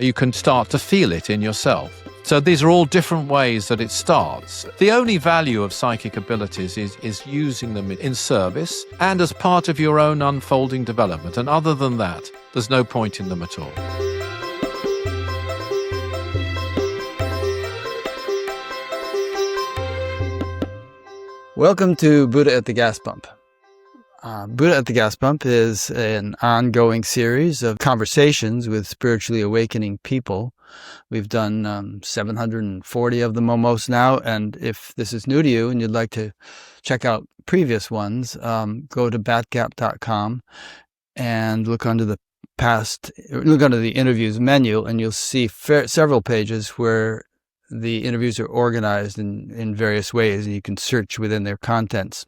You can start to feel it in yourself. So these are all different ways that it starts. The only value of psychic abilities is using them in service and as part of your own unfolding development. And other than that, there's no point in them at all. Welcome to Buddha at the Gas Pump. Buddha at the Gas Pump is an ongoing series of conversations with spiritually awakening people. We've done 740 of them almost now, and if this is new to you and you'd like to check out previous ones, go to batgap.com and look under the interviews menu, and you'll see several pages where the interviews are organized in various ways, and you can search within their contents.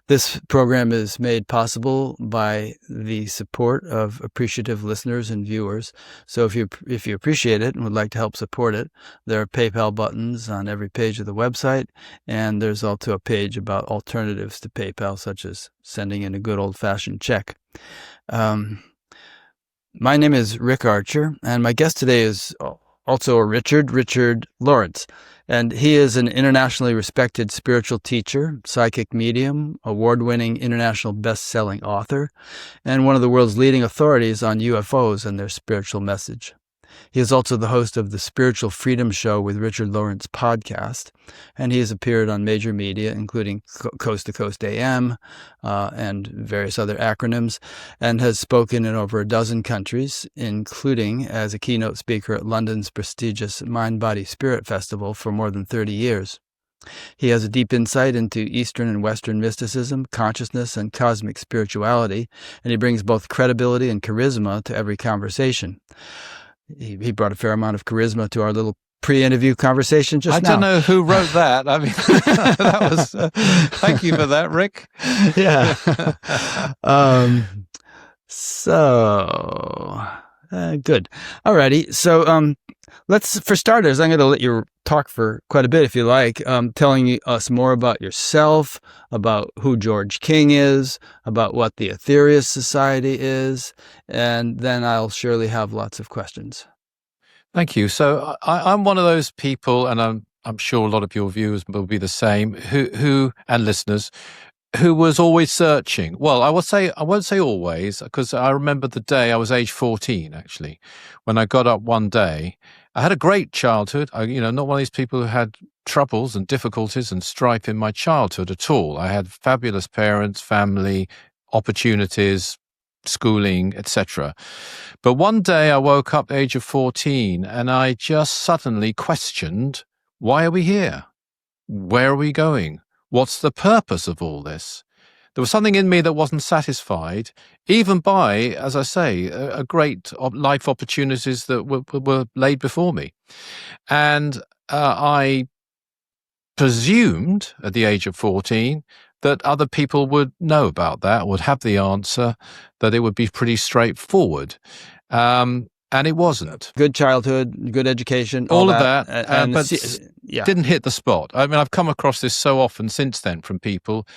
This program is made possible by the support of appreciative listeners and viewers. So if you appreciate it and would like to help support it, there are PayPal buttons on every page of the website, and there's also a page about alternatives to PayPal, such as sending in a good old-fashioned check. My name is Rick Archer, and my guest today is also Richard Lawrence. And he is an internationally respected spiritual teacher, psychic medium, award-winning international best-selling author, and one of the world's leading authorities on UFOs and their spiritual message. He is also the host of the Spiritual Freedom Show with Richard Lawrence podcast, and he has appeared on major media, including Coast to Coast AM and various other acronyms, and has spoken in over a dozen countries, including as a keynote speaker at London's prestigious Mind, Body, Spirit Festival for more than 30 years. He has a deep insight into Eastern and Western mysticism, consciousness, and cosmic spirituality, and he brings both credibility and charisma to every conversation. He brought a fair amount of charisma to our little pre-interview conversation just now. I don't know who wrote that. I mean, that was. Thank you for that, Rick. Yeah. Good. Alrighty. So, for starters, I'm going to let you talk for quite a bit, if you like, telling us more about yourself, about who George King is, about what the Aetherius Society is, and then I'll surely have lots of questions. Thank you. So I'm one of those people, and I'm sure a lot of your viewers will be the same, who and listeners, who was always searching. Well, I won't say always, because I remember the day I was age 14, actually, when I got up one day. I had a great childhood. Not one of these people who had troubles and difficulties and strife in my childhood at all. I had fabulous parents, family, opportunities, schooling, etc. But one day I woke up at the age of 14 and I just suddenly questioned, why are we here? Where are we going? What's the purpose of all this? There was something in me that wasn't satisfied, even by, as I say, a great life opportunities that were laid before me. And I presumed at the age of 14 that other people would know about that, would have the answer, that it would be pretty straightforward. And it wasn't. Good childhood, good education, all of that, but yeah. Didn't hit the spot. I mean, I've come across this so often since then from people.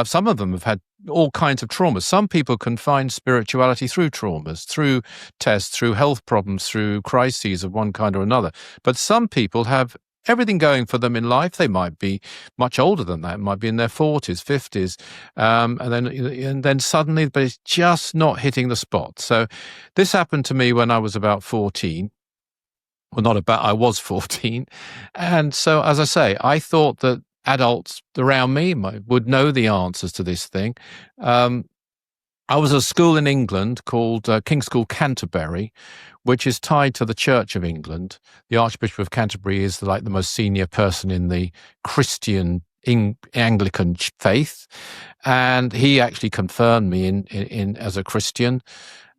Some of them have had all kinds of traumas. Some people can find spirituality through traumas, through tests, through health problems, through crises of one kind or another. But some people have everything going for them in life. They might be much older than that, might be in their 40s, 50s, and then suddenly, but it's just not hitting the spot. So this happened to me when I was about 14. Well, I was 14. And so, as I say, I thought that adults around me would know the answers to this thing. I was at a school in England called King's School Canterbury, which is tied to the Church of England. The Archbishop of Canterbury is the most senior person in the Christian Anglican faith, and he actually confirmed me in as a Christian.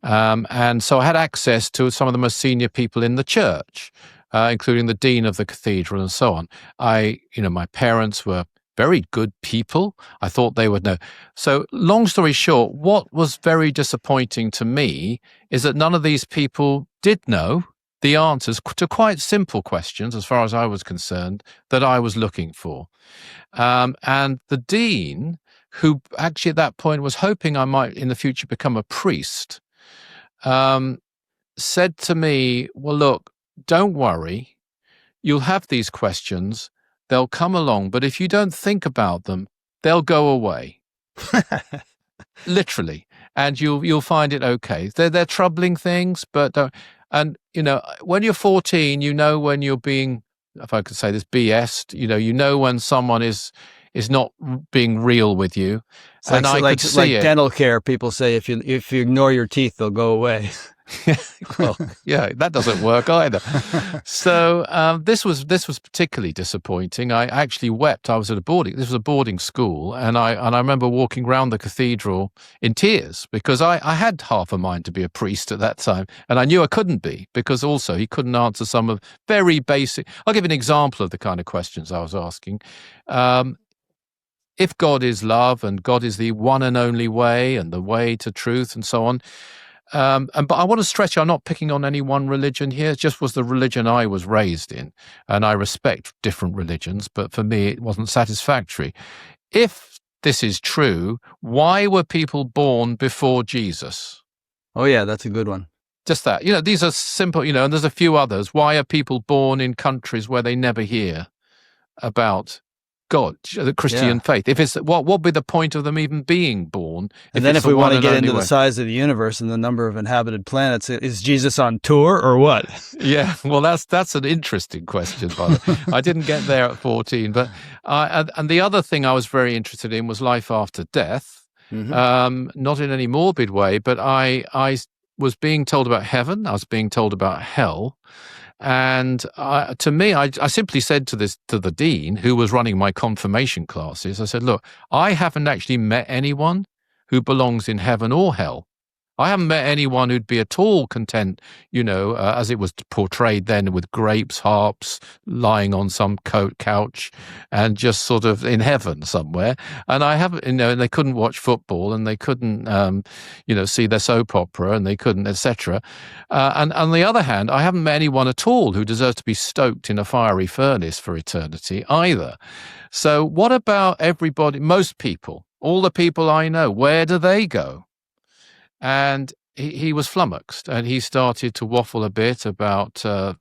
And so I had access to some of the most senior people in the church, including the dean of the cathedral and so on. My parents were very good people. I thought they would know. So long story short, what was very disappointing to me is that none of these people did know the answers to quite simple questions, as far as I was concerned, that I was looking for. And the dean, who actually at that point was hoping I might in the future become a priest, said to me, well, look, don't worry. You'll have these questions. They'll come along. But if you don't think about them, they'll go away. Literally. And you'll find it okay. They're troubling things, but don't. And, when you're 14, when you're being, if I could say this, BS'd, you know when someone is not being real with you. It's and like, I could see it. Dental care, people say if you ignore your teeth, they'll go away. Well, yeah, that doesn't work either. So this was particularly disappointing. I actually wept. This was a boarding school, and I remember walking around the cathedral in tears because I had half a mind to be a priest at that time, and I knew I couldn't be because also he couldn't answer some of very basic. I'll give you an example of the kind of questions I was asking. If God is love and God is the one and only way and the way to truth and so on. But I want to stretch, I'm not picking on any one religion here. It just was the religion I was raised in. And I respect different religions, but for me, it wasn't satisfactory. If this is true, why were people born before Jesus? Oh, yeah, that's a good one. Just that. These are simple, and there's a few others. Why are people born in countries where they never hear about God, the Christian faith? If it's what would be the point of them even being born? And then if we want to get into the size of the universe and the number of inhabited planets, is Jesus on tour or what? Yeah, well, that's an interesting question. By the way, I didn't get there at 14, but and the other thing I was very interested in was life after death. Mm-hmm. Not in any morbid way, but I was being told about heaven. I was being told about hell. And to me, I simply said to the dean who was running my confirmation classes, I said, look, I haven't actually met anyone who belongs in heaven or hell. I haven't met anyone who'd be at all content, as it was portrayed then, with grapes, harps, lying on some couch and just sort of in heaven somewhere. And I haven't, and they couldn't watch football and they couldn't, see their soap opera and they couldn't, etc. And on the other hand, I haven't met anyone at all who deserves to be stoked in a fiery furnace for eternity either. So what about everybody, most people, all the people I know, where do they go? And he was flummoxed, and he started to waffle a bit about, other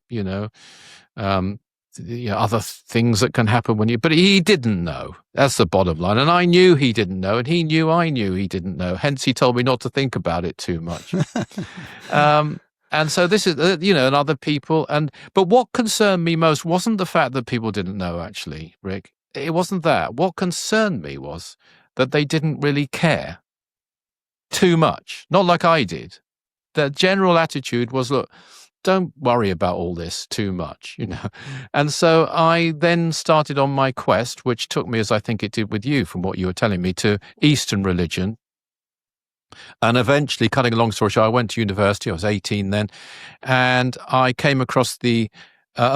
things that can happen but he didn't know. That's the bottom line. And I knew he didn't know, and he knew I knew he didn't know. Hence, he told me not to think about it too much. And so this is, and other people. But what concerned me most wasn't the fact that people didn't know, actually, Rick. It wasn't that. What concerned me was that they didn't really care too much, not like I did. The general attitude was, look, don't worry about all this too much, And so I then started on my quest, which took me, as I think it did with you, from what you were telling me, to Eastern religion. And eventually, cutting a long story short, I went to university. I was 18 then, and I came across a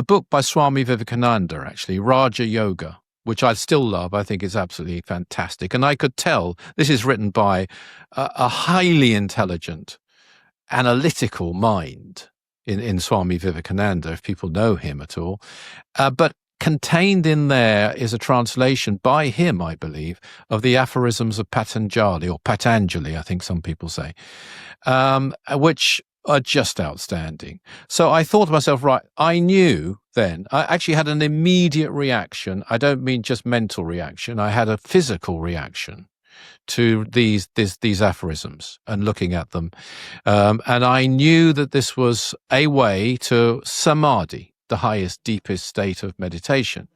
book by Swami Vivekananda, actually, Raja Yoga, which I still love. I think is absolutely fantastic. And I could tell this is written by a highly intelligent, analytical mind in Swami Vivekananda, if people know him at all. But contained in there is a translation by him, I believe, of the aphorisms of Patanjali, or Patanjali, I think some people say, which are just outstanding. So I thought to myself, right, I knew then, I actually had an immediate reaction. I don't mean just mental reaction. I had a physical reaction to these aphorisms and looking at them. And I knew that this was a way to samadhi, the highest, deepest state of meditation.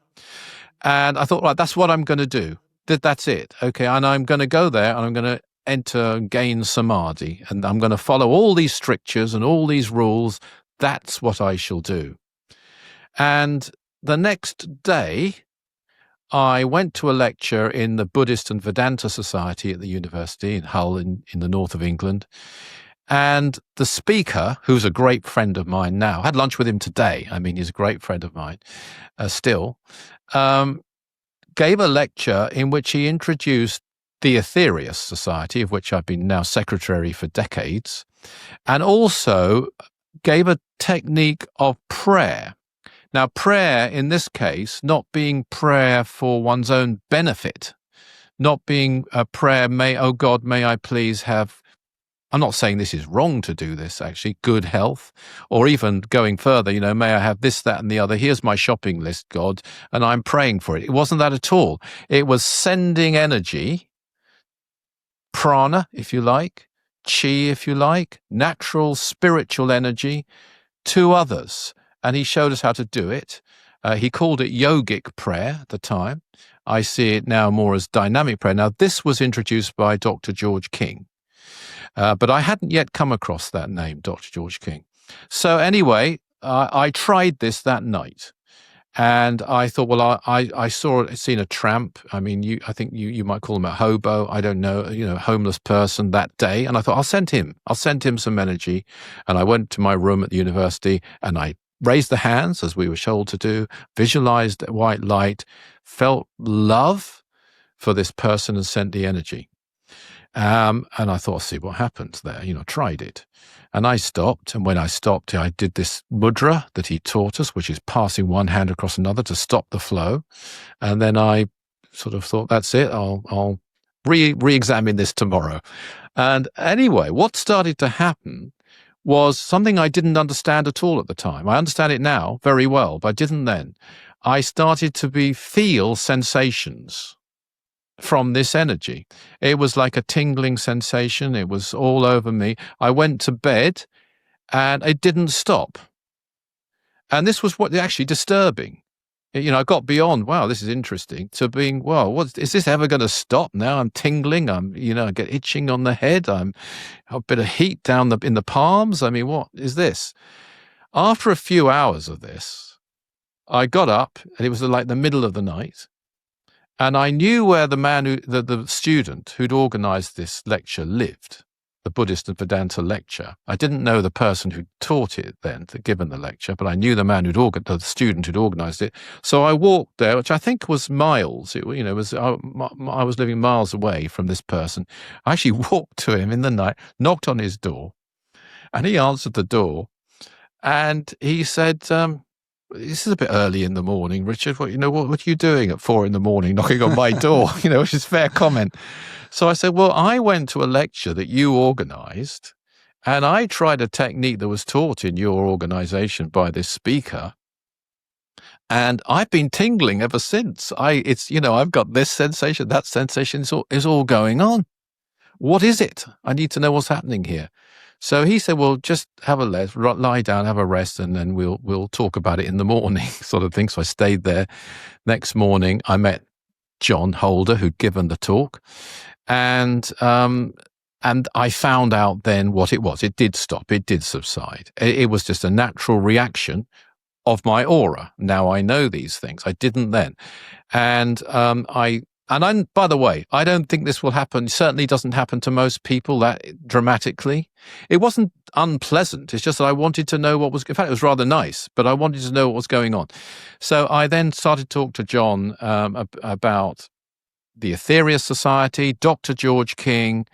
And I thought, right, that's what I'm going to do. That's it. Okay. And I'm going to go there and I'm going to enter and gain samadhi, and I'm going to follow all these strictures and all these rules. That's what I shall do. And the next day, I went to a lecture in the Buddhist and Vedanta Society at the university in Hull in the north of England. And the speaker, who's a great friend of mine now, I had lunch with him today. I mean, he's a great friend of mine still, gave a lecture in which he introduced the Aetherius Society, of which I've been now secretary for decades, and also gave a technique of prayer. Now, prayer in this case, not being prayer for one's own benefit, not being a prayer, oh God, may I please have I'm not saying this is wrong to do this, actually, good health, or even going further, may I have this, that, and the other? Here's my shopping list, God, and I'm praying for it. It wasn't that at all. It was sending energy, prana, if you like, chi, if you like, natural spiritual energy to others. And he showed us how to do it. He called it yogic prayer at the time. I see it now more as dynamic prayer. Now, this was introduced by Dr. George King, but I hadn't yet come across that name, Dr. George King. So anyway, I tried this that night. And I thought, well, I seen a tramp. I mean, I think you might call him a hobo. I don't know, homeless person that day. And I thought, I'll send him some energy. And I went to my room at the university and I raised the hands as we were told to do, visualized white light, felt love for this person and sent the energy. And I thought, I'll see what happens there, tried it. And I stopped. And when I stopped, I did this mudra that he taught us, which is passing one hand across another to stop the flow. And then I sort of thought, that's it. I'll re-examine this tomorrow. And anyway, what started to happen was something I didn't understand at all at the time. I understand it now very well, but I didn't then. I started to feel sensations from this energy. It was like a tingling sensation. It was all over me. I went to bed and it didn't stop. And this was what actually disturbing. I got beyond, wow, this is interesting, to being, well, is this ever going to stop now? I'm tingling. I get itching on the head. A bit of heat down in the palms. I mean, what is this? After a few hours of this, I got up and it was like the middle of the night. And I knew where the student who'd organized this lecture lived, the Buddhist and Vedanta lecture. I didn't know the person who taught it then, given the lecture, but I knew the student who'd organized it. So I walked there, which I think was miles. I was living miles away from this person. I actually walked to him in the night, knocked on his door, and he answered the door, and he said, this is a bit early in the morning, Richard. What are you doing at 4 a.m, knocking on my door? Which is fair comment. So I said, well, I went to a lecture that you organized and I tried a technique that was taught in your organization by this speaker. And I've been tingling ever since. I've got this sensation, that sensation is all going on. What is it? I need to know what's happening here. So he said, well, just have lie down, have a rest, and then we'll talk about it in the morning, sort of thing. So I stayed there. Next morning, I met John Holder, who'd given the talk, and I found out then what it was. It did stop. It did subside. It was just a natural reaction of my aura. Now I know these things. I didn't then. And by the way, I don't think this will happen. It certainly doesn't happen to most people that dramatically. It wasn't unpleasant. It's just that I wanted to know in fact, it was rather nice, but I wanted to know what was going on. So I then started to talk to John about the Aetherius Society, Dr. George King.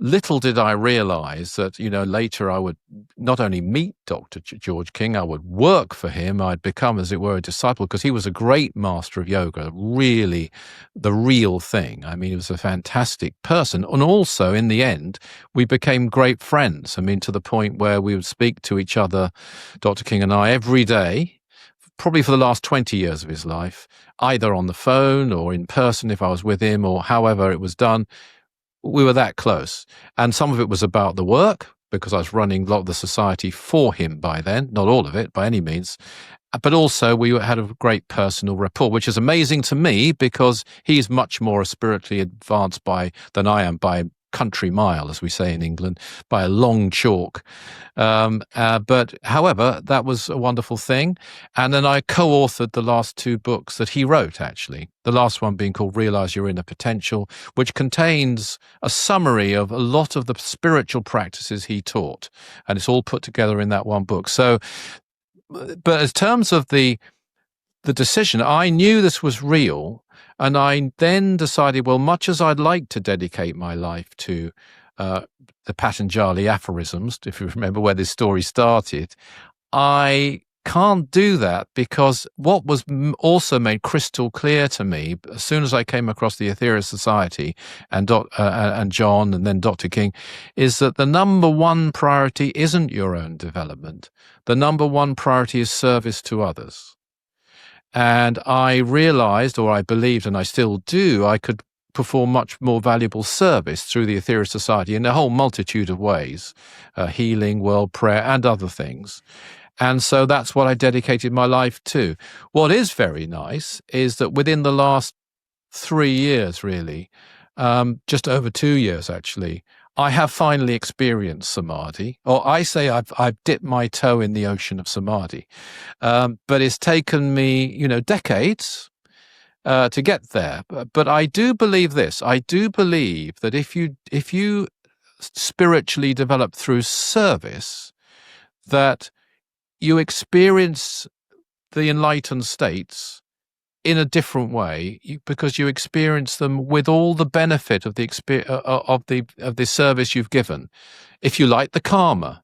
Little did I realize that, later I would not only meet Dr. George King, I would work for him. I'd become, as it were, a disciple, because he was a great master of yoga, really the real thing. I mean, he was a fantastic person. And also, in the end, we became great friends. I mean, to the point where we would speak to each other, Dr. King and I, every day, probably for the last 20 years of his life, either on the phone or in person if I was with him, or however it was done. We were that close. And some of it was about the work, because I was running a lot of the society for him by then, not all of it by any means. But also we had a great personal rapport, which is amazing to me because he's much more spiritually advanced than I am by country mile, as we say in England, by a long chalk. But however, that was a wonderful thing. And then I co-authored the last 2 books that he wrote, actually. The last one being called Realize Your Inner Potential, which contains a summary of a lot of the spiritual practices he taught. And it's all put together in that one book. So, but in terms of the decision, I knew this was real. And I then decided, well, much as I'd like to dedicate my life to the Patanjali aphorisms, if you remember where this story started, I can't do that, because what was also made crystal clear to me as soon as I came across the Aetherius Society and John and then Dr. King, is that the number one priority isn't your own development. The number one priority is service to others. And I realized, or I believed, and I still do, I could perform much more valuable service through the Aetherius Society in a whole multitude of ways, healing, world prayer, and other things. And so that's what I dedicated my life to. What is very nice is that within the last 3 years, really, just over 2 years actually, I have finally experienced samadhi, or I say I've dipped my toe in the ocean of samadhi. But it's taken me, decades to get there. But I do believe this. I do believe that if you spiritually develop through service, that you experience the enlightened states in a different way, because you experience them with all the benefit of the service you've given, if you like, the karma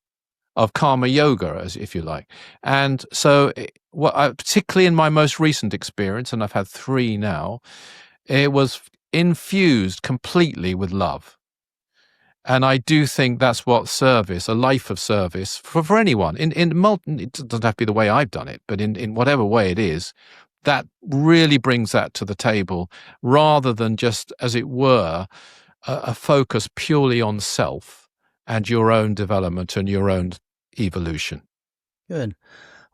of karma yoga, as if you like. And so, particularly in my most recent experience, and I've had 3 now, it was infused completely with love. And I do think that's what service, a life of service for anyone, it doesn't have to be the way I've done it, but in whatever way it is, that really brings that to the table, rather than just, as it were, a focus purely on self and your own development and your own evolution. Good.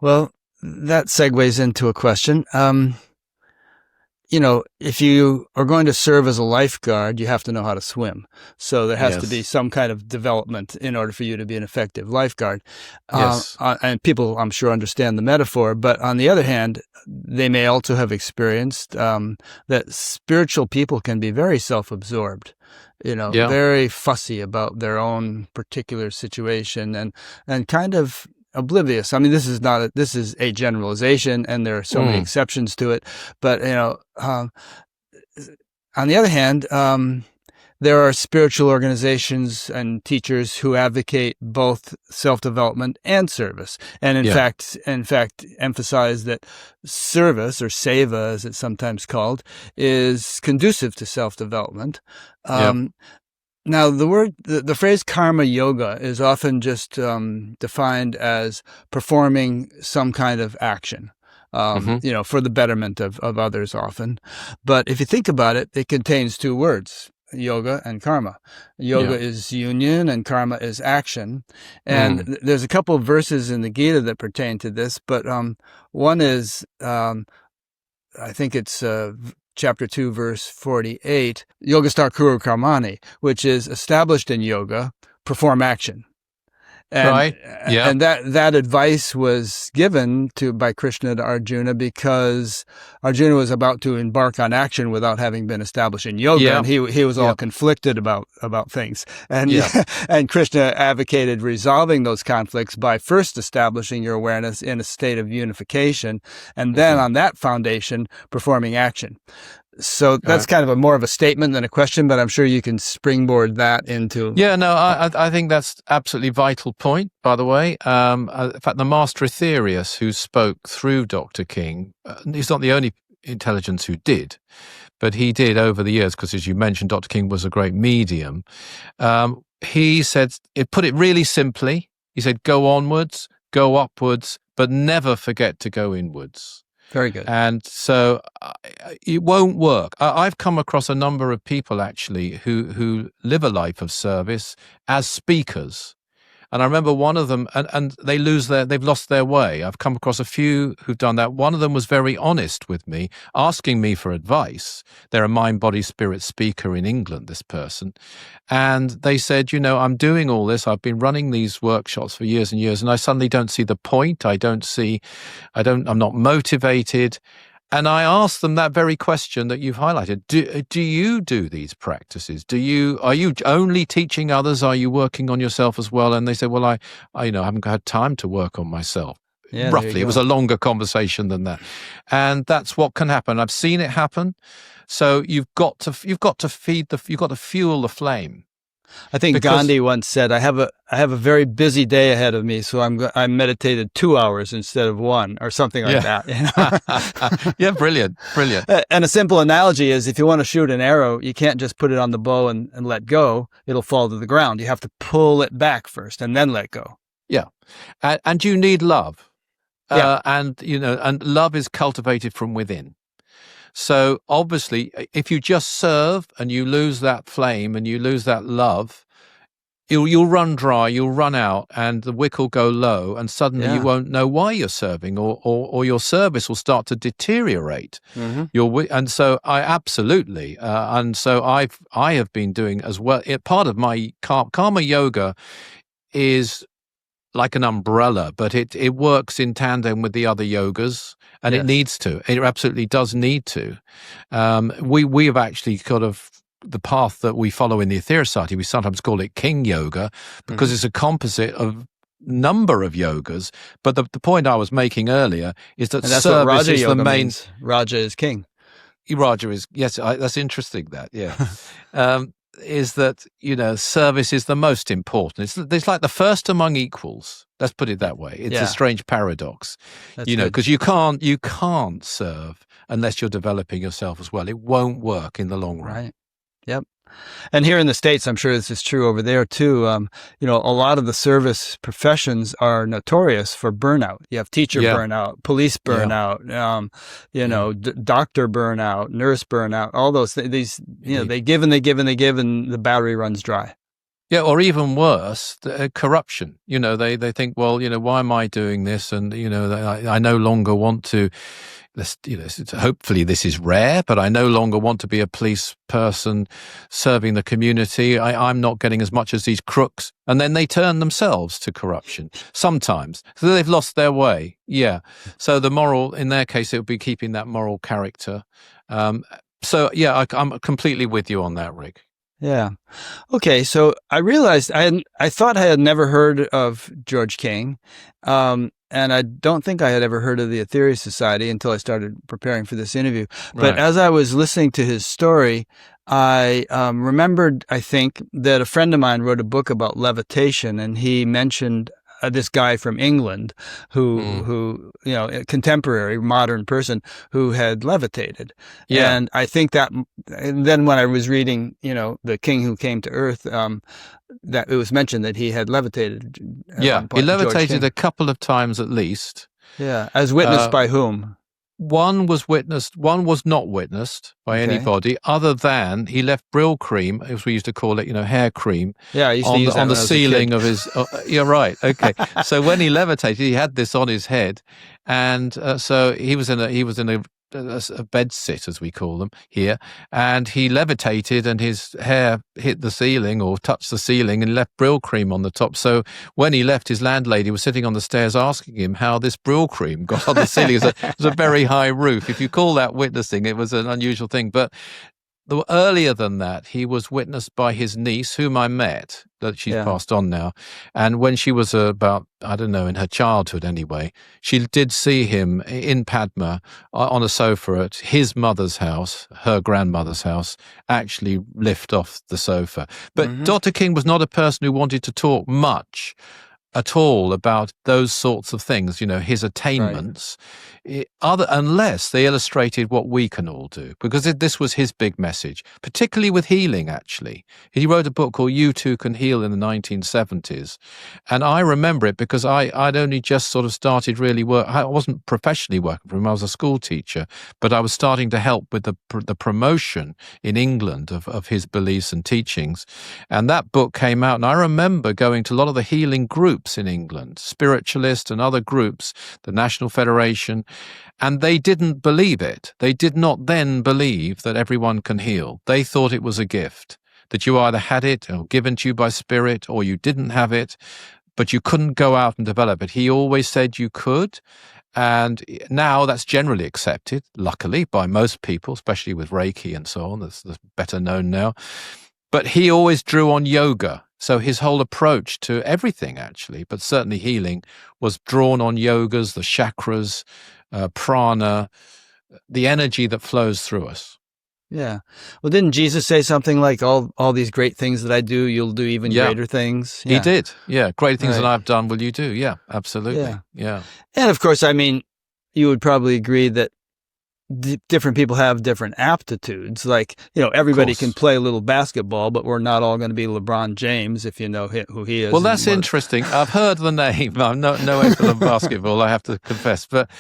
Well, that segues into a question. If you are going to serve as a lifeguard, you have to know how to swim. So there has to be some kind of development in order for you to be an effective lifeguard. Yes. And people, I'm sure, understand the metaphor. But on the other hand, they may also have experienced that spiritual people can be very self-absorbed, very fussy about their own particular situation and kind of oblivious. I mean, this is a generalization, and there are so many exceptions to it. But on the other hand, there are spiritual organizations and teachers who advocate both self-development and service, and in fact, emphasize that service, or seva as it's sometimes called, is conducive to self-development. Now, the phrase karma yoga is often just defined as performing some kind of action, for the betterment of others often. But if you think about it, it contains 2 words, yoga and karma. Yoga is union and karma is action. And there's a couple of verses in the Gita that pertain to this, but one is, I think it's Chapter 2, verse 48, Yogastar Kuru Karmani, which is established in yoga, perform action. And, right. Yeah. And that advice was given by Krishna to Arjuna because Arjuna was about to embark on action without having been established in yoga, and he was all conflicted about things. And and Krishna advocated resolving those conflicts by first establishing your awareness in a state of unification, and then on that foundation performing action. So that's kind of more of a statement than a question, but I'm sure you can springboard that into... I think that's absolutely vital point, by the way. In fact, the master Aetherius, who spoke through Dr. King, he's not the only intelligence who did, but he did over the years, because as you mentioned, Dr. King was a great medium. He said, it put it really simply, he said, go onwards, go upwards, but never forget to go inwards. Very good. And so it won't work. I've come across a number of people actually who live a life of service as speakers. And I remember one of them, and they've lost their way. I've come across a few who've done that. One of them was very honest with me, asking me for advice. They're a mind, body, spirit speaker in England, this person. And they said, I'm doing all this. I've been running these workshops for years and years, and I suddenly don't see the point. I'm not motivated. And I asked them that very question that you've highlighted. Do you do these practices? Are you only teaching others? Are you working on yourself as well? And they said, well, I haven't had time to work on myself. Yeah, roughly. It was a longer conversation than that. And that's what can happen. I've seen it happen. So you've got to fuel the flame. I think Because Gandhi once said, "I have a very busy day ahead of me, so I meditated 2 hours instead of 1," or something like yeah, that. You know? yeah, brilliant, brilliant. And a simple analogy is, if you want to shoot an arrow, you can't just put it on the bow and let go. It'll fall to the ground. You have to pull it back first and then let go. Yeah, and you need love, Yeah. and and love is cultivated from within. So obviously, if you just serve and you lose that flame and you lose that love, you'll run dry, you'll run out, and the wick will go low, and suddenly you Yeah. won't know why you're serving, or your service will start to deteriorate. Mm-hmm. And so I absolutely, and so I have been doing as well. Part of my karma yoga is like an umbrella, but it works in tandem with the other yogas, and it Yes. needs to. It absolutely does need to. We have actually the path that we follow in the Aetherius Society. We sometimes call it King Yoga because it's a composite of number of yogas. But the point I was making earlier is that And that's what service Raja is the Yoga main. means. Raja is king. Raja is, yes, that's interesting. That, yeah. Is that service is the most important. It's like the first among equals. Let's put it that way. It's a strange paradox, That's good. because you can't serve unless you're developing yourself as well. It won't work in the long run. Right. Yep. And here in the States, I'm sure this is true over there too. A lot of the service professions are notorious for burnout. You have teacher burnout, police burnout, doctor burnout, nurse burnout, all those things. They give and they give and they give, and the battery runs dry. Yeah, or even worse, corruption. They think, well, why am I doing this? And I no longer want to. Hopefully this is rare, but I no longer want to be a police person serving the community. I'm not getting as much as these crooks. And then they turn themselves to corruption sometimes. So they've lost their way. Yeah. So the moral, in their case, it would be keeping that moral character. I'm completely with you on that, Rick. Yeah. Okay. So I realized I thought I had never heard of George King. And I don't think I had ever heard of the Aetherius Society until I started preparing for this interview. But as I was listening to his story, I remembered, I think, that a friend of mine wrote a book about levitation, and he mentioned this guy from England who a contemporary modern person who had levitated. Yeah. And I think that, and then when I was reading, The King Who Came to Earth, that it was mentioned that he had levitated. Yeah. He levitated a couple of times at least. Yeah. As witnessed by whom? One was not witnessed by anybody other than he left Brill cream, as we used to call it, hair cream. Yeah, I used to use that on the ceiling of his. You're right. Okay, so when he levitated, he had this on his head, and so he was in a bed sit, as we call them here, and he levitated, and his hair hit the ceiling or touched the ceiling and left Brill cream on the top. So when he left, his landlady was sitting on the stairs asking him how this Brill cream got on the ceiling. It was a very high roof. If you call that witnessing, it was an unusual thing. But earlier than that, he was witnessed by his niece, whom I met, that she's passed on now. And when she was about, I don't know, in her childhood anyway, she did see him in Padma on a sofa at his mother's house, her grandmother's house, actually lift off the sofa. But Dr. King was not a person who wanted to talk much at all about those sorts of things, his attainments, unless they illustrated what we can all do, because this was his big message, particularly with healing, actually. He wrote a book called You Too Can Heal in the 1970s, and I remember it because I'd only just sort of started really work. I wasn't professionally working for him, I was a school teacher, but I was starting to help with the promotion in England of his beliefs and teachings, and that book came out, and I remember going to a lot of the healing groups in England, spiritualists and other groups, the National Federation, and they didn't believe it. They did not then believe that everyone can heal. They thought it was a gift, that you either had it or given to you by spirit, or you didn't have it, but you couldn't go out and develop it. He always said you could, and now that's generally accepted, luckily, by most people, especially with Reiki and so on. That's better known now. But he always drew on yoga. So his whole approach to everything, actually, but certainly healing, was drawn on yogas, the chakras, prana, the energy that flows through us. Yeah. Well, didn't Jesus say something like, all these great things that I do, you'll do even greater things? He Yeah. did. Yeah. Great things that Right. I've done will you do. Yeah, absolutely. Yeah. Yeah. And of course, I mean, you would probably agree that different people have different aptitudes. Like, everybody can play a little basketball, but we're not all going to be LeBron James, if you know who he is. Well, that's interesting. I've heard the name. I'm no expert on basketball, I have to confess. But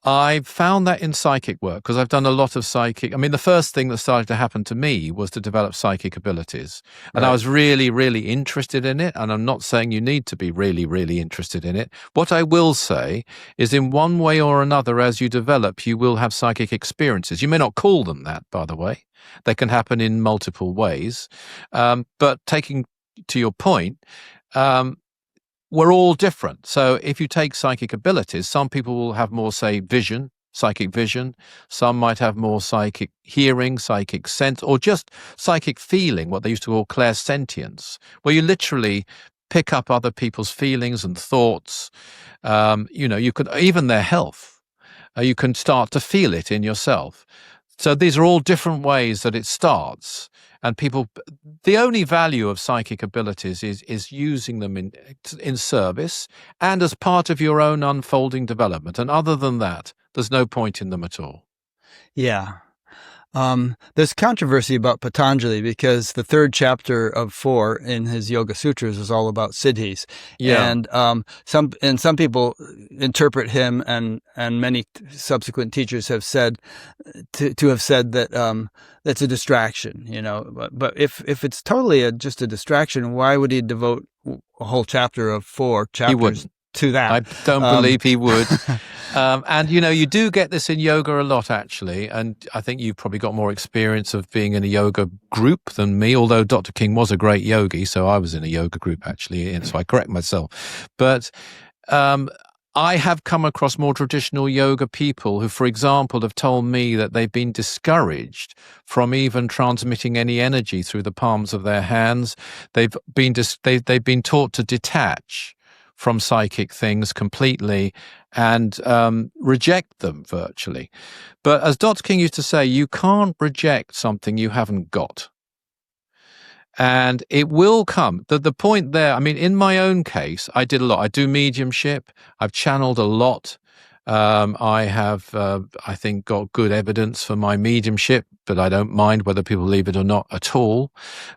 I found that in psychic work because I've done a lot of psychic. I mean, the first thing that started to happen to me was to develop psychic abilities. And I was really, really interested in it. And I'm not saying you need to be really, really interested in it. What I will say is in one way or another, as you develop, you will have psychic experiences. You may not call them that, by the way. They can happen in multiple ways. But taking to your point, we're all different. So if you take psychic abilities, some people will have more, say, psychic vision. Some might have more psychic hearing, psychic sense, or just psychic feeling, what they used to call clairsentience, where you literally pick up other people's feelings and thoughts. You could, even their health, you can start to feel it in yourself. So these are all different ways that it starts. And the only value of psychic abilities is using them in service and as part of your own unfolding development. And other than that, there's no point in them at all. Yeah. There's controversy about Patanjali because the 3rd chapter of 4 in his Yoga Sutras is all about siddhis. Yeah. And some people interpret him, and many subsequent teachers have said to have said that that's a distraction, But if it's totally just a distraction, why would he devote a whole chapter of 4 chapters to that? I don't believe he would. And, you do get this in yoga a lot, actually. And I think you've probably got more experience of being in a yoga group than me, although Dr. King was a great yogi. So I was in a yoga group, actually. And so I correct myself. But I have come across more traditional yoga people who, for example, have told me that they've been discouraged from even transmitting any energy through the palms of their hands. They've been taught to detach from psychic things completely and reject them virtually. But as Dr. King used to say, you can't reject something you haven't got. And it will come. The point there, I mean, in my own case, I did a lot. I do mediumship. I've channeled a lot. I have, I think, got good evidence for my mediumship, but I don't mind whether people believe it or not at all.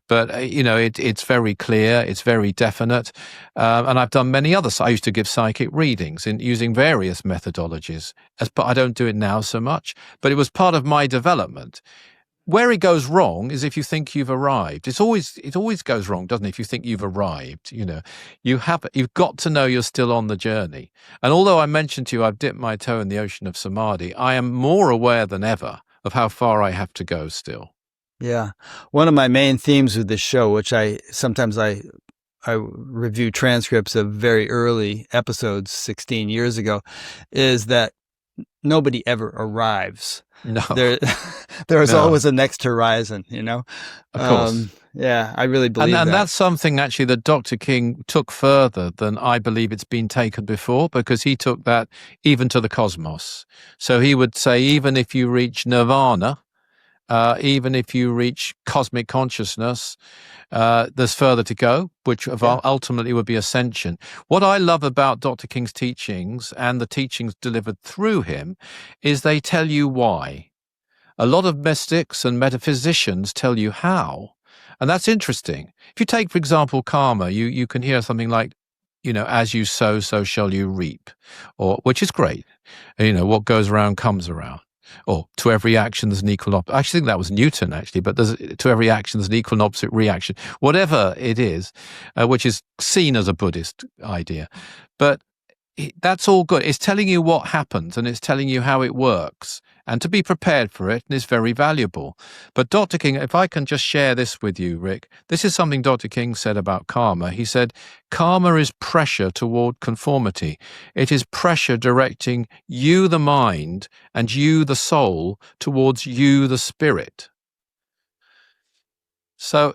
But, it's very clear. It's very definite. And I've done many others. I used to give psychic readings using various methodologies. But I don't do it now so much. But it was part of my development. Where it goes wrong is if you think you've arrived. It always goes wrong, doesn't it? If you think you've arrived, you've got to know you're still on the journey. And although I mentioned to you I've dipped my toe in the ocean of samadhi, I am more aware than ever of how far I have to go still. Yeah. One of my main themes with this show, which I review transcripts of very early episodes 16 years ago, is that nobody ever arrives. No. There is always a next horizon, Of course. Yeah, I really believe that. And that's something actually that Dr. King took further than I believe it's been taken before, because he took that even to the cosmos. So he would say, even if you reach nirvana, even if you reach cosmic consciousness, there's further to go, which ultimately would be ascension. What I love about Dr. King's teachings and the teachings delivered through him is they tell you why. A lot of mystics and metaphysicians tell you how. And that's interesting. If you take, for example, karma, you can hear something like, as you sow, so shall you reap, which is great. What goes around comes around. Or to every action there's an equal opposite. I actually think that was Newton, actually, but to every action there's an equal and opposite reaction. Whatever it is, which is seen as a Buddhist idea. But that's all good. It's telling you what happens and it's telling you how it works. And to be prepared for it is very valuable. But Dr. King, if I can just share this with you, Rick, this is something Dr. King said about karma. He said, karma is pressure toward conformity. It is pressure directing you, the mind, and you, the soul, towards you, the spirit. So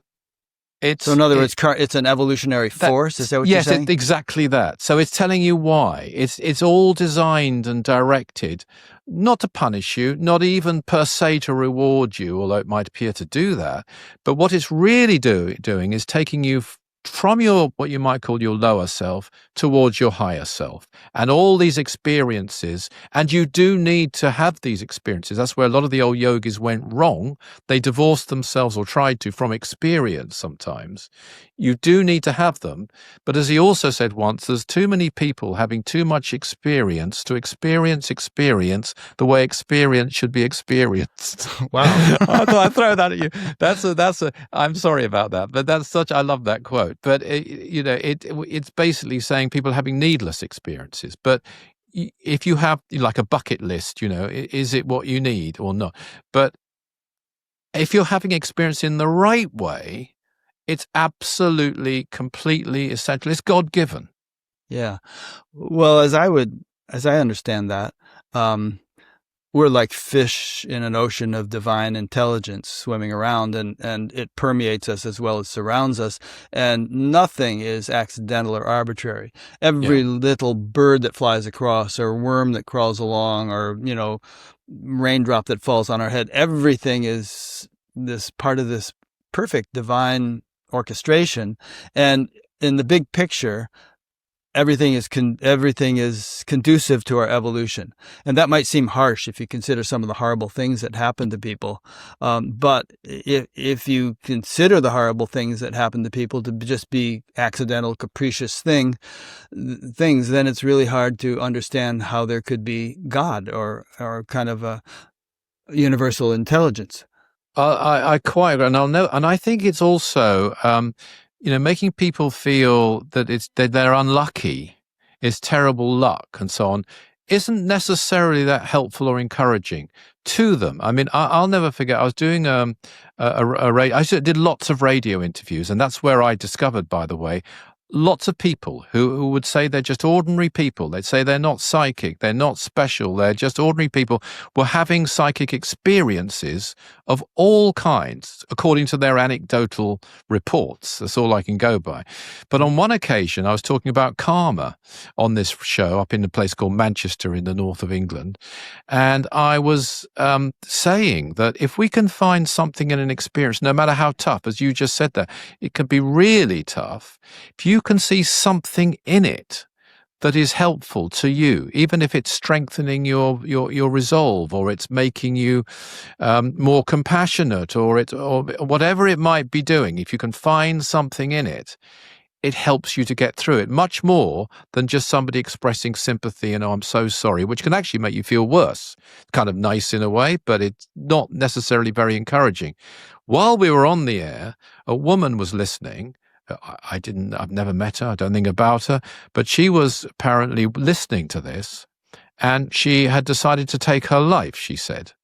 in other words, it's an evolutionary force. Is that what you're saying? Yes, exactly that. So it's telling you why. It's all designed and directed not to punish you, not even per se to reward you, although it might appear to do that. But what it's really doing is taking you from your, what you might call your lower self, towards your higher self. And all these experiences, and you do need to have these experiences. That's where a lot of the old yogis went wrong. They divorced themselves, or tried to, from experience sometimes. You do need to have them. But as he also said once, there's too many people having too much experience to experience the way experience should be experienced. Wow. I thought I'd throw that at you. I'm sorry about that, but I love that quote. But it's basically saying people having needless experiences. But if you have like a bucket list, is it what you need or not? But if you're having experience in the right way, it's absolutely, completely essential. It's God-given. Yeah. Well, as I understand that, we're like fish in an ocean of divine intelligence swimming around, and it permeates us as well as surrounds us, and nothing is accidental or arbitrary. Every little bird that flies across, or worm that crawls along, or, raindrop that falls on our head, everything is this part of this perfect divine orchestration. And in the big picture, everything is conducive to our evolution. And that might seem harsh if you consider some of the horrible things that happen to people. But if you consider the horrible things that happen to people to just be accidental, capricious things, then it's really hard to understand how there could be God or kind of a universal intelligence. I quite agree. And I think it's also, making people feel that they're unlucky, is terrible luck, and so on, isn't necessarily that helpful or encouraging to them. I mean, I'll never forget. I was doing I did lots of radio interviews, and that's where I discovered, by the way, lots of people who would say they're just ordinary people. They'd say they're not psychic, they're not special, they're just ordinary people, were having psychic experiences of all kinds, according to their anecdotal reports. That's all I can go by. But on one occasion, I was talking about karma on this show up in a place called Manchester in the north of England. And I was saying that if we can find something in an experience, no matter how tough, as you just said there, it can be really tough. If you can see something in it that is helpful to you, even if it's strengthening your resolve, or it's making you more compassionate, or whatever it might be doing, if you can find something in it, it helps you to get through it much more than just somebody expressing sympathy and, "Oh, I'm so sorry," which can actually make you feel worse. Kind of nice in a way, but it's not necessarily very encouraging. While we were on the air, a woman was listening. I've never met her, I don't think about her, but she was apparently listening to this, and she had decided to take her life, she said.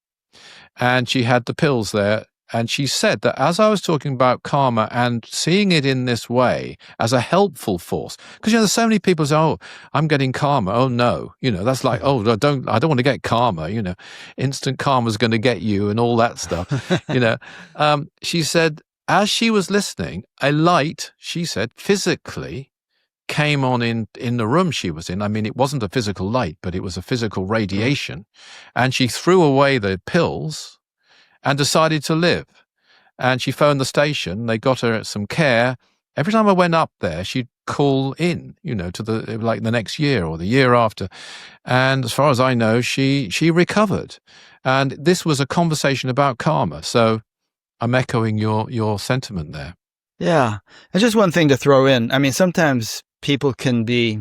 And she had the pills there, and she said that as I was talking about karma and seeing it in this way as a helpful force, because there's so many people say, "Oh, I'm getting karma." Oh no, that's like, "Oh, I don't want to get karma." Instant karma's going to get you, and all that stuff. She said, as she was listening, a light, she said, physically came on in the room she was in. I mean, it wasn't a physical light, but it was a physical radiation. And she threw away the pills and decided to live. And she phoned the station. They got her some care. Every time I went up there, she'd call in, to the next year or the year after. And as far as I know, she recovered. And this was a conversation about karma. So I'm echoing your sentiment there. Yeah. And just one thing to throw in. I mean, sometimes people can be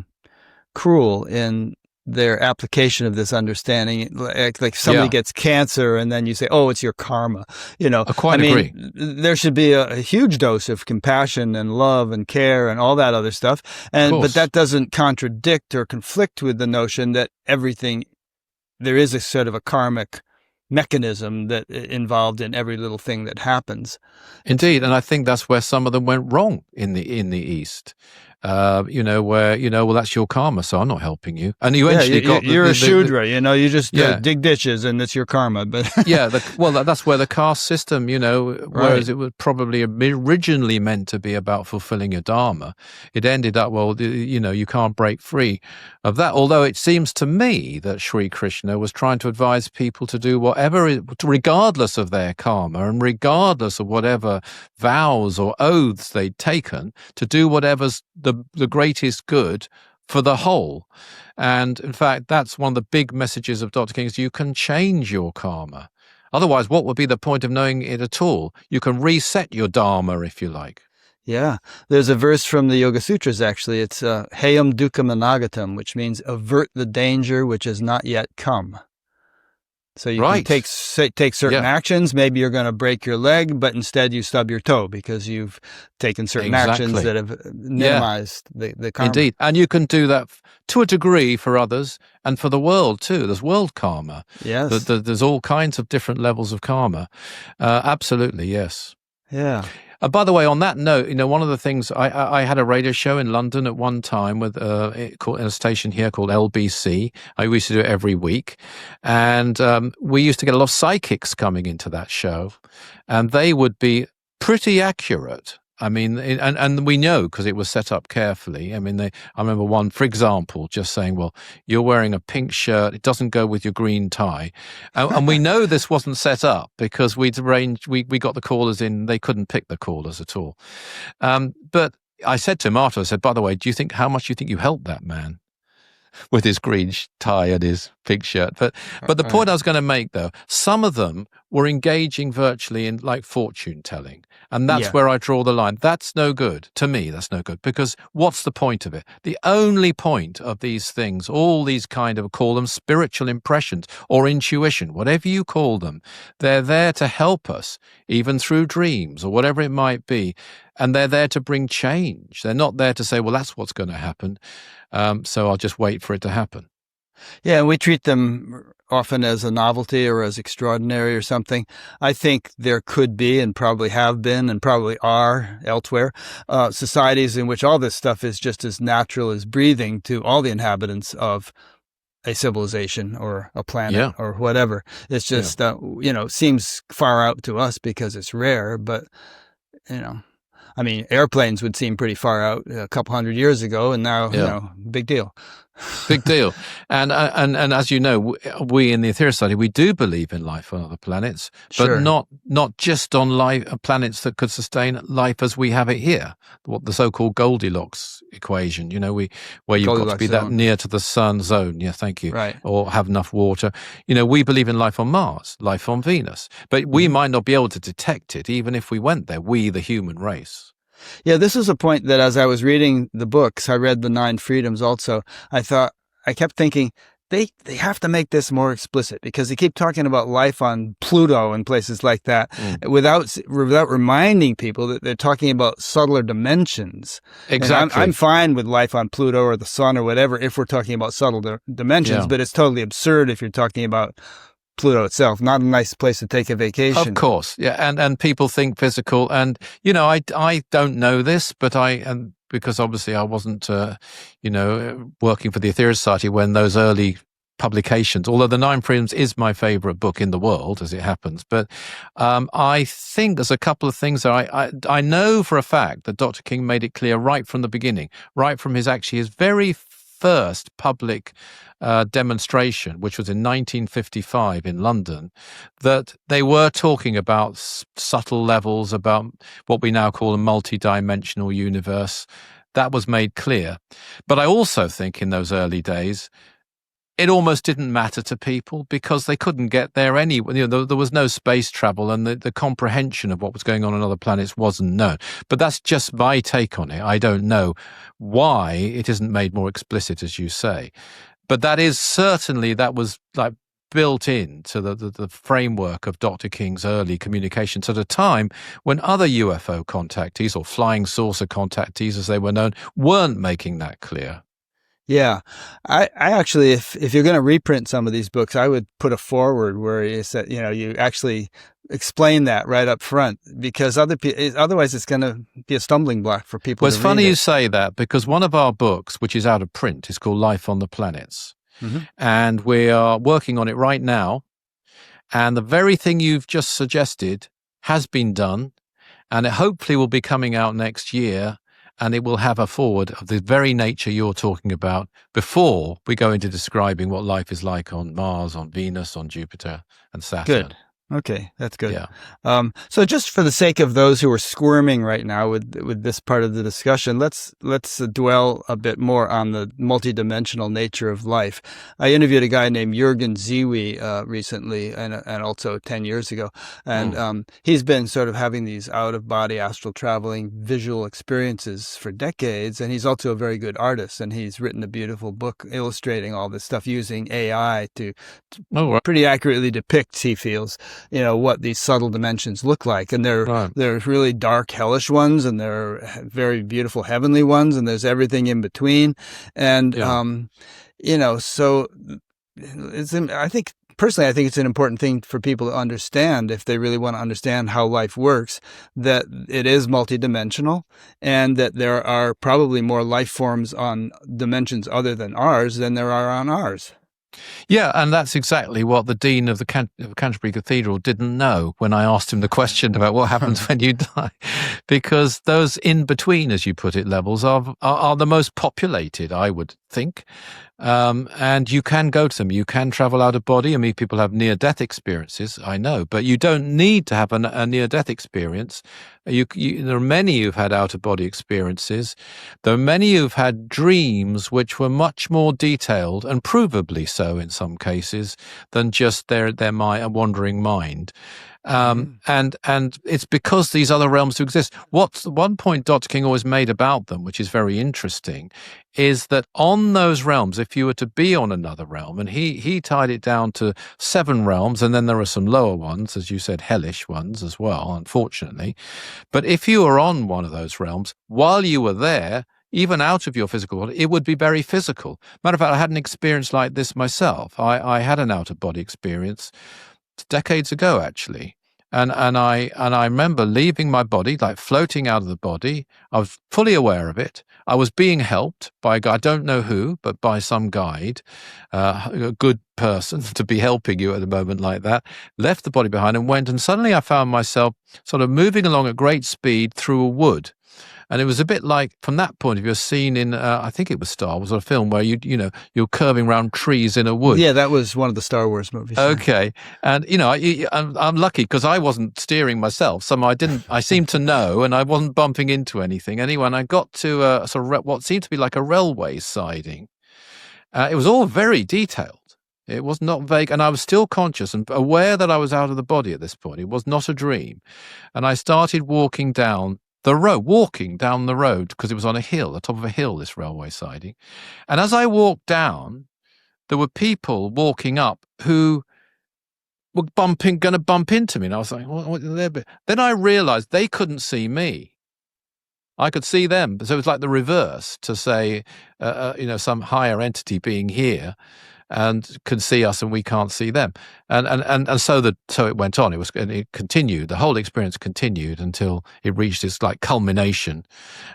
cruel in their application of this understanding. Like somebody gets cancer, and then you say, "Oh, it's your karma." I quite agree. There should be a huge dose of compassion and love and care and all that other stuff. But that doesn't contradict or conflict with the notion that there is a sort of a karmic mechanism that involved in every little thing that happens. Indeed, and I think that's where some of them went wrong in the East. where, well, that's your karma, so I'm not helping you. And you eventually you're a Shudra, you just dig ditches and it's your karma. But that's where the caste system, whereas Right. it was probably originally meant to be about fulfilling your dharma, it ended up, you can't break free of that. Although it seems to me that Sri Krishna was trying to advise people to do whatever, regardless of their karma and regardless of whatever vows or oaths they'd taken, to do whatever's the greatest good for the whole. And in fact, that's one of the big messages of Dr. King's. You can change your karma. Otherwise, what would be the point of knowing it at all? You can reset your dharma, if you like. Yeah. There's a verse from the Yoga Sutras, actually. It's Hayam Dukkam Anagatam, which means avert the danger which has not yet come. So you can take certain actions. Maybe you're going to break your leg, but instead you stub your toe because you've taken certain actions that have minimized the karma. Indeed. And you can do that to a degree for others and for the world too. There's world karma. Yes. There's all kinds of different levels of karma. Absolutely, yes. Yeah. By the way, on that note, one of the things, I had a radio show in London at one time with a station here called LBC. I used to do it every week. And we used to get a lot of psychics coming into that show. And they would be pretty accurate. I mean, and we know because it was set up carefully. I mean, I remember one, for example, just saying, well, you're wearing a pink shirt. It doesn't go with your green tie. And we know this wasn't set up because we'd arranged, we got the callers in. They couldn't pick the callers at all. But I said to him after, I said, by the way, how much do you think you helped that man with his green tie and his pink shirt? But the point I was going to make, though, some of them were engaging virtually in like fortune telling. And that's where I draw the line. That's no good. To me, that's no good. Because what's the point of it? The only point of these things, all these kind of, call them spiritual impressions or intuition, whatever you call them, they're there to help us, even through dreams or whatever it might be. And they're there to bring change. They're not there to say, well, that's what's going to happen. So I'll just wait for it to happen. Yeah, and we treat them often as a novelty or as extraordinary or something. I think there could be and probably have been and probably are elsewhere societies in which all this stuff is just as natural as breathing to all the inhabitants of a civilization or a planet or whatever. It's just, seems far out to us because it's rare, but, I mean, airplanes would seem pretty far out a couple hundred years ago, and now, big deal. Big deal. And as you know, we in the Aetherius Society, we do believe in life on other planets, but not just on planets that could sustain life as we have it here. What the so-called Goldilocks equation, where you've got to be that near to the sun zone. Yeah, thank you. Right. Or have enough water. We believe in life on Mars, life on Venus, but we might not be able to detect it even if we went there, we, the human race. Yeah, this is a point that as I was reading the books, I read the 9 Freedoms also, I kept thinking, they have to make this more explicit because they keep talking about life on Pluto and places like that without reminding people that they're talking about subtler dimensions. Exactly. I'm fine with life on Pluto or the sun or whatever if we're talking about subtle dimensions, but it's totally absurd if you're talking about Pluto itself, not a nice place to take a vacation. Of course, yeah, and people think physical, and I don't know this, but because obviously I wasn't, working for the Aetherius Society when those early publications, although the 9 Freedoms is my favorite book in the world, as it happens, but I think there's a couple of things that I know for a fact that Dr. King made it clear right from the beginning, right from his very first public demonstration, which was in 1955 in London, that they were talking about subtle levels, about what we now call a multidimensional universe. That was made clear. But I also think in those early days, it almost didn't matter to people because they couldn't get there anyway. There was no space travel and the comprehension of what was going on other planets wasn't known. But that's just my take on it. I don't know why it isn't made more explicit, as you say. But that was like built into the framework of Dr. King's early communications at a time when other UFO contactees or flying saucer contactees, as they were known, weren't making that clear. Yeah. I actually, if you're going to reprint some of these books, I would put a foreword where you said, you actually explain that right up front, because otherwise it's going to be a stumbling block for people. Well, it's funny you say that, because one of our books, which is out of print, is called Life on the Planets. And we are working on it right now. And the very thing you've just suggested has been done, and it hopefully will be coming out next year, and it will have a forward of the very nature you're talking about before we go into describing what life is like on Mars, on Venus, on Jupiter, and Saturn. Good. Okay, that's good. Yeah. So just for the sake of those who are squirming right now with this part of the discussion, let's dwell a bit more on the multidimensional nature of life. I interviewed a guy named Jürgen Ziwi recently, and also 10 years ago, and he's been sort of having these out-of-body astral traveling visual experiences for decades, and he's also a very good artist, and he's written a beautiful book illustrating all this stuff using AI to pretty accurately depict, he feels, what these subtle dimensions look like. And there's really dark, hellish ones, and there are very beautiful heavenly ones, and there's everything in between. And, so I think it's an important thing for people to understand, if they really want to understand how life works, that it is multidimensional, and that there are probably more life forms on dimensions other than ours than there are on ours. Yeah, and that's exactly what the Dean of the Canterbury Cathedral didn't know when I asked him the question about what happens when you die. Because those in-between, as you put it, levels are the most populated, I would think. And you can go to them. You can travel out of body. I mean, people have near-death experiences, I know, but you don't need to have a near-death experience. There are many who've had out-of-body experiences. There are many who've had dreams which were much more detailed, and provably so in some cases, than just their wandering mind. And it's because these other realms do exist. One point Dr. King always made about them, which is very interesting, is that on those realms, if you were to be on another realm, and he tied it down to 7 realms, and then there are some lower ones, as you said, hellish ones as well, unfortunately. But if you were on one of those realms, while you were there, even out of your physical body, it would be very physical. Matter of fact, I had an experience like this myself. I had an out-of-body experience decades ago, actually. And I remember leaving my body, like floating out of the body. I was fully aware of it. I was being helped by a guy, I don't know who, but by some guide, a good person to be helping you at a moment like that. Left the body behind and went, and suddenly I found myself sort of moving along at great speed through a wood. And it was a bit like, from that point of view, a scene in, I think it was Star Wars, a film where you're curving around trees in a wood. Yeah, that was one of the Star Wars movies. Okay, and I'm lucky because I wasn't steering myself, so I seemed to know, and I wasn't bumping into anything. Anyway, and I got to what seemed to be like a railway siding. It was all very detailed. It was not vague, and I was still conscious and aware that I was out of the body at this point. It was not a dream, and I started walking down the road, because it was on a hill, the top of a hill, this railway siding. And as I walked down, there were people walking up who were going to bump into me. And I was like, what then I realized they couldn't see me. I could see them. So it was like the reverse, to say, some higher entity being here and can see us and we can't see them. And so it went on. It continued. The whole experience continued until it reached its like culmination.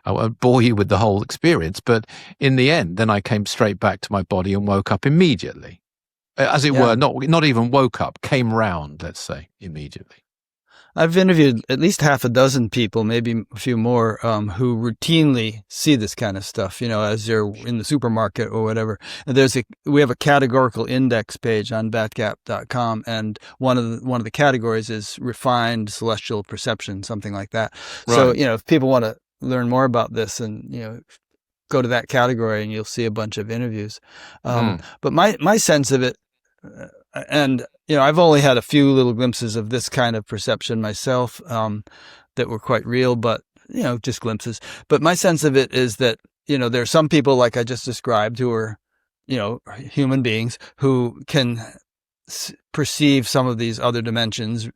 I won't bore you with the whole experience, but in the end, then I came straight back to my body and woke up immediately. As it were, not even woke up, came round, let's say, immediately. I've interviewed at least half a dozen people, maybe a few more, who routinely see this kind of stuff, as they're in the supermarket or whatever. And we have a categorical index page on batgap.com, and one of the categories is refined celestial perception, something like that. Right. So, if people want to learn more about this, and, go to that category and you'll see a bunch of interviews. But my sense of it, and I've only had a few little glimpses of this kind of perception myself, that were quite real, but just glimpses. But my sense of it is that there are some people, like I just described, who are human beings who can perceive some of these other dimensions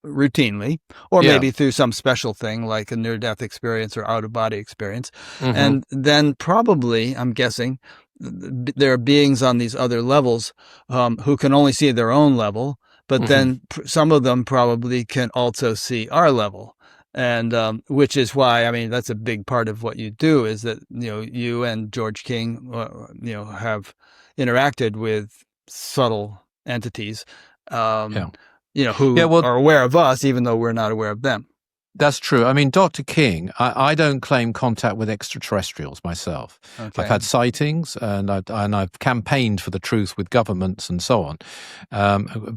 routinely, or maybe through some special thing like a near-death experience or out-of-body experience. Mm-hmm. And then probably, I'm guessing, there are beings on these other levels who can only see their own level, but then some of them probably can also see our level. And which is why, I mean, that's a big part of what you do, is that, you and George King, have interacted with subtle entities, Yeah. who are aware of us, even though we're not aware of them. That's true. I mean, Dr. King, I don't claim contact with extraterrestrials myself. Okay. I've had sightings, and I've campaigned for the truth with governments and so on,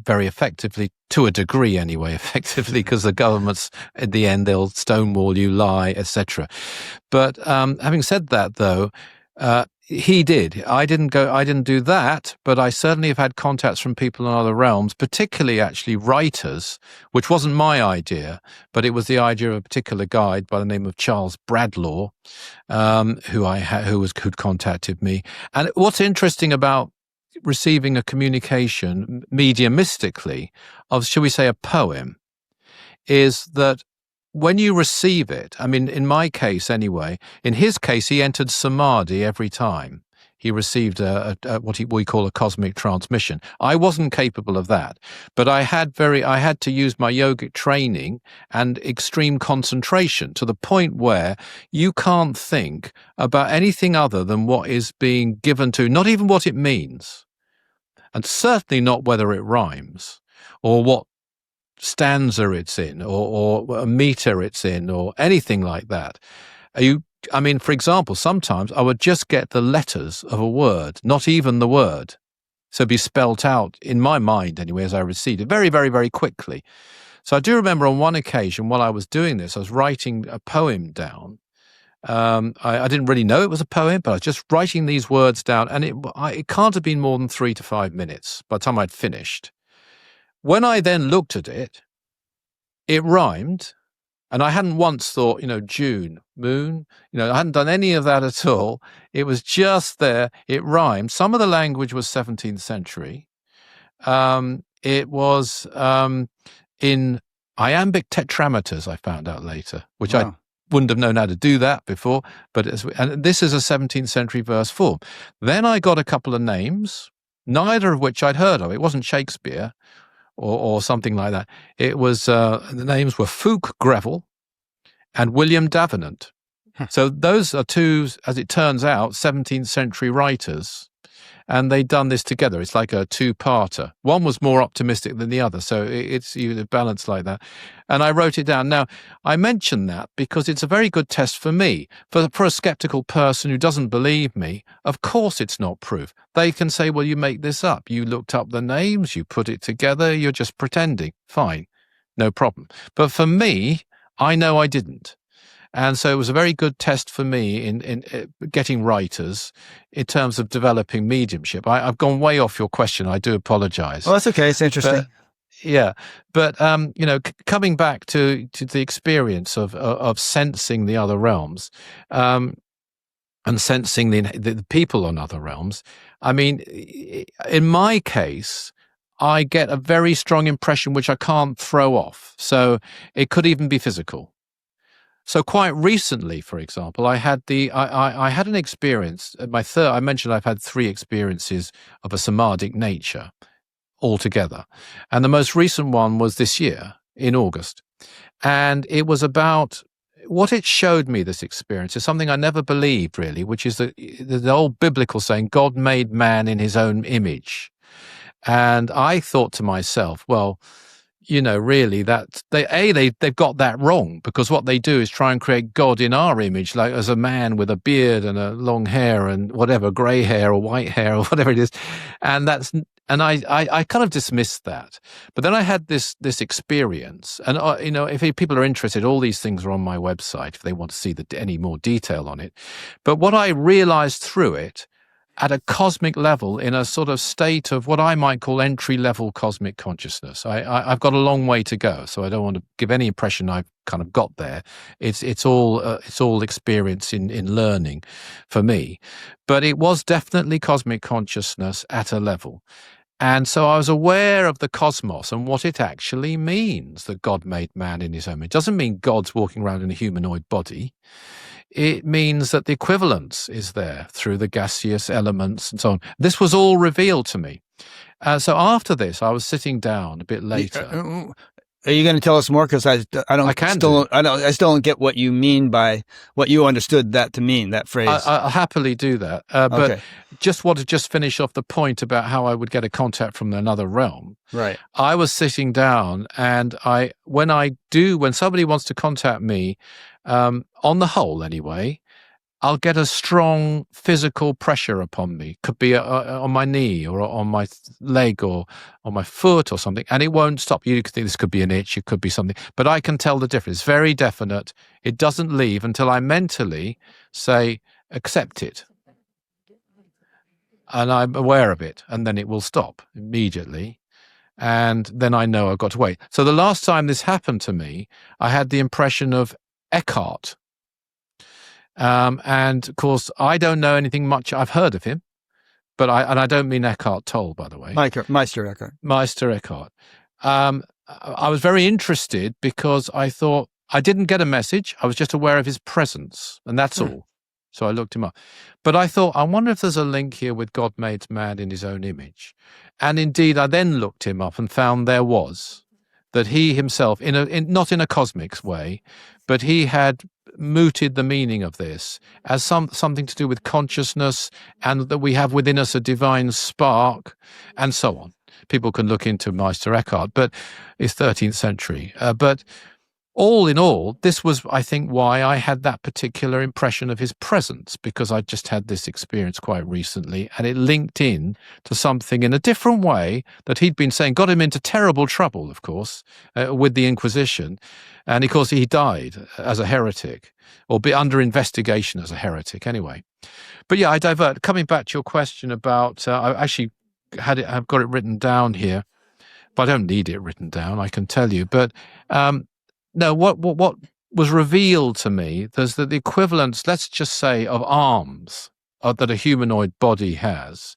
very effectively, to a degree anyway, effectively, because the governments, in the end, they'll stonewall you, lie, etc. But having said that, though, he did. I didn't do that, but I certainly have had contacts from people in other realms, particularly actually writers, which wasn't my idea, but it was the idea of a particular guide by the name of Charles Bradlaugh, who'd contacted me. And what's interesting about receiving a communication mediumistically of, shall we say, a poem, is that when you receive it, I mean, in my case anyway, in his case, he entered samadhi every time he received what we call a cosmic transmission. I wasn't capable of that, but I had to use my yogic training and extreme concentration to the point where you can't think about anything other than what is being given to, not even what it means, and certainly not whether it rhymes or what stanza it's in, or a meter it's in, or anything like that. I mean, for example, sometimes I would just get the letters of a word, not even the word, so be spelt out in my mind anyway as I received it, very, very, very quickly. So I do remember on one occasion while I was doing this, I was writing a poem down. I didn't really know it was a poem, but I was just writing these words down, and it can't have been more than 3 to 5 minutes by the time I'd finished. When I then looked at it, it rhymed, and I hadn't once thought, June, moon, I hadn't done any of that at all. It was just there. It rhymed. Some of the language was 17th century. It was in iambic tetrameters, I found out later, which I wouldn't have known how to do that before, and this is a 17th century verse form. Then I got a couple of names, neither of which I'd heard of. It wasn't Shakespeare or something like that. It was, the names were Fulke Greville and William Davenant. So those are two, as it turns out, 17th century writers, and they'd done this together. It's like a two-parter. One was more optimistic than the other, so it's balanced like that. And I wrote it down. Now, I mention that because it's a very good test for me. For a skeptical person who doesn't believe me, of course it's not proof. They can say, well, you make this up. You looked up the names, you put it together, you're just pretending. Fine, no problem. But for me, I know I didn't. And so it was a very good test for me in getting writers in terms of developing mediumship. I've gone way off your question. I do apologize. Well, that's okay. It's interesting. But coming back to the experience of sensing the other realms, and sensing the people on other realms. I mean, in my case, I get a very strong impression which I can't throw off. So it could even be physical. So quite recently, for example, I had an experience. I mentioned I've had 3 experiences of a samadhic nature altogether, and the most recent one was this year in August, and it was about what it showed me. This experience is something I never believed really, which is the old biblical saying, "God made man in His own image," and I thought to myself, well, really they've got that wrong, because what they do is try and create God in our image, like as a man with a beard and a long hair and whatever, grey hair or white hair or whatever it is. And I kind of dismissed that. But then I had this experience, and if people are interested, all these things are on my website if they want to see any more detail on it. But what I realized through it, at a cosmic level, in a sort of state of what I might call entry-level cosmic consciousness. I've got a long way to go, so I don't want to give any impression I've kind of got there. It's all experience in learning for me, but it was definitely cosmic consciousness at a level. And so I was aware of the cosmos and what it actually means that God made man in His own image. It doesn't mean God's walking around in a humanoid body. It means that the equivalence is there through the gaseous elements and so on. This was all revealed to me. So after this, I was sitting down a bit later. Are you going to tell us more? Because I still don't get what you mean by what you understood that to mean, that phrase. I'll happily do that. But Okay. just want to finish off the point about how I would get a contact from another realm. Right. I was sitting down, and when somebody wants to contact me, on the whole anyway, I'll get a strong physical pressure upon me. Could be on my knee or on my leg or on my foot or something, and it won't stop. You could think this could be an itch, it could be something, but I can tell the difference. It's very definite. It doesn't leave until I mentally say, accept it. And I'm aware of it, and then it will stop immediately. And then I know I've got to wait. So the last time this happened to me, I had the impression of Eckhart. And of course, I don't know anything much. I've heard of him, but I don't mean Eckhart Tolle, by the way. Meister Eckhart. Meister Eckhart. I was very interested because I thought I didn't get a message. I was just aware of his presence, and that's all. So I looked him up. But I thought, I wonder if there's a link here with God made man in his own image. And indeed, I then looked him up and found there was, that he himself, not in a cosmic way, but he had mooted the meaning of this as something to do with consciousness, and that we have within us a divine spark, and so on. People can look into Meister Eckhart, but it's 13th century. But all in all, this was, I think, why I had that particular impression of his presence, because I just had this experience quite recently, and it linked in to something in a different way that he'd been saying, got him into terrible trouble, of course, with the Inquisition. And of course, he died as a heretic, or be under investigation as a heretic anyway. But yeah, I divert. Coming back to your question about, I actually I've got it written down here, but I don't need it written down, I can tell you. But no, what was revealed to me is that the equivalence, let's just say, of arms that a humanoid body has,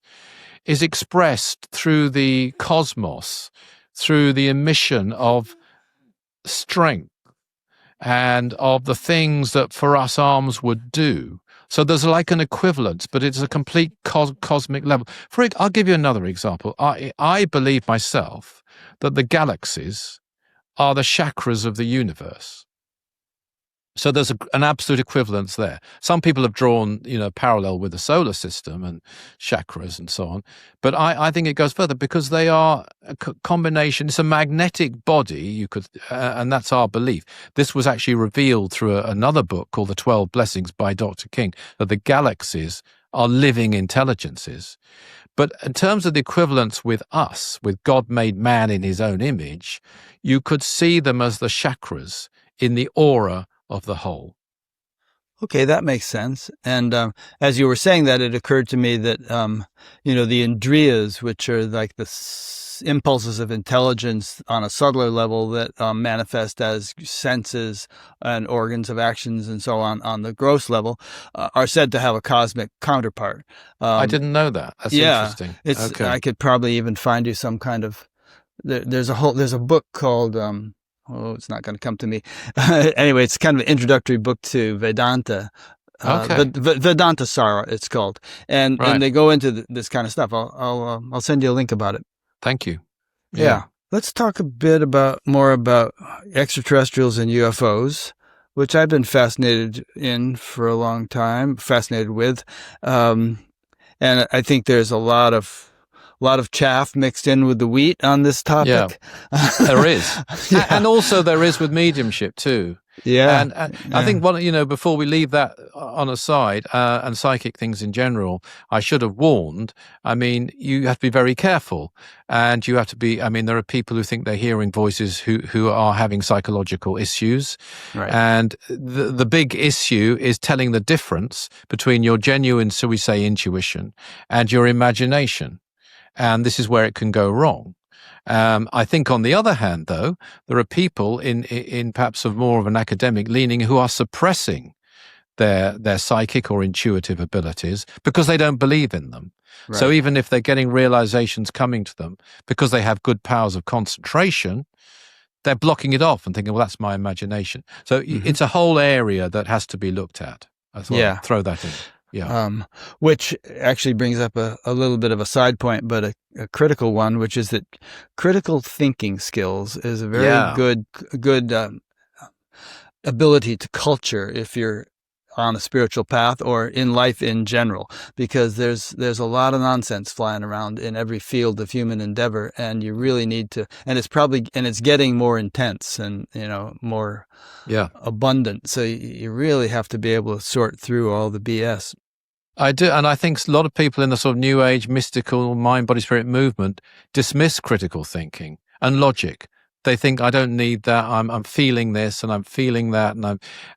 is expressed through the cosmos, through the emission of strength and of the things that for us arms would do. So there's like an equivalence, but it's a complete cosmic level. I'll give you another example. I believe myself that the galaxies are the chakras of the universe. So there's an absolute equivalence there. Some people have drawn, parallel with the solar system and chakras and so on. But I think it goes further, because they are a combination. It's a magnetic body, and that's our belief. This was actually revealed through another book called The 12 Blessings by Dr. King, that the galaxies are living intelligences. But in terms of the equivalence with us, with God made man in his own image, you could see them as the chakras in the aura of the whole. Okay, that makes sense. And as you were saying that, it occurred to me that, the indriyas, which are like the impulses of intelligence on a subtler level that manifest as senses and organs of actions and so on the gross level, are said to have a cosmic counterpart. I didn't know that. That's interesting. Okay. I could probably even find you some kind of, there's a book called, it's not going to come to me. Anyway, it's kind of an introductory book to Vedanta. Okay. Vedanta Sara, it's called. And they go into this kind of stuff. I'll send you a link about it. Thank you. Yeah. Let's talk a bit more about extraterrestrials and UFOs, which I've been fascinated for a long time, fascinated with. And I think there's a lot of chaff mixed in with the wheat on this topic. Yeah, there is. Yeah. And also there is with mediumship too. Yeah. And I think before we leave that on a side, and psychic things in general, I should have warned. I mean, you have to be very careful, and you have to be, there are people who think they're hearing voices who are having psychological issues. Right. And the big issue is telling the difference between your genuine, so we say, intuition and your imagination. And this is where it can go wrong. I think, on the other hand, though, there are people in perhaps of more of an academic leaning who are suppressing their psychic or intuitive abilities because they don't believe in them. Right. So even if they're getting realizations coming to them because they have good powers of concentration, they're blocking it off and thinking, well, that's my imagination. So it's a whole area that has to be looked at. I thought I'd throw that in. Which actually brings up a little bit of a side point, but a critical one, which is that critical thinking skills is a very good ability to culture if you're on a spiritual path or in life in general, because there's a lot of nonsense flying around in every field of human endeavor, and you really need to, and it's getting more intense and, more abundant. So you really have to be able to sort through all the BS. I do, and I think a lot of people in the sort of New Age, mystical, mind, body, spirit movement dismiss critical thinking and logic. They think, I don't need that. I'm feeling this and I'm feeling that,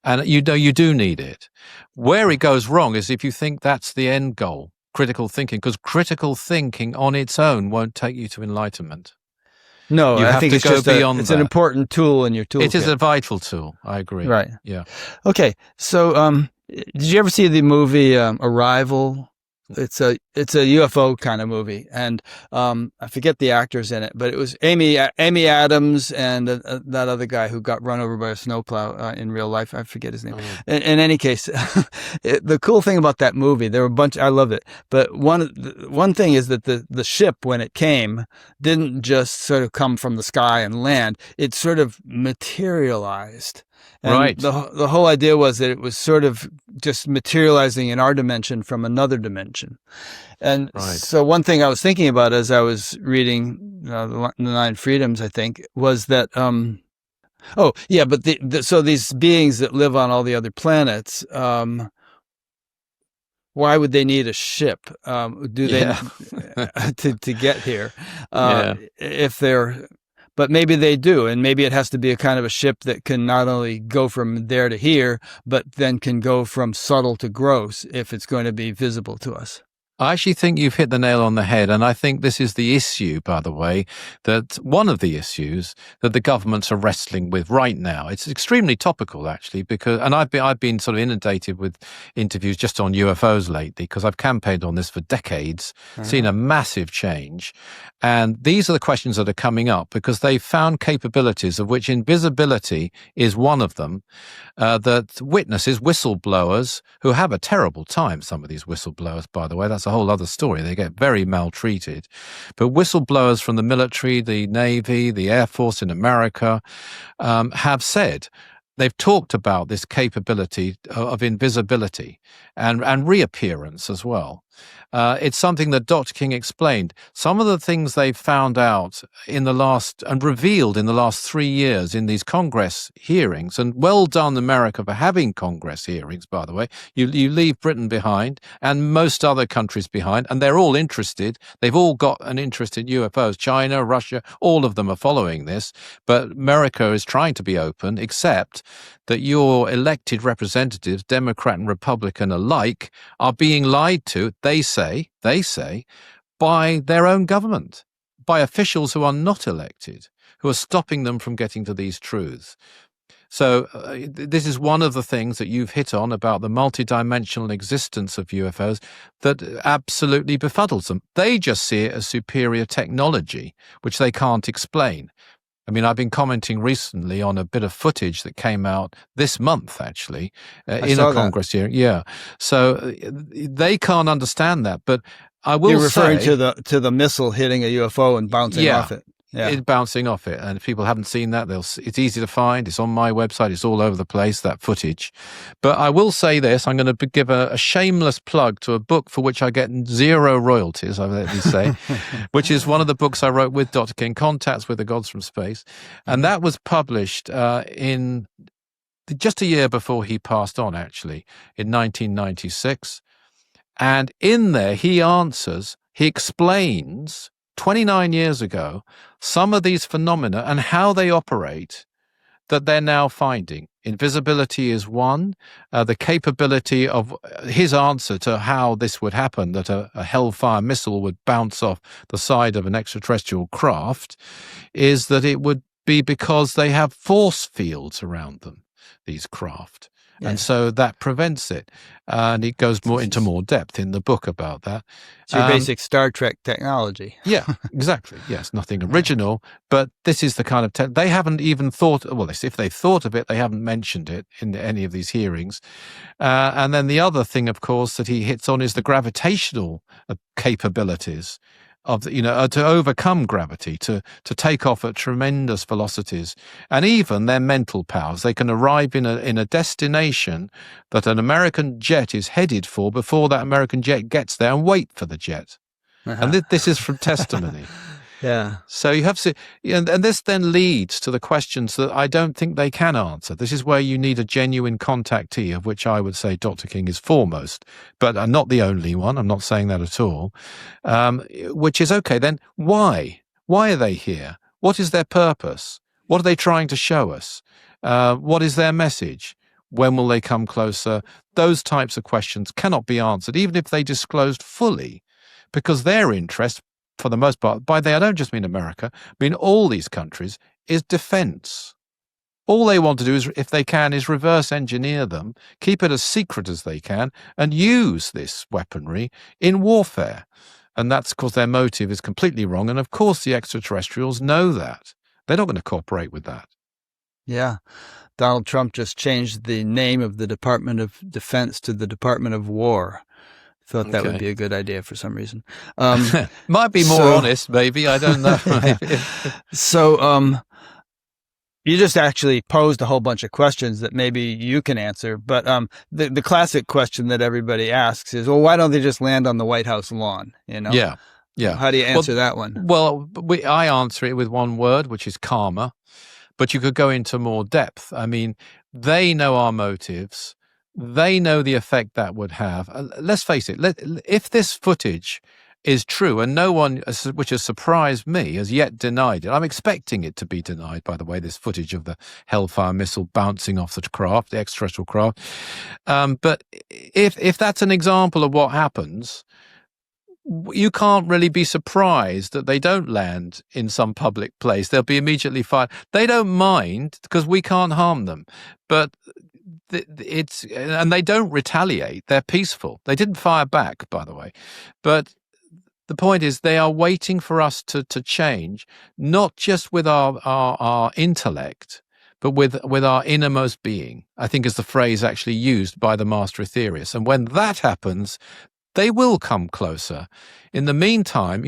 and you do need it. Where it goes wrong is if you think that's the end goal, critical thinking, because critical thinking on its own won't take you to enlightment. No, I think it's go beyond it's that. an important tool in your toolkit. It is a vital tool. I agree. Right. Yeah. Okay. So, did you ever see the movie Arrival? It's a UFO kind of movie, and I forget the actors in it, but it was Amy Adams and that other guy who got run over by a snowplow in real life. I forget his name. In any case, the cool thing about that movie, there were a bunch. I loved it, but one thing is that the ship, when it came, didn't just sort of come from the sky and land. It sort of materialized. And right. The whole idea was that it was sort of just materializing in our dimension from another dimension. And so one thing I was thinking about as I was reading the Nine Freedoms, I think, was that, so these beings that live on all the other planets, why would they need a ship? To get here? If they're... But maybe they do, and maybe it has to be a kind of a ship that can not only go from there to here, but then can go from subtle to gross if it's going to be visible to us. I actually think you've hit the nail on the head, and I think this is the issue, by the way, that one of the issues that the governments are wrestling with right now. It's extremely topical, actually, because, and I've been sort of inundated with interviews just on UFOs lately, because I've campaigned on this for decades, seen a massive change, and these are the questions that are coming up because they've found capabilities of which invisibility is one of them, that witnesses, whistleblowers, who have a terrible time, some of these whistleblowers, by the way, that's a whole other story. They get very maltreated. But whistleblowers from the military, the Navy, the Air Force in America have said, they've talked about this capability of invisibility and reappearance as well. It's something that Dr. King explained. Some of the things they've found out in the last and revealed in the last 3 years in these Congress hearings, and well done America for having Congress hearings, by the way. You leave Britain behind and most other countries behind, and they're all interested. They've all got an interest in UFOs. China, Russia, all of them are following this, but America is trying to be open, except that your elected representatives, Democrat and Republican alike, are being lied to, they say, by their own government, by officials who are not elected, who are stopping them from getting to these truths. So this is one of the things that you've hit on about the multidimensional existence of UFOs that absolutely befuddles them. They just see it as superior technology, which they can't explain. I mean, I've been commenting recently on a bit of footage that came out this month, actually, in a Congress hearing. Yeah. So they can't understand that. But I will say... You're referring to the missile hitting a UFO and bouncing off it. Yeah, it's bouncing off it. And if people haven't seen that, it's easy to find. It's on my website. It's all over the place, that footage. But I will say this. I'm going to give a shameless plug to a book for which I get zero royalties, I'll let you say, which is one of the books I wrote with Dr. King, Contacts with the Gods from Space. And that was published in just a year before he passed on, actually, in 1996. And in there, he explains 29 years ago, some of these phenomena and how they operate that they're now finding. Invisibility is one. The capability of his answer to how this would happen, that a Hellfire missile would bounce off the side of an extraterrestrial craft, is that it would be because they have force fields around them, these craft. Yeah. And so that prevents it. And it goes into more depth in the book about that. It's your basic Star Trek technology. Yeah, exactly. Yes, nothing original, but this is the kind of they haven't even thought. Well, if they thought of it, they haven't mentioned it in any of these hearings. And then the other thing, of course, that he hits on is the gravitational capabilities of to overcome gravity, to take off at tremendous velocities, and even their mental powers. They can arrive in a destination that an American jet is headed for before that American jet gets there, and wait for the jet. And this is from testimony. Yeah. So you have to, and this then leads to the questions that I don't think they can answer. This is where you need a genuine contactee, of which I would say Dr. King is foremost, but I'm not the only one. I'm not saying that at all. Which is, okay, then why? Why are they here? What is their purpose? What are they trying to show us? What is their message? When will they come closer? Those types of questions cannot be answered, even if they disclosed fully, because their interest, for the most part, by they I don't just mean America, I mean all these countries, is defense. All they want to do is, if they can, is reverse engineer them, keep it as secret as they can, and use this weaponry in warfare. And that's because their motive is completely wrong. And of course the extraterrestrials know that. They're not going to cooperate with that. Yeah. Donald Trump just changed the name of the Department of Defense to the Department of War. Thought that would be a good idea for some reason. Might be more honest, maybe. I don't know. So you just actually posed a whole bunch of questions that maybe you can answer. But the classic question that everybody asks is, well, why don't they just land on the White House lawn? Yeah. How do you answer that one? Well, I answer it with one word, which is karma. But you could go into more depth. I mean, they know our motives. They know the effect that would have. Let's face it, if this footage is true, and no one, which has surprised me, has yet denied it. I'm expecting it to be denied, by the way, this footage of the Hellfire missile bouncing off the craft, the extraterrestrial craft. But if that's an example of what happens, you can't really be surprised that they don't land in some public place. They'll be immediately fired. They don't mind because we can't harm them. But and they don't retaliate. They're peaceful. They didn't fire back, by the way. But the point is, they are waiting for us to change, not just with our intellect, but with our innermost being, I think is the phrase actually used by the Master Aetherius. And when that happens, they will come closer. In the meantime,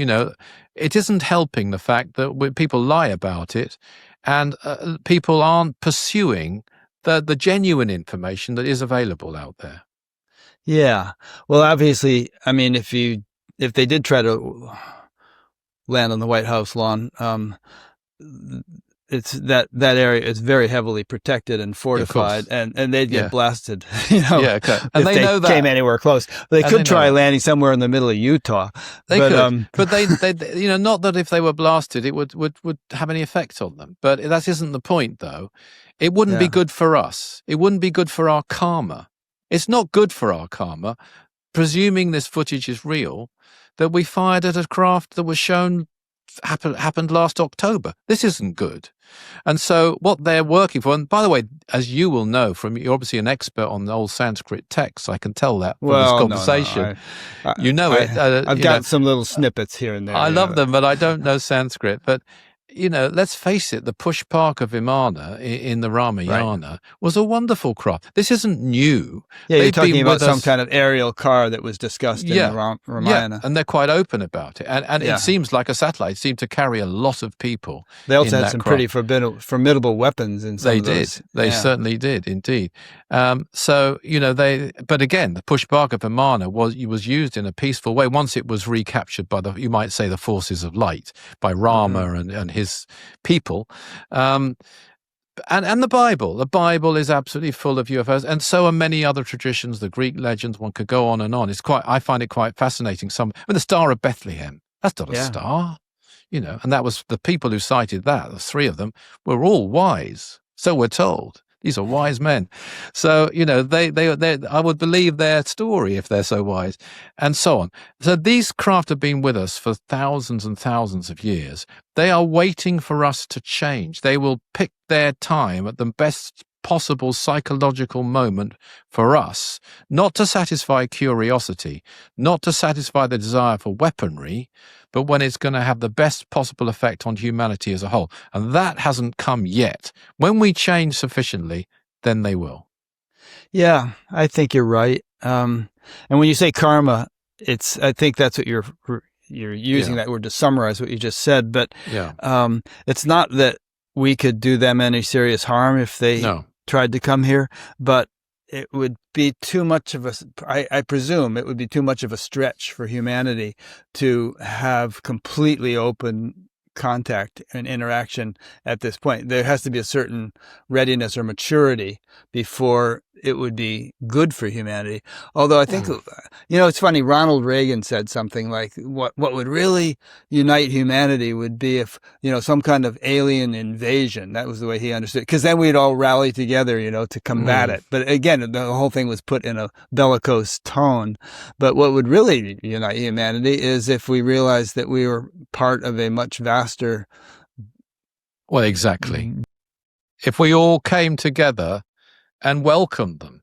it isn't helping the fact that people lie about it, and people aren't pursuing the genuine information that is available out there. Yeah. Well, obviously, I mean, if they did try to land on the White House lawn, it's that area is very heavily protected and fortified, and they'd get blasted, Okay. And if they know that came anywhere close. They could try landing somewhere in the middle of Utah. They could, but they not that if they were blasted, it would have any effect on them. But that isn't the point, though. It wouldn't be good for us. It wouldn't be good for our karma. It's not good for our karma, presuming this footage is real, that we fired at a craft that was shown happened last October. This isn't good. And so what they're working for, and by the way, as you will know, you're obviously an expert on the old Sanskrit texts, I can tell that from this conversation. No, I've got some little snippets here and there. I love them, but I don't know Sanskrit. But let's face it, the Pushpaka Vimana in the Ramayana was a wonderful craft. This isn't new. Yeah, you're talking about some kind of aerial car that was discussed in the Ramayana. Yeah, and they're quite open about it. And it seems like a satellite. It seemed to carry a lot of people. They also had some pretty formidable weapons in some of those. They certainly did, indeed. So, but again, the Pushpaka Vimana was used in a peaceful way once it was recaptured by you might say, the forces of light, by Rama and his people. And the Bible is absolutely full of UFOs, and so are many other traditions, the Greek legends. One could go on and on. I find it quite fascinating. The Star of Bethlehem, that's not a star, and that was the people who cited that. The three of them were all wise, so we're told. These are wise men. So, I would believe their story if they're so wise, and so on. So these craft have been with us for thousands and thousands of years. They are waiting for us to change. They will pick their time at the best possible psychological moment for us, not to satisfy curiosity, not to satisfy the desire for weaponry, but when it's going to have the best possible effect on humanity as a whole. And that hasn't come yet. When we change sufficiently, then they will. Yeah, I think you're right. And when you say karma, I think that's what you're using that word to summarize what you just said. But it's not that we could do them any serious harm if they tried to come here, but it would be too much of I presume it would be too much of a stretch for humanity to have completely open contact and interaction at this point. There has to be a certain readiness or maturity before it would be good for humanity. Although I think, it's funny, Ronald Reagan said something like, what would really unite humanity would be if, some kind of alien invasion. That was the way he understood it. Because then we'd all rally together, to combat it. But again, the whole thing was put in a bellicose tone. But what would really unite humanity is if we realized that we were part of a much vaster... Well, exactly. If we all came together and welcome them,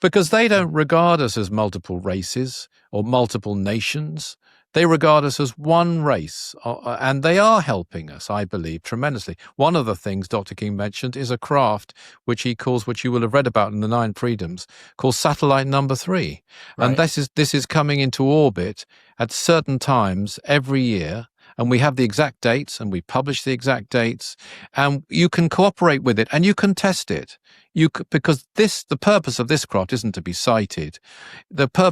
because they don't regard us as multiple races or multiple nations. They regard us as one race, and they are helping us, I believe, tremendously. One of the things Dr. King mentioned is a craft which he calls, which you will have read about in the 9 Freedoms, called Satellite Number 3. Right. And this is coming into orbit at certain times every year. And we have the exact dates, and we publish the exact dates, and you can cooperate with it, and you can test it. Because the purpose of this craft isn't to be sighted,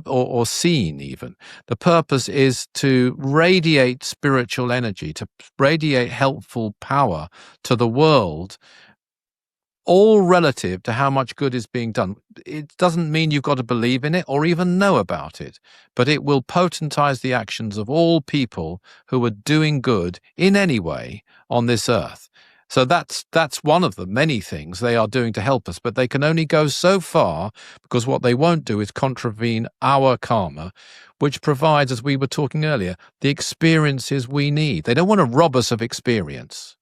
or seen even. The purpose is to radiate spiritual energy, to radiate helpful power to the world, all relative to how much good is being done. It doesn't mean you've got to believe in it or even know about it, but it will potentize the actions of all people who are doing good in any way on this earth. So that's one of the many things they are doing to help us, but they can only go so far, because what they won't do is contravene our karma, which provides, as we were talking earlier, the experiences we need. They don't want to rob us of experience.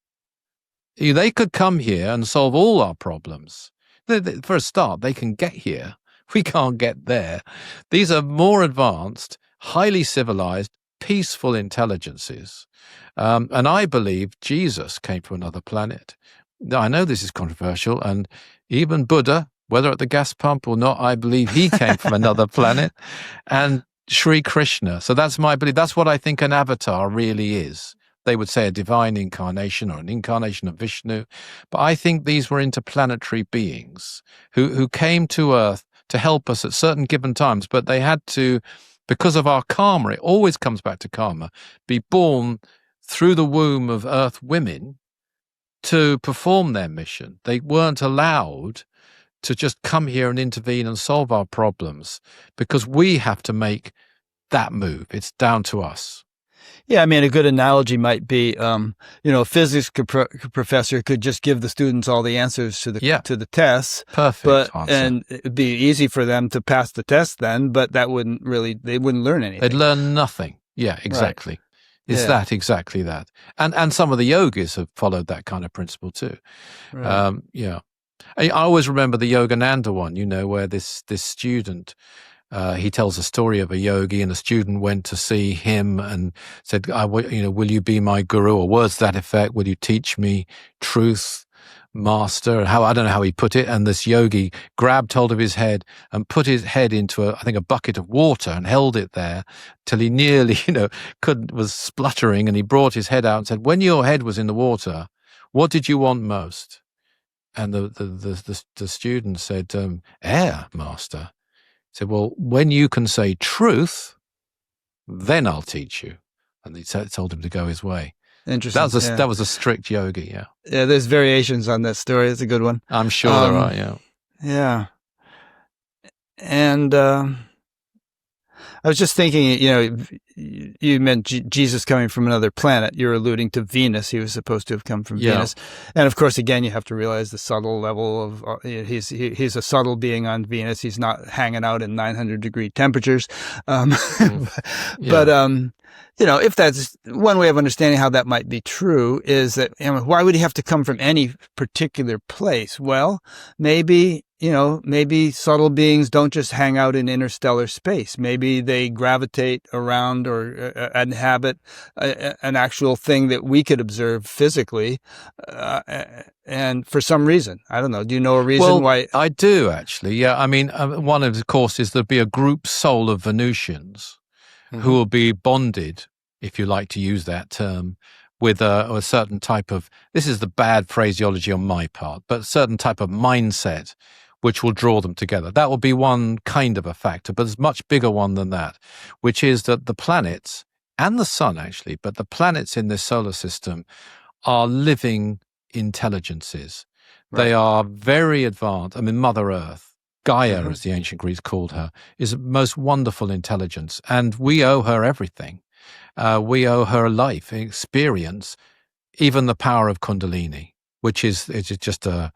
They could come here and solve all our problems. For a start, they can get here. We can't get there. These are more advanced, highly civilized, peaceful intelligences. And I believe Jesus came from another planet. I know this is controversial, and even Buddha, whether at the gas pump or not, I believe he came from another planet. And Sri Krishna. So that's my belief. That's what I think an avatar really is. They would say a divine incarnation or an incarnation of Vishnu. But I think these were interplanetary beings who came to Earth to help us at certain given times, but they had to, because of our karma, it always comes back to karma, be born through the womb of Earth women to perform their mission. They weren't allowed to just come here and intervene and solve our problems, because we have to make that move. It's down to us. Yeah, I mean, a good analogy might be, a physics professor could just give the students all the answers to the tests. Perfect answer. And it'd be easy for them to pass the test then, but they wouldn't learn anything. They'd learn nothing. Yeah, exactly. Right. It's exactly that. And some of the yogis have followed that kind of principle too. Right. I always remember the Yogananda one, where this student, he tells a story of a yogi, and a student went to see him and said, will you be my guru, or words to that effect? Will you teach me truth, master? I don't know how he put it. And this yogi grabbed hold of his head and put his head into a bucket of water and held it there till he nearly, was spluttering. And he brought his head out and said, when your head was in the water, what did you want most? And the student said, air, master. He said, well, when you can say truth, then I'll teach you. And he told him to go his way. Interesting. That was a strict yogi, yeah. Yeah, there's variations on that story. It's a good one. I'm sure there are, yeah. Yeah. And I was just thinking, you meant Jesus coming from another planet. You're alluding to Venus. He was supposed to have come from Venus. And of course, again, you have to realize the subtle level of, he's a subtle being on Venus. He's not hanging out in 900-degree temperatures. But, if that's one way of understanding how that might be true is that, why would he have to come from any particular place? Well, maybe subtle beings don't just hang out in interstellar space. Maybe they gravitate around or inhabit an actual thing that we could observe physically. And for some reason, I don't know. Do you know a reason why? I do, actually. Yeah. I mean, one of course, is there'll be a group soul of Venusians who will be bonded, if you like to use that term, with a certain type of, this is the bad phraseology on my part, but a certain type of mindset which will draw them together. That will be one kind of a factor, but there's a much bigger one than that, which is that the planets and the sun, actually, but the planets in this solar system are living intelligences. Right. They are very advanced. I mean, Mother Earth, Gaia, as the ancient Greeks called her, is a most wonderful intelligence, and we owe her everything. We owe her life, experience, even the power of Kundalini, which is just a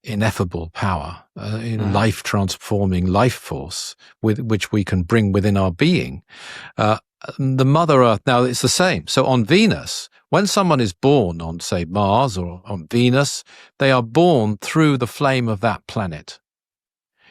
ineffable power, life-transforming life force with which we can bring within our being. The Mother Earth, now it's the same. So on Venus, when someone is born on, say, Mars or on Venus, they are born through the flame of that planet.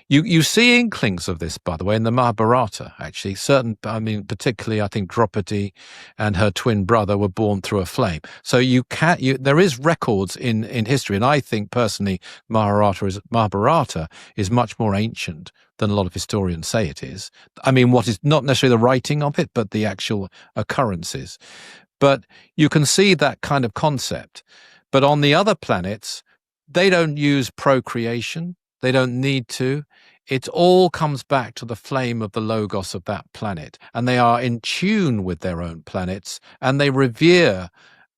You see inklings of this, by the way, in the Mahabharata, actually. Particularly, I think Draupadi and her twin brother were born through a flame. So there is records in history, and I think personally Mahabharata is much more ancient than a lot of historians say it is. I mean, what is not necessarily the writing of it, but the actual occurrences. But you can see that kind of concept. But on the other planets, they don't use procreation. They don't need to. It all comes back to the flame of the logos of that planet. And they are in tune with their own planets, and they revere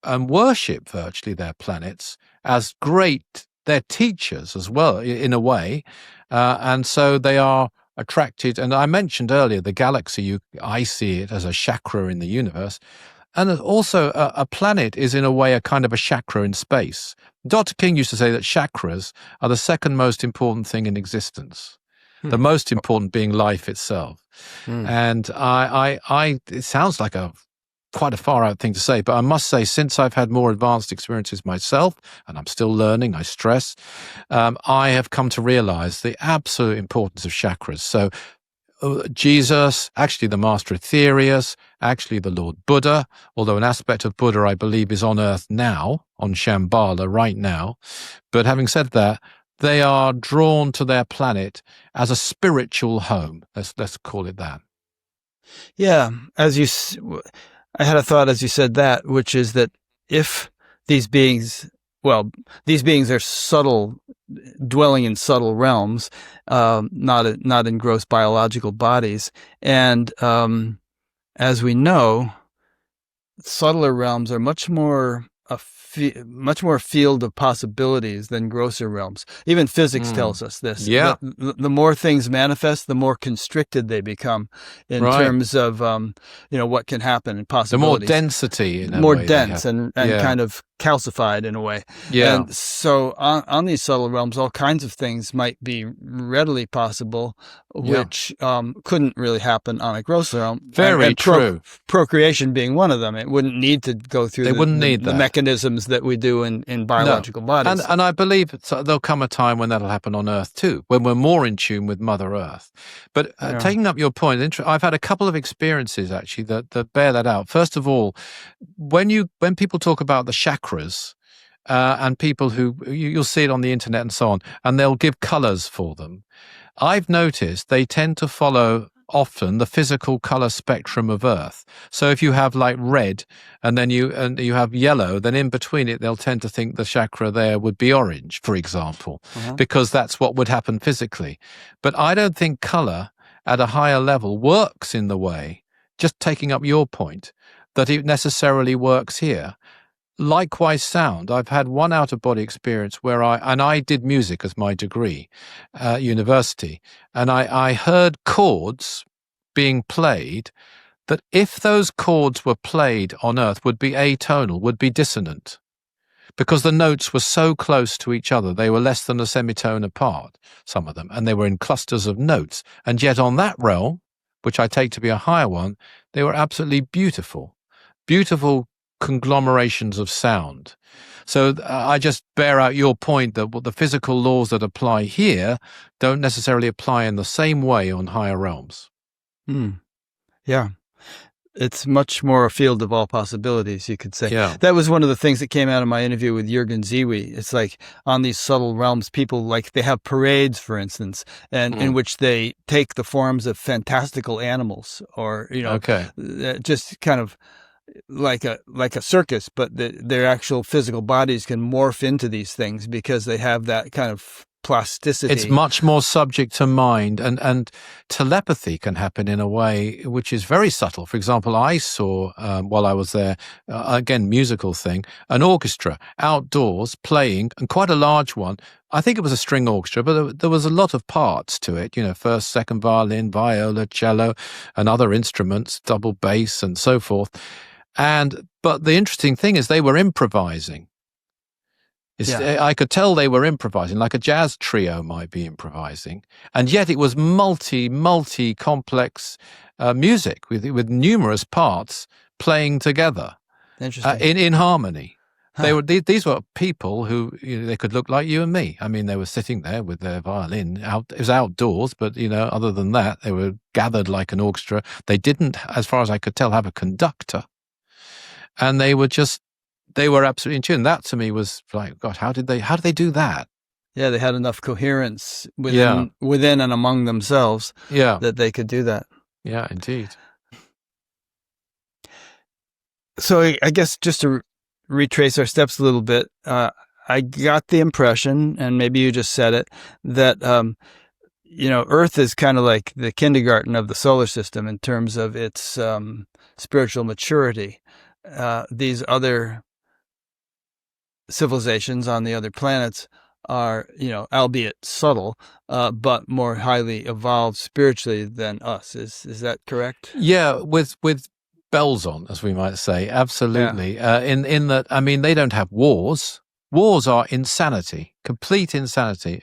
and worship virtually their planets as great, they're teachers as well, in a way. And so they are attracted. And I mentioned earlier, the galaxy, I see it as a chakra in the universe. And also a planet is in a way a kind of a chakra in space. Dr. King used to say that chakras are the second most important thing in existence, the most important being life itself. And it sounds like quite a far out thing to say, but I must say, since I've had more advanced experiences myself, and I'm still learning, I stress, I have come to realize the absolute importance of chakras. So Jesus, actually the Master Aetherius, actually the Lord Buddha, although an aspect of Buddha, I believe, is on Earth now, on Shambhala right now. But having said that, they are drawn to their planet as a spiritual home. Let's call it that. Yeah, I had a thought as you said that, which is that if these beings are subtle, dwelling in subtle realms, not in gross biological bodies. And as we know, subtler realms are much more a field of possibilities than grosser realms. Even physics tells us this. Yeah. The more things manifest, the more constricted they become in terms of what can happen and possibilities. The more density, in a more way dense and kind of calcified in a way. Yeah. And so on these subtle realms, all kinds of things might be readily possible, which couldn't really happen on a gross realm. Very true. Procreation being one of them. It wouldn't need to go through the mechanisms that we do in biological bodies. And I believe there'll come a time when that'll happen on Earth too, when we're more in tune with Mother Earth. But taking up your point, I've had a couple of experiences actually that bear that out. First of all, when people talk about the chakras, and people who you'll see it on the internet and so on, and they'll give colors for them. I've noticed they tend to follow often the physical color spectrum of Earth. So if you have like red and then you have yellow, then in between it, they'll tend to think the chakra there would be orange, for example, because that's what would happen physically. But I don't think color at a higher level works in the way, just taking up your point, that it necessarily works here. Likewise, sound. I've had one out-of-body experience where I did music as my degree at university, and I heard chords being played that if those chords were played on Earth would be atonal, would be dissonant, because the notes were so close to each other. They were less than a semitone apart, some of them, and they were in clusters of notes. And yet on that realm, which I take to be a higher one, they were absolutely beautiful, beautiful conglomerations of sound. So I just bear out your point that the physical laws that apply here don't necessarily apply in the same way on higher realms. Yeah. It's much more a field of all possibilities, you could say. Yeah. That was one of the things that came out of my interview with Jürgen Ziwi. It's like on these subtle realms, people like they have parades, for instance, and in which they take the forms of fantastical animals, or just kind of like a circus, but their actual physical bodies can morph into these things because they have that kind of plasticity. It's much more subject to mind, and telepathy can happen in a way which is very subtle. For example, I saw, while I was there, again, musical thing, an orchestra outdoors playing, and quite a large one. I think it was a string orchestra, but there was a lot of parts to it, first, second violin, viola, cello, and other instruments, double bass, and so forth. But the interesting thing is they were improvising. I could tell they were improvising, like a jazz trio might be improvising, and yet it was multi-complex music with numerous parts playing together in harmony. Huh. These were people who they could look like you and me. I mean, they were sitting there with their violin. It was outdoors, but other than that, they were gathered like an orchestra. They didn't, as far as I could tell, have a conductor, and they were absolutely in tune. That to me was like, God, how did they do that? Yeah, they had enough coherence within and among themselves that they could do that. Yeah, indeed. So I guess just to retrace our steps a little bit, I got the impression, and maybe you just said it, that Earth is kind of like the kindergarten of the solar system in terms of its spiritual maturity. These other civilizations on the other planets are, albeit subtle, but more highly evolved spiritually than us. Is that correct? Yeah, with bells on, as we might say, absolutely. Yeah. In that, I mean, they don't have wars. Wars are insanity, complete insanity.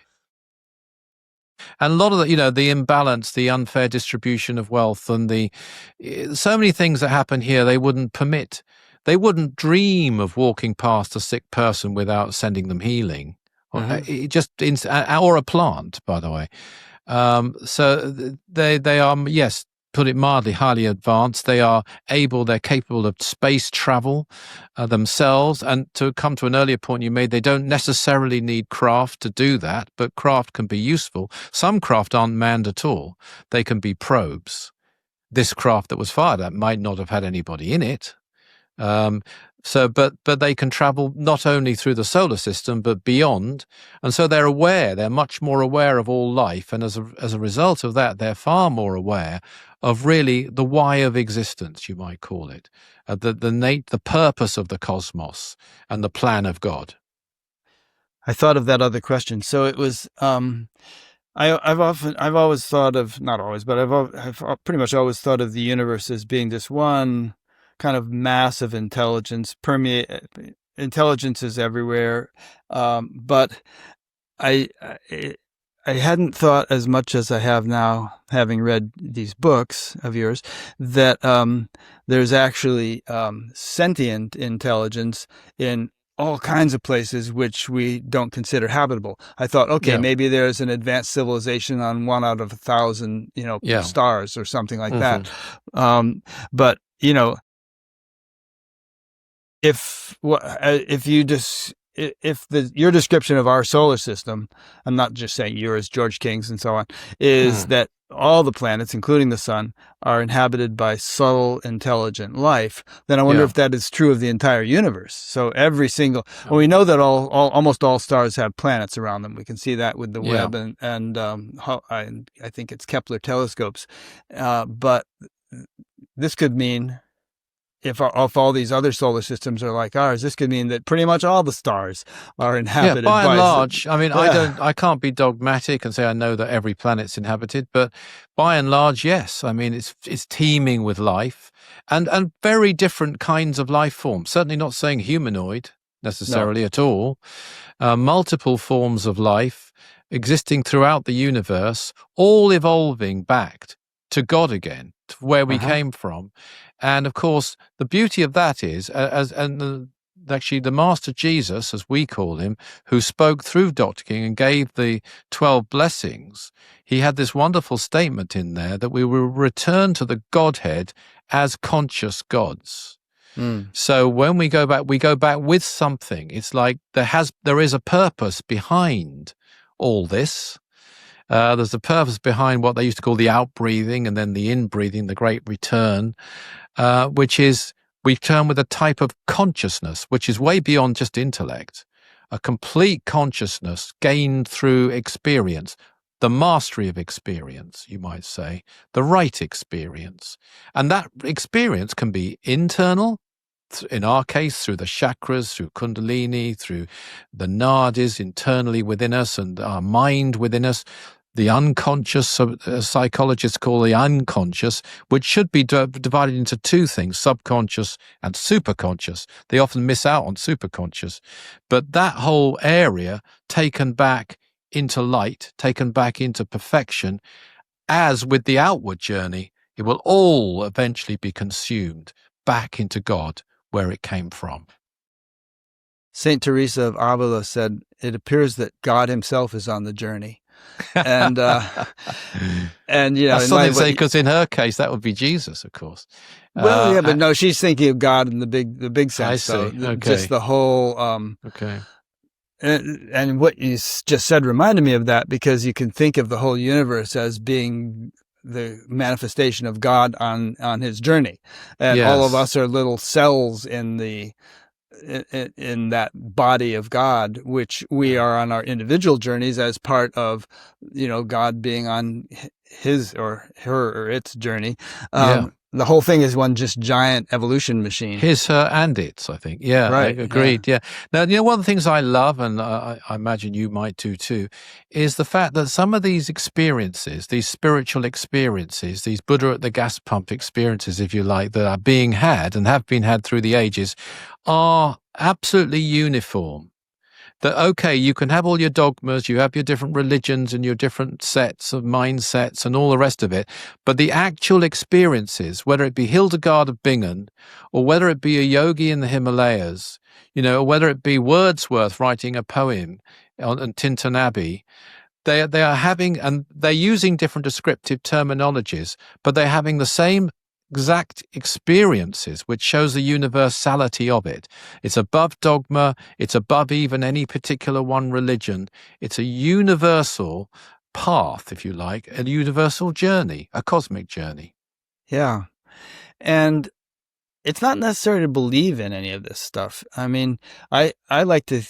And a lot of the imbalance, the unfair distribution of wealth, and so many things that happen here, they wouldn't permit. They wouldn't dream of walking past a sick person without sending them healing, or a plant, by the way. So they are, yes, put it mildly, highly advanced. They're capable of space travel themselves. And to come to an earlier point you made, they don't necessarily need craft to do that, but craft can be useful. Some craft aren't manned at all. They can be probes. This craft that was fired at might not have had anybody in it. But they can travel not only through the solar system, but beyond. And so they're much more aware of all life. And as a result of that, they're far more aware of really the why of existence, you might call it, the purpose of the cosmos and the plan of God. I thought of that other question. So it was, I've always thought of, not always, but I've pretty much always thought of the universe as being this one kind of massive intelligence. Intelligence is everywhere, but I hadn't thought as much as I have now, having read these books of yours, that there's actually sentient intelligence in all kinds of places which we don't consider habitable. I thought, maybe there's an advanced civilization on 1 out of 1,000, stars or something like that. But if your description of our solar system, I'm not just saying yours, George King's and so on, is that all the planets, including the sun, are inhabited by subtle, intelligent life, then I wonder if that is true of the entire universe. So every single, we know that almost all stars have planets around them. We can see that with the Webb and I think it's Kepler telescopes. But this could mean if all these other solar systems are like ours, this could mean that pretty much all the stars are inhabited. By and large. I mean, I can't be dogmatic and say I know that every planet's inhabited, but by and large, yes. I mean, it's teeming with life and very different kinds of life forms. Certainly not saying humanoid necessarily at all. Multiple forms of life existing throughout the universe, all evolving back to God again, to where we came from. And of course, the beauty of that is, actually the Master Jesus, as we call him, who spoke through Dr. King and gave the 12 blessings, he had this wonderful statement in there that we will return to the Godhead as conscious gods. So when we go back with something. It's like there is a purpose behind all this. There's a purpose behind what they used to call the outbreathing and then the inbreathing, the great return, which is we return with a type of consciousness, which is way beyond just intellect, a complete consciousness gained through experience, the mastery of experience, you might say, the right experience. And that experience can be internal, in our case, through the chakras, through Kundalini, through the nadis internally within us and our mind within us, the unconscious, psychologists call the unconscious, which should be divided into two things, subconscious and superconscious. They often miss out on superconscious. But that whole area taken back into light, taken back into perfection, as with the outward journey, it will all eventually be consumed back into God, where it came from. Saint Teresa of Avila said, "It appears that God himself is on the journey." And and that's something to say, because in her case that would be Jesus, of course. Well, but no, she's thinking of God in the big sense. I see. Okay. Just the whole. Okay. And what you just said reminded me of that, because you can think of the whole universe as being the manifestation of God on his journey, and all of us are little cells in that body of God, which we are on our individual journeys as part of, God being on his or her or its journey. The whole thing is one just giant evolution machine. His, her, and its, I think. Yeah, right. Agreed. Yeah. Now, one of the things I love, and I imagine you might too, is the fact that some of these experiences, these spiritual experiences, these Buddha at the gas pump experiences, if you like, that are being had and have been had through the ages, are absolutely uniform. That, okay, you can have all your dogmas, you have your different religions and your different sets of mindsets and all the rest of it, but the actual experiences, whether it be Hildegard of Bingen or whether it be a yogi in the Himalayas, or whether it be Wordsworth writing a poem on Tinton Abbey, they are having, and they're using different descriptive terminologies, but they're having the same exact experiences, which shows the universality of it. It's above dogma. It's above even any particular one religion. It's a universal path, if you like, a universal journey, a cosmic journey. Yeah. And it's not necessary to believe in any of this stuff. I mean, I like to,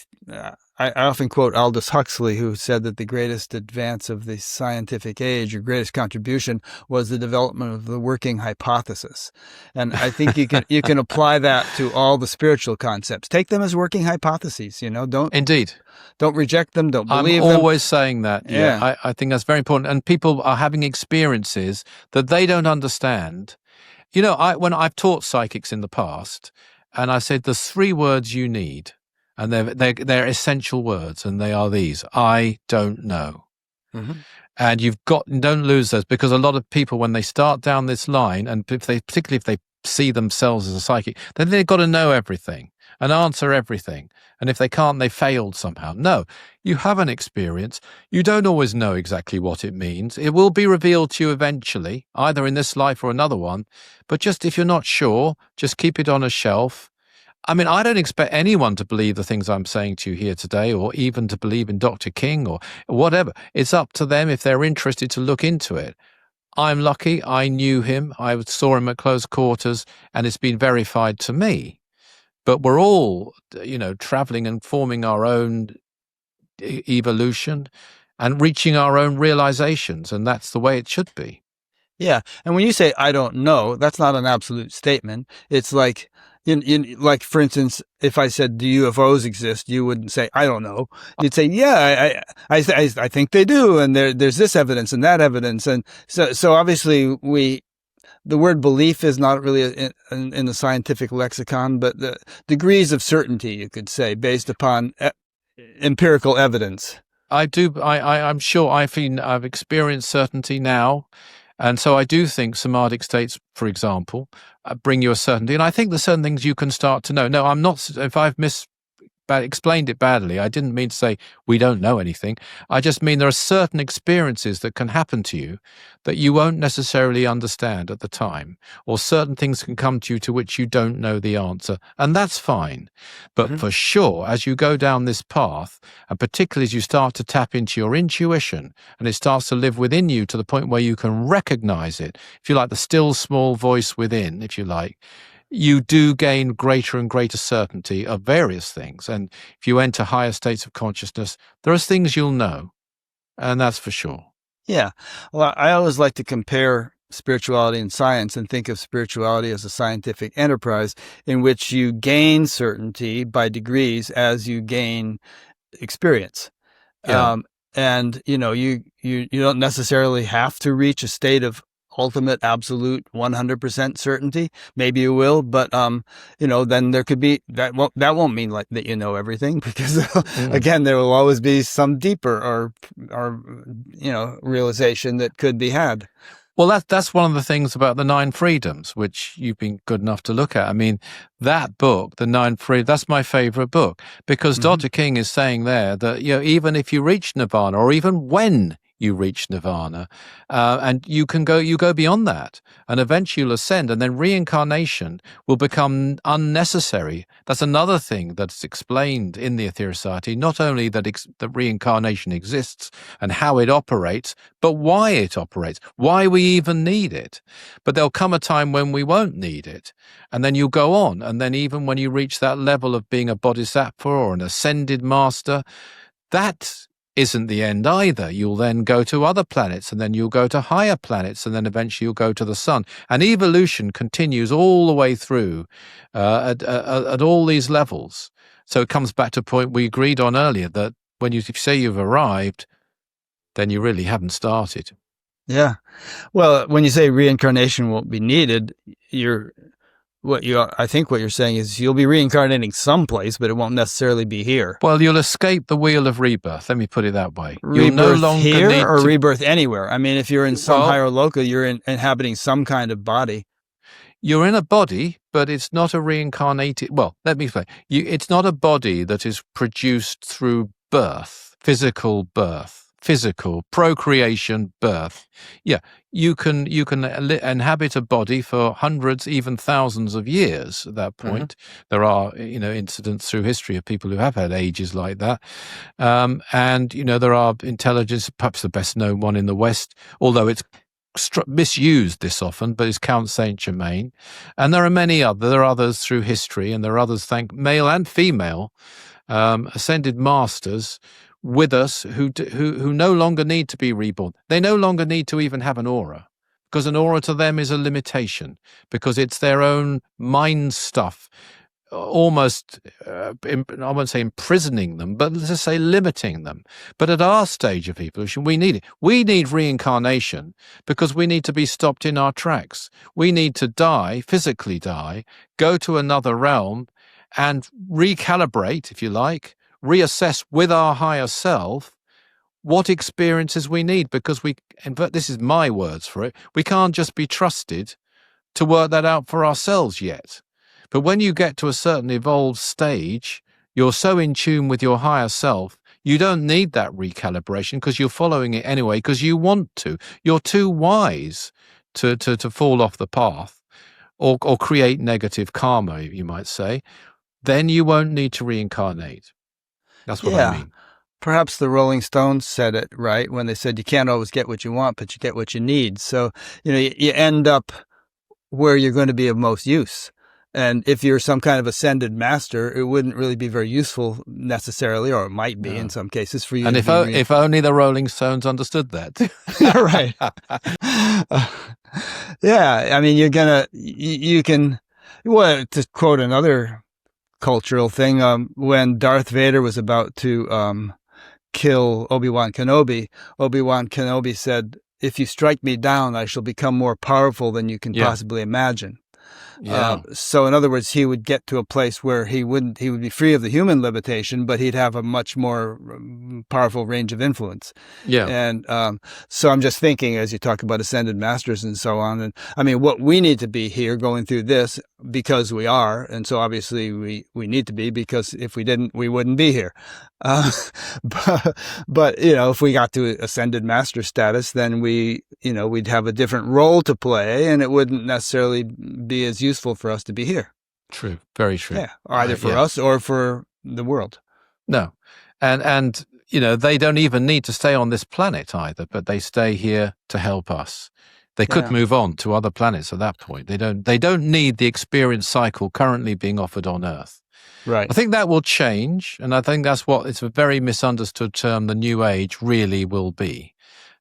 I often quote Aldous Huxley, who said that the greatest advance of the scientific age, or greatest contribution, was the development of the working hypothesis. And I think you can apply that to all the spiritual concepts. Take them as working hypotheses. Don't reject them. Don't believe them. I'm always saying that. Yeah. I think that's very important. And people are having experiences that they don't understand. When I've taught psychics in the past, and I said there's 3 words you need. And they're essential words, and they are these: I don't know. Mm-hmm. And don't lose those, because a lot of people, when they start down this line, and particularly if they see themselves as a psychic, then they've got to know everything and answer everything. And if they can't, they failed somehow. No, you have an experience. You don't always know exactly what it means. It will be revealed to you eventually, either in this life or another one. But just if you're not sure, just keep it on a shelf. I mean, I don't expect anyone to believe the things I'm saying to you here today, or even to believe in Dr. King or whatever. It's up to them if they're interested to look into it. I'm lucky. I knew him. I saw him at close quarters, and it's been verified to me. But we're all, traveling and forming our own evolution and reaching our own realizations, and that's the way it should be. Yeah. And when you say, I don't know, that's not an absolute statement. It's like, like, for instance, if I said, do UFOs exist? You wouldn't say, I don't know. You'd say, yeah, I think they do. And there's this evidence and that evidence. And so obviously the word belief is not really in the scientific lexicon, but the degrees of certainty, you could say, based upon empirical evidence. I'm sure I've experienced certainty now. And so I do think somatic states, for example, bring you a certainty. And I think there's certain things you can start to know. No, I'm not, if I've explained it badly, I didn't mean to say we don't know anything. I just mean there are certain experiences that can happen to you that you won't necessarily understand at the time, or certain things can come to you to which you don't know the answer, and that's fine. But for sure, as you go down this path, and particularly as you start to tap into your intuition, and it starts to live within you to the point where you can recognize it, if you like, the still small voice within, if you like, you do gain greater and greater certainty of various things. And if you enter higher states of consciousness, there are things you'll know, and that's for sure. Yeah. Well, I always like to compare spirituality and science and think of spirituality as a scientific enterprise in which you gain certainty by degrees as you gain experience. Yeah. And, you don't necessarily have to reach a state of ultimate, absolute, 100% certainty. Maybe you will, but, then there could be, that won't mean like that you know everything, because again, there will always be some deeper or realization that could be had. Well, that's one of the things about the 9 Freedoms, which you've been good enough to look at. I mean, that book, the 9 Freedoms, that's my favorite book, because Dr. King is saying there that, even if you reach nirvana, or even when you reach nirvana, and you go beyond that, and eventually you'll ascend, and then reincarnation will become unnecessary. That's another thing that's explained in the Aetherius Society, not only that reincarnation exists and how it operates, but why it operates, why we even need it. But there'll come a time when we won't need it, and then you'll go on, and then even when you reach that level of being a bodhisattva or an ascended master, that isn't the end either. You'll then go to other planets, and then you'll go to higher planets, and then eventually you'll go to the sun. And evolution continues all the way through at all these levels. So it comes back to a point we agreed on earlier, that when you say you've arrived, then you really haven't started. Yeah. Well, when you say reincarnation won't be needed, I think what you're saying is you'll be reincarnating someplace, but it won't necessarily be here. Well, you'll escape the wheel of rebirth. Let me put it that way. Rebirth you'll no longer here need or rebirth anywhere. I mean, if you're in some higher local, you're inhabiting some kind of body. You're in a body, but it's not a reincarnated. Well, let me explain. It's not a body that is produced through birth, physical procreation, birth. Yeah, you can inhabit a body for hundreds, even thousands of years at that point. There are, incidents through history of people who have had ages like that. And, there are intelligence, perhaps the best known one in the West, although it's misused this often, but it's Count Saint Germain. And there are others through history, and there are others, male and female, ascended masters with us who no longer need to be reborn. They no longer need to even have an aura, because an aura to them is a limitation, because it's their own mind stuff, almost, I won't say imprisoning them, but let's just say limiting them. But at our stage of evolution, we need it. We need reincarnation because we need to be stopped in our tracks. We need to die, physically die, go to another realm and recalibrate, if you like, reassess with our higher self what experiences we need, because this is my words for it, we can't just be trusted to work that out for ourselves yet. But when you get to a certain evolved stage, you're so in tune with your higher self, you don't need that recalibration, because you're following it anyway, because you want to. You're too wise to fall off the path or create negative karma, you might say. Then you won't need to reincarnate. That's what I mean. Perhaps the Rolling Stones said it right when they said you can't always get what you want, but you get what you need. So, you end up where you're going to be of most use. And if you're some kind of ascended master, it wouldn't really be very useful necessarily, or it might be in some cases for you. And if only the Rolling Stones understood that. Right. Yeah, I mean, you can, well, to quote another cultural thing, when Darth Vader was about to kill Obi-Wan Kenobi said, "If you strike me down, I shall become more powerful than you can possibly imagine." So in other words, he would get to a place where he would be free of the human limitation, but he'd have a much more powerful range of influence. And so I'm just thinking, as you talk about ascended masters and so on, and I mean, what we need to be here going through this, because we are, and so obviously we need to be, because if we didn't, we wouldn't be here. But if we got to ascended master status, then we'd have a different role to play, and it wouldn't necessarily be as useful for us to be here. True. Very true. Yeah. Either for us or for the world. No. And they don't even need to stay on this planet either, but they stay here to help us. They could move on to other planets at that point. They don't need the experience cycle currently being offered on Earth. Right. I think that will change, and I think it's a very misunderstood term. The new age really will be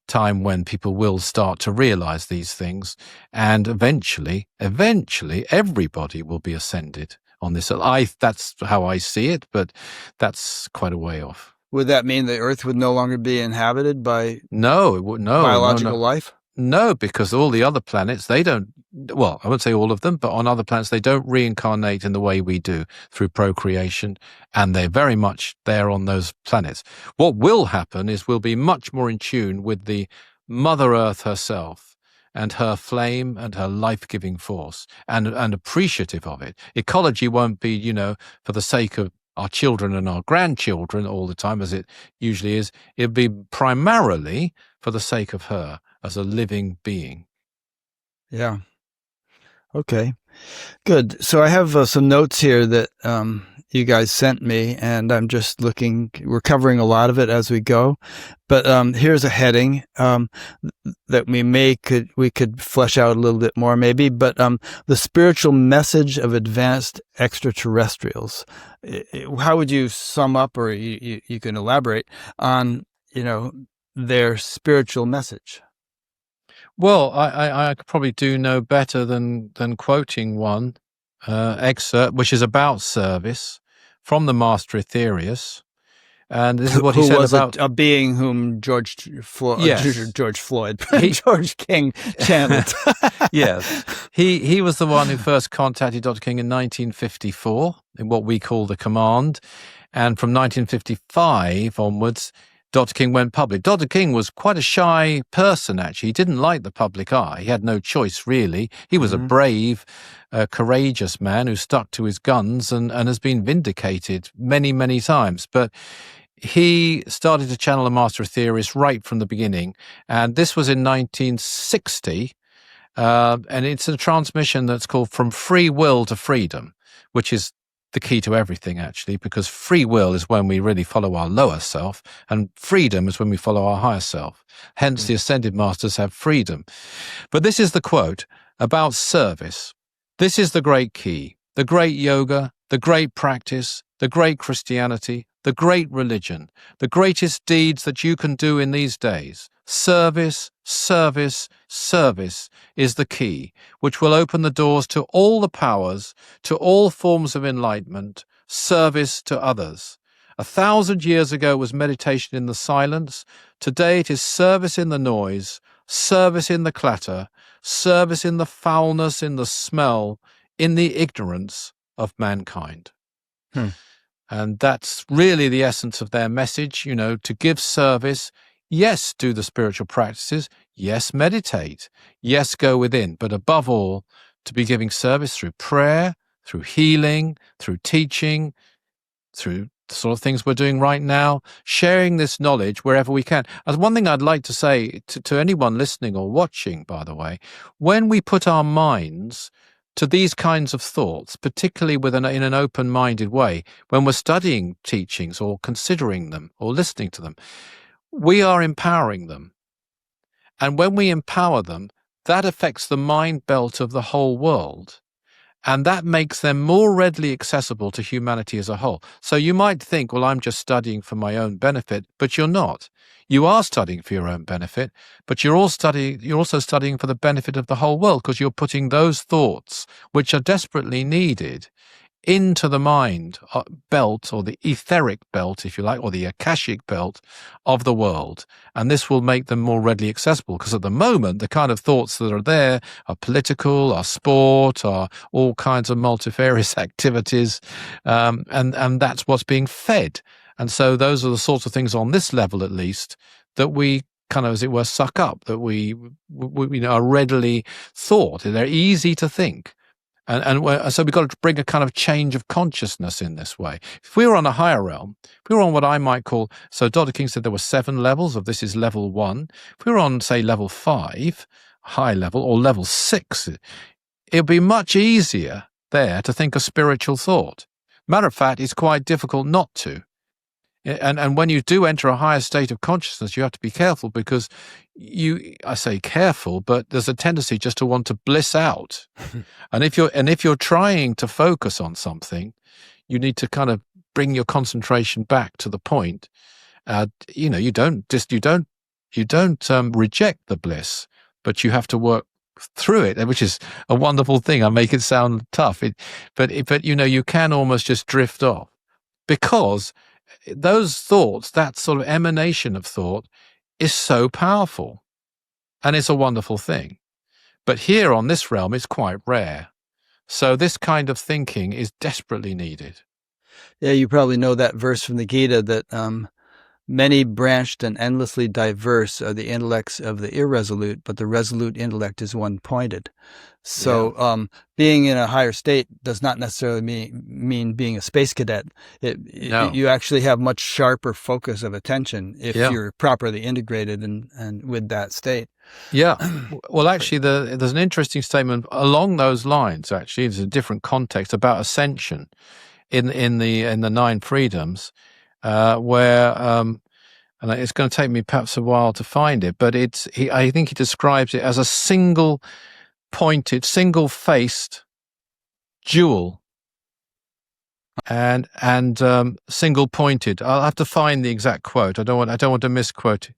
time when people will start to realize these things, and eventually everybody will be ascended on this. That's how I see it, but that's quite a way off. Would that mean the Earth would no longer be inhabited by biological life? No, because all the other planets, they don't, well, I won't say all of them, but on other planets, they don't reincarnate in the way we do through procreation, and they're very much there on those planets. What will happen is we'll be much more in tune with the Mother Earth herself and her flame and her life-giving force, and appreciative of it. Ecology won't be, for the sake of our children and our grandchildren all the time, as it usually is. It'll be primarily for the sake of her as a living being. Yeah. Okay. Good. So I have some notes here that you guys sent me, and I'm just looking. We're covering a lot of it as we go, but here's a heading that we could flesh out a little bit more, maybe. But the spiritual message of advanced extraterrestrials. How would you sum up, or you can elaborate on their spiritual message? Well, I could probably do no better than quoting one excerpt, which is about service from the Master Aetherius. And this is what he said about a being whom George Floyd, He- George King channeled. Yes. He was the one who first contacted Dr. King in 1954 in what we call the Command. And from 1955 onwards, Dr. King went public. Dr. King was quite a shy person, actually. He didn't like the public eye. He had no choice, really. He was a brave, courageous man who stuck to his guns and has been vindicated many, many times. But he started to channel the Master Aetherius right from the beginning. And this was in 1960. And it's a transmission that's called From Free Will to Freedom, which is the key to everything, actually, because free will is when we really follow our lower self, and freedom is when we follow our higher self. Hence, the Ascended Masters have freedom. But this is the quote about service. This is the great key, the great yoga, the great practice, the great Christianity, the great religion, the greatest deeds that you can do in these days. Service, service, service is the key, which will open the doors to all the powers, to all forms of enlightenment, service to others. 1,000 years ago it was meditation in the silence. Today it is service in the noise, service in the clatter, service in the foulness, in the smell, in the ignorance of mankind. And that's really the essence of their message, to give service. Yes, do the spiritual practices. Yes, meditate. Yes, go within. But above all, to be giving service through prayer, through healing, through teaching, through the sort of things we're doing right now, sharing this knowledge wherever we can. As one thing I'd like to say to anyone listening or watching, by the way, when we put our minds to these kinds of thoughts, particularly in an open-minded way, when we're studying teachings or considering them or listening to them, we are empowering them. And when we empower them, that affects the mind belt of the whole world. And that makes them more readily accessible to humanity as a whole. So you might think, well, I'm just studying for my own benefit, but you're not. You are studying for your own benefit, but you're also studying for the benefit of the whole world, because you're putting those thoughts, which are desperately needed, into the mind belt, or the etheric belt, if you like, or the akashic belt of the world. And this will make them more readily accessible, because at the moment, the kind of thoughts that are there are political, are sport, are all kinds of multifarious activities, and that's what's being fed. And so those are the sorts of things on this level, at least, that we kind of, as it were, suck up, that we are readily thought. They're easy to think. And so we've got to bring a kind of change of consciousness in this way. If we were on a higher realm, if we were on what I might call, so Dr. King said there were 7 levels, of this is level 1. If we were on, say, level 5, high level, or level 6, it would be much easier there to think a spiritual thought. Matter of fact, it's quite difficult not to. And when you do enter a higher state of consciousness, you have to be careful, because I say careful, but there's a tendency just to want to bliss out. And if you're trying to focus on something, you need to kind of bring your concentration back to the point. You don't reject the bliss, but you have to work through it, which is a wonderful thing. I make it sound tough, but you can almost just drift off, because those thoughts, that sort of emanation of thought, is so powerful, and it's a wonderful thing. But here on this realm, it's quite rare. So this kind of thinking is desperately needed. Yeah, you probably know that verse from the Gita that many branched and endlessly diverse are the intellects of the irresolute, but the resolute intellect is one-pointed. So being in a higher state does not necessarily mean being a space cadet. No. You actually have much sharper focus of attention if you're properly integrated and with that state. Yeah. Well, actually, there's an interesting statement along those lines. Actually, it's a different context about ascension in the 9 freedoms, where and it's going to take me perhaps a while to find it, but I think he describes it as a single-pointed, single-faced jewel, and single-pointed. I'll have to find the exact quote. I don't want to misquote it.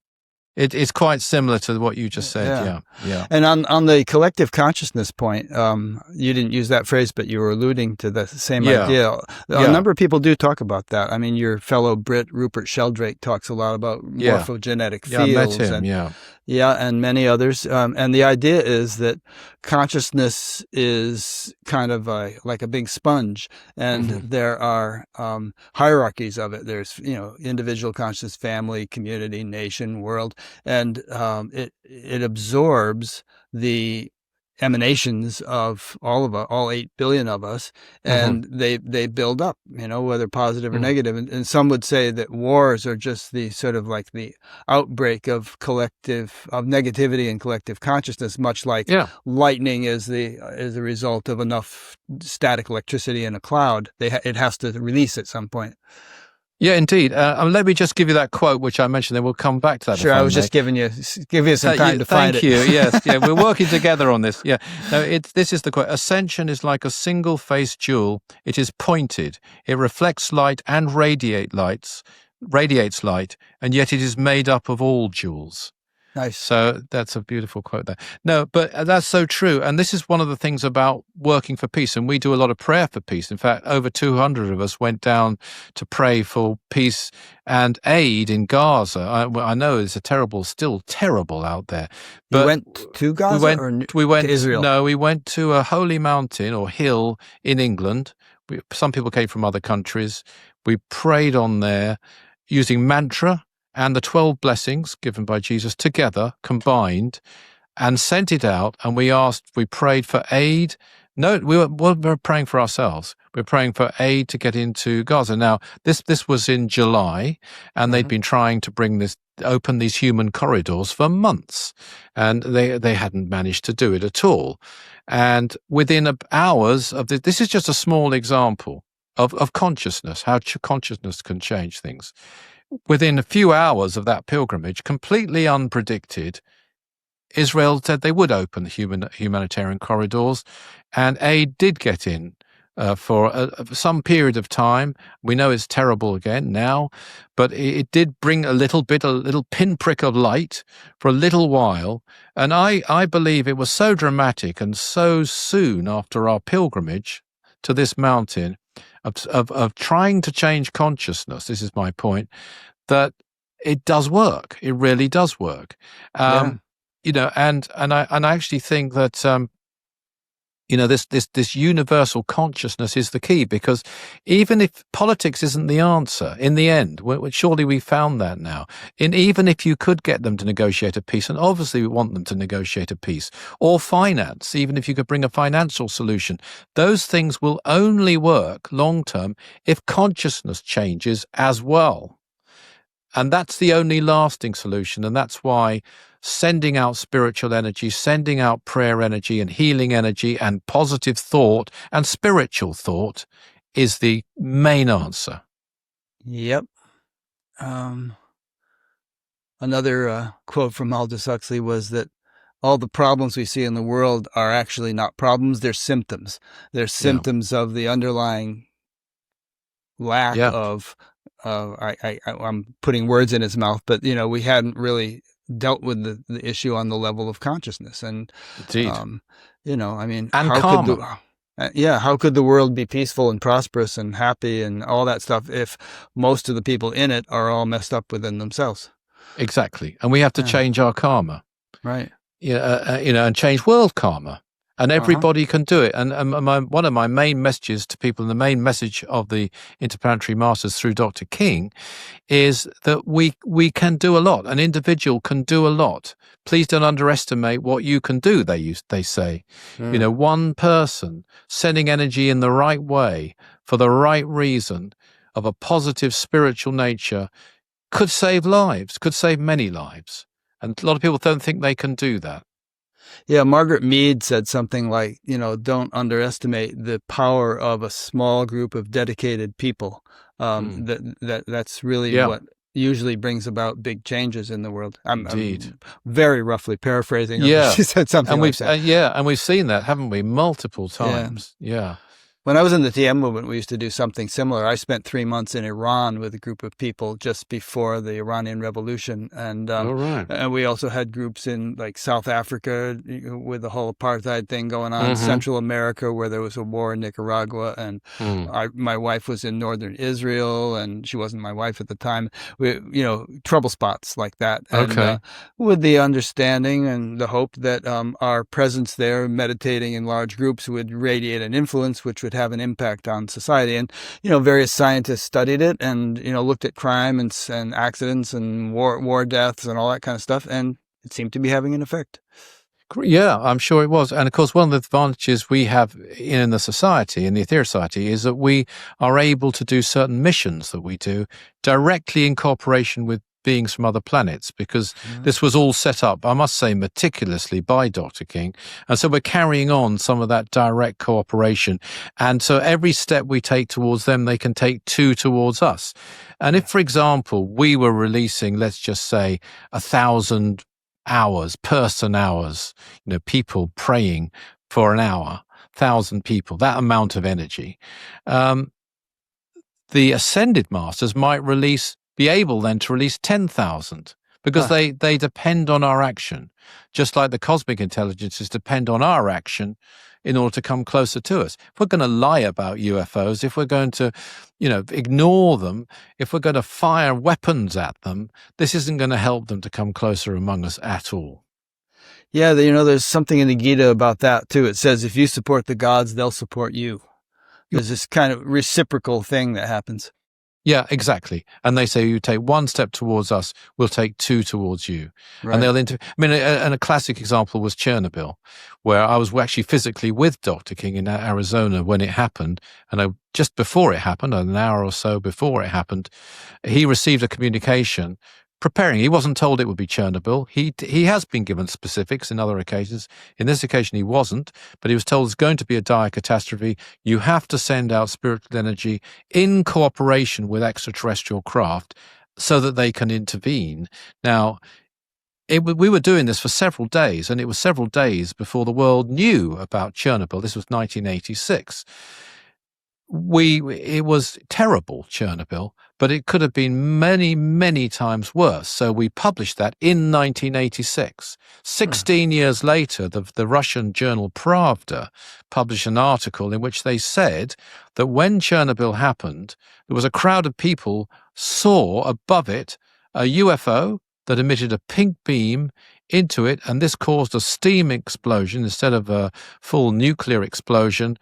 It's quite similar to what you just said. Yeah. And on the collective consciousness point, you didn't use that phrase, but you were alluding to the same idea. A number of people do talk about that. I mean, your fellow Brit, Rupert Sheldrake, talks a lot about morphogenetic fields. I met him, and many others. And the idea is that consciousness is kind of like a big sponge, and there are hierarchies of it. There's individual consciousness, family, community, nation, world, and it absorbs the emanations of all 8 billion of us, and they build up, whether positive or negative. And some would say that wars are just the sort of like the outbreak of negativity and collective consciousness, much like lightning is the result of enough static electricity in a cloud. It has to release at some point. Yeah, indeed. Let me just give you that quote, which I mentioned. Then we'll come back to that. Sure, I was just giving you some time to find it. Thank you. Yes, we're working together on this. Yeah, no, this is the quote. Ascension is like a single-faced jewel. It is pointed. It reflects light and radiates light, and yet it is made up of all jewels. Nice. So that's a beautiful quote there. No, but that's so true. And this is one of the things about working for peace. And we do a lot of prayer for peace. In fact, over 200 of us went down to pray for peace and aid in Gaza. I know it's still terrible out there. But you went to Gaza we went to Israel? No, we went to a holy mountain or hill in England. Some people came from other countries. We prayed on there using mantra and the 12 blessings given by Jesus together, combined, and sent it out. And we prayed for aid. No, we were praying for ourselves. We were praying for aid to get into Gaza. Now, this was in July, and they'd been trying to open these human corridors for months, and they hadn't managed to do it at all. And within hours of this is just a small example of consciousness, how consciousness can change things. Within a few hours of that pilgrimage, completely unpredicted, Israel said they would open the humanitarian corridors, and aid did get in for some period of time. We know it's terrible again now, but it did bring a little pinprick of light for a little while. And I believe it was so dramatic and so soon after our pilgrimage to this mountain of trying to change consciousness, this is my point, that it does work. It really does work. And I actually think that this universal consciousness is the key, because even if politics isn't the answer in the end, surely we found that now. Even if you could get them to negotiate a peace, and obviously we want them to negotiate a peace, or finance, even if you could bring a financial solution, those things will only work long term if consciousness changes as well. And that's the only lasting solution. And that's why sending out spiritual energy, sending out prayer energy and healing energy and positive thought and spiritual thought is the main answer. Yep. Another quote from Aldous Huxley was that all the problems we see in the world are actually not problems, they're symptoms. They're symptoms of the underlying lack of I'm putting words in his mouth, but we hadn't really dealt with the issue on the level of consciousness. And indeed, and how could the world be peaceful and prosperous and happy and all that stuff if most of the people in it are all messed up within themselves? Exactly. And we have to change our karma, right? And change world karma. And everybody can do it. And one of my main messages to people, and the main message of the Interplanetary Masters through Dr. King, is that we can do a lot. An individual can do a lot. Please don't underestimate what you can do, they say. One person sending energy in the right way for the right reason of a positive spiritual nature could save lives, could save many lives. And a lot of people don't think they can do that. Yeah, Margaret Mead said something like, don't underestimate the power of a small group of dedicated people. That's really what usually brings about big changes in the world. I'm very roughly paraphrasing. She said something like that. And we've seen that, haven't we, multiple times. Yeah. When I was in the TM movement, we used to do something similar. I spent 3 months in Iran with a group of people just before the Iranian Revolution. And and we also had groups in like South Africa with the whole apartheid thing going on, Central America where there was a war in Nicaragua. And my wife was in northern Israel, and she wasn't my wife at the time. Trouble spots like that. And, with the understanding and the hope that our presence there, meditating in large groups, would radiate an influence which would have an impact on society. And various scientists studied it and looked at crime and accidents and war deaths and all that kind of stuff, and it seemed to be having an effect. Yeah, I'm sure it was. And of course, one of the advantages we have in the society, in the Aetherius Society, is that we are able to do certain missions that we do directly in cooperation with beings from other planets, because this was all set up, I must say, meticulously by Dr. King. And so we're carrying on some of that direct cooperation. And so every step we take towards them, they can take 2 towards us. And if, for example, we were releasing, let's just say, 1,000 hours, person hours, people praying for an hour, 1,000 people, that amount of energy, the ascended masters might be able then to release 10,000, because they depend on our action, just like the cosmic intelligences depend on our action in order to come closer to us. If we're going to lie about UFOs, if we're going to, ignore them, if we're going to fire weapons at them, this isn't going to help them to come closer among us at all. Yeah, there's something in the Gita about that too. It says, if you support the gods, they'll support you. There's this kind of reciprocal thing that happens. Yeah, exactly. And they say, you take 1 step towards us, we'll take 2 towards you. Right. And they'll and a classic example was Chernobyl, where I was actually physically with Dr. King in Arizona when it happened. And just before it happened, an hour or so before it happened, he received a communication preparing. He wasn't told it would be Chernobyl. He has been given specifics in other occasions. In this occasion, he wasn't, but he was told it's going to be a dire catastrophe. You have to send out spiritual energy in cooperation with extraterrestrial craft so that they can intervene. Now, we were doing this for several days, and it was several days before the world knew about Chernobyl. This was 1986. It was terrible, Chernobyl, but it could have been many, many times worse. So we published that in 1986. 16 years later, the Russian journal Pravda published an article in which they said that when Chernobyl happened, there was a crowd of people saw above it a UFO that emitted a pink beam into it, and this caused a steam explosion instead of a full nuclear explosion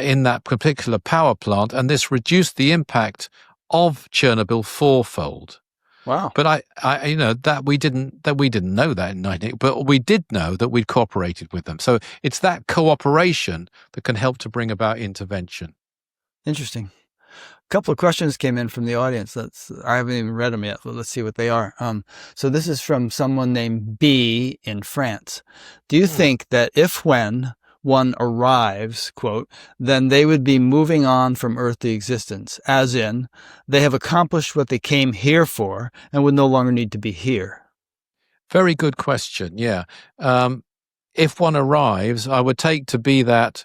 in that particular power plant, and this reduced the impact of Chernobyl fourfold. Wow! But I that we didn't know that in 1980, but we did know that we'd cooperated with them. So it's that cooperation that can help to bring about intervention. Interesting. A couple of questions came in from the audience. I haven't even read them yet, but let's see what they are. So this is from someone named B in France. Do you think that when one arrives, quote, then they would be moving on from earthly existence, as in they have accomplished what they came here for and would no longer need to be here? Very good question, yeah. If one arrives, I would take to be that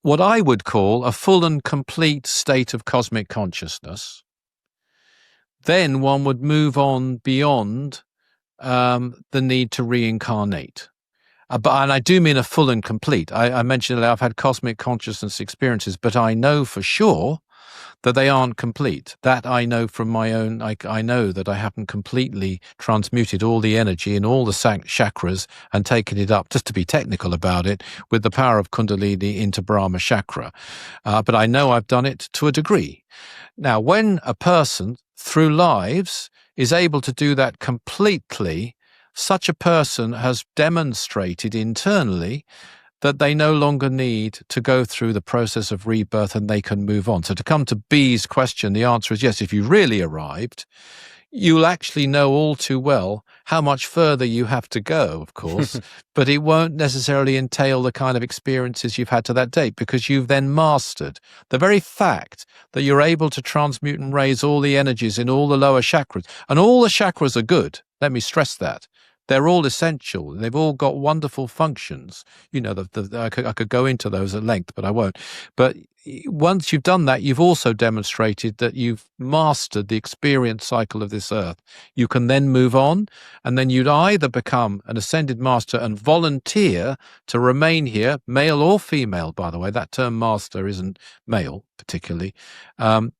what I would call a full and complete state of cosmic consciousness. Then one would move on beyond the need to reincarnate. And I do mean a full and complete. I mentioned that I've had cosmic consciousness experiences, but I know for sure that they aren't complete. That I know from my own, I know that I haven't completely transmuted all the energy in all the chakras and taken it up, just to be technical about it, with the power of Kundalini into Brahma chakra. But I know I've done it to a degree. Now, when a person, through lives, is able to do that completely, such a person has demonstrated internally that they no longer need to go through the process of rebirth and they can move on. So to come to B's question, the answer is yes, if you really arrived, you'll actually know all too well how much further you have to go, of course, but it won't necessarily entail the kind of experiences you've had to that date because you've then mastered the very fact that you're able to transmute and raise all the energies in all the lower chakras. And all the chakras are good. Let me stress that. They're all essential. They've all got wonderful functions. I could go into those at length, but I won't. But once you've done that, you've also demonstrated that you've mastered the experience cycle of this earth. You can then move on, and then you'd either become an ascended master and volunteer to remain here, male or female, by the way. That term master isn't male particularly. And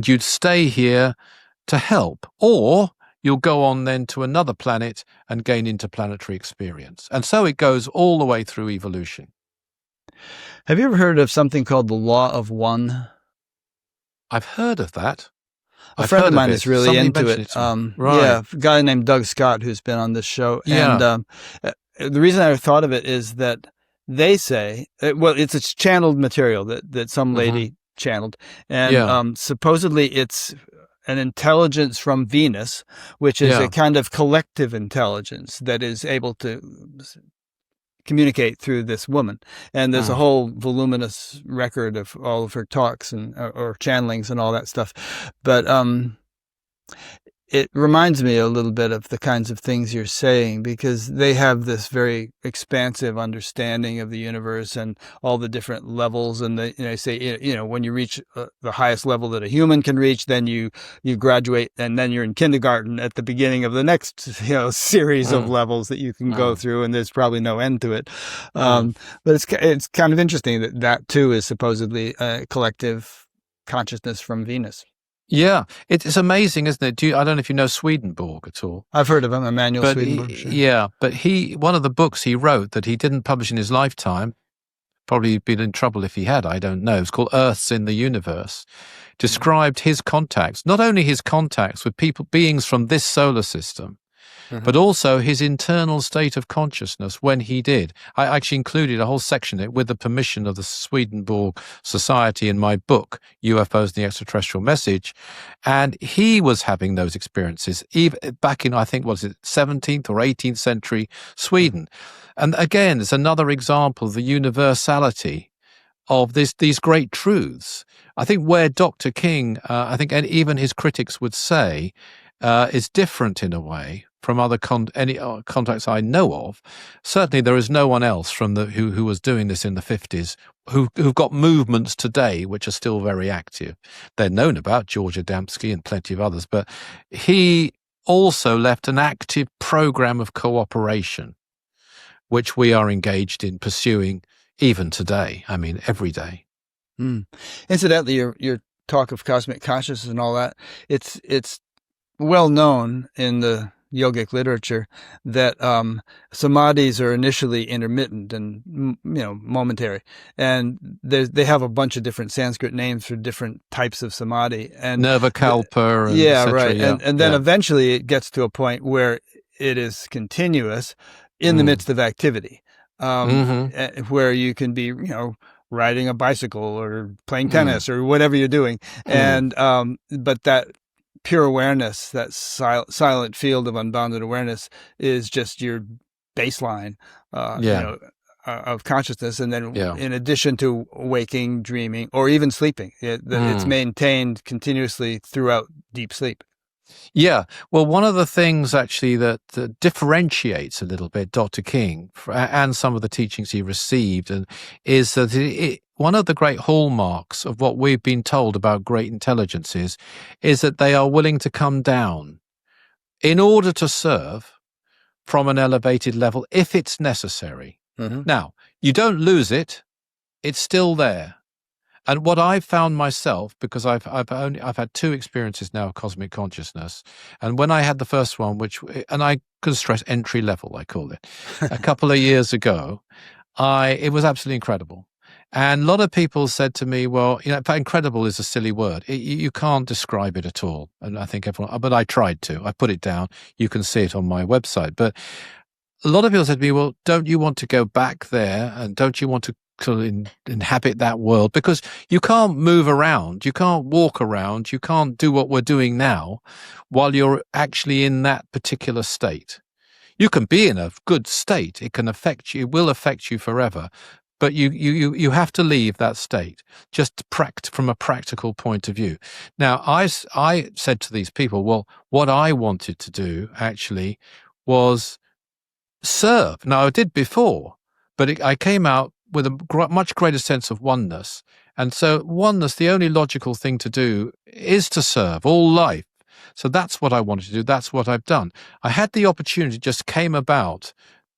you'd stay here to help, or you'll go on then to another planet and gain interplanetary experience. And so it goes all the way through evolution. Have you ever heard of something called the Law of One? I've heard of that. A friend of mine is really Somebody into mentioned it. Right. Yeah, a guy named Doug Scott who's been on this show. Yeah. And the reason I thought of it is that they say, it's channeled material that some lady channeled. And supposedly it's an intelligence from Venus, which is a kind of collective intelligence that is able to communicate through this woman. And there's a whole voluminous record of all of her talks and or channelings and all that stuff. But it reminds me a little bit of the kinds of things you're saying, because they have this very expansive understanding of the universe and all the different levels. And they say, when you reach the highest level that a human can reach, then you graduate, and then you're in kindergarten at the beginning of the next series of levels that you can go through, and there's probably no end to it. But it's kind of interesting that too is supposedly a collective consciousness from Venus. Yeah, it's amazing, isn't it? I don't know if you know Swedenborg at all. I've heard of him, Emanuel Swedenborg. Sure. Yeah, but one of the books he wrote that he didn't publish in his lifetime, probably been in trouble if he had, I don't know. It's called Earths in the Universe. Described his contacts, not only his contacts with beings from this solar system, but also his internal state of consciousness when he did. I actually included a whole section with the permission of the Swedenborg Society in my book, UFOs and the Extraterrestrial Message. And he was having those experiences even back in, I think, 17th or 18th century Sweden. And again, it's another example of the universality of these great truths. I think where Dr. King, and even his critics would say, is different in a way from other any contacts I know of. Certainly, there is no one else from who was doing this in the 50s who've got movements today which are still very active. They're known about, George Adamski and plenty of others, but he also left an active program of cooperation, which we are engaged in pursuing even today. I mean, every day. Incidentally, your talk of cosmic consciousness and all that, it's well known in the yogic literature that samadhis are initially intermittent and momentary, and they have a bunch of different Sanskrit names for different types of samadhi, and Nirvikalpa, and yeah, et cetera, right, and then eventually it gets to a point where it is continuous in the midst of activity, where you can be riding a bicycle or playing tennis or whatever you're doing, and but that pure awareness, that silent field of unbounded awareness, is just your baseline of consciousness. And then in addition to waking, dreaming, or even sleeping, it's maintained continuously throughout deep sleep. Yeah. Well, one of the things actually that differentiates a little bit Dr. King and some of the teachings he received is that one of the great hallmarks of what we've been told about great intelligences is that they are willing to come down in order to serve from an elevated level if it's necessary. Now, you don't lose it. It's still there. And what I've found myself, because I've had two experiences now of cosmic consciousness, and when I had the first one, and I could stress entry level, I call it, a couple of years ago, it was absolutely incredible. And a lot of people said to me, well, in fact, incredible is a silly word. You can't describe it at all. And I think but I tried to. I put it down. You can see it on my website. But a lot of people said to me, well, don't you want to go back there? And don't you want to inhabit that world? Because you can't move around, you can't walk around, you can't do what we're doing now while you're actually in that particular state. You can be in a good state, it can affect you, it will affect you forever, but you have to leave that state just from a practical point of view. Now, I said to these people, well, what I wanted to do actually was serve. Now, I did before, but I came out with a much greater sense of oneness. And so oneness, the only logical thing to do is to serve all life. So that's what I wanted to do. That's what I've done. I had the opportunity, just came about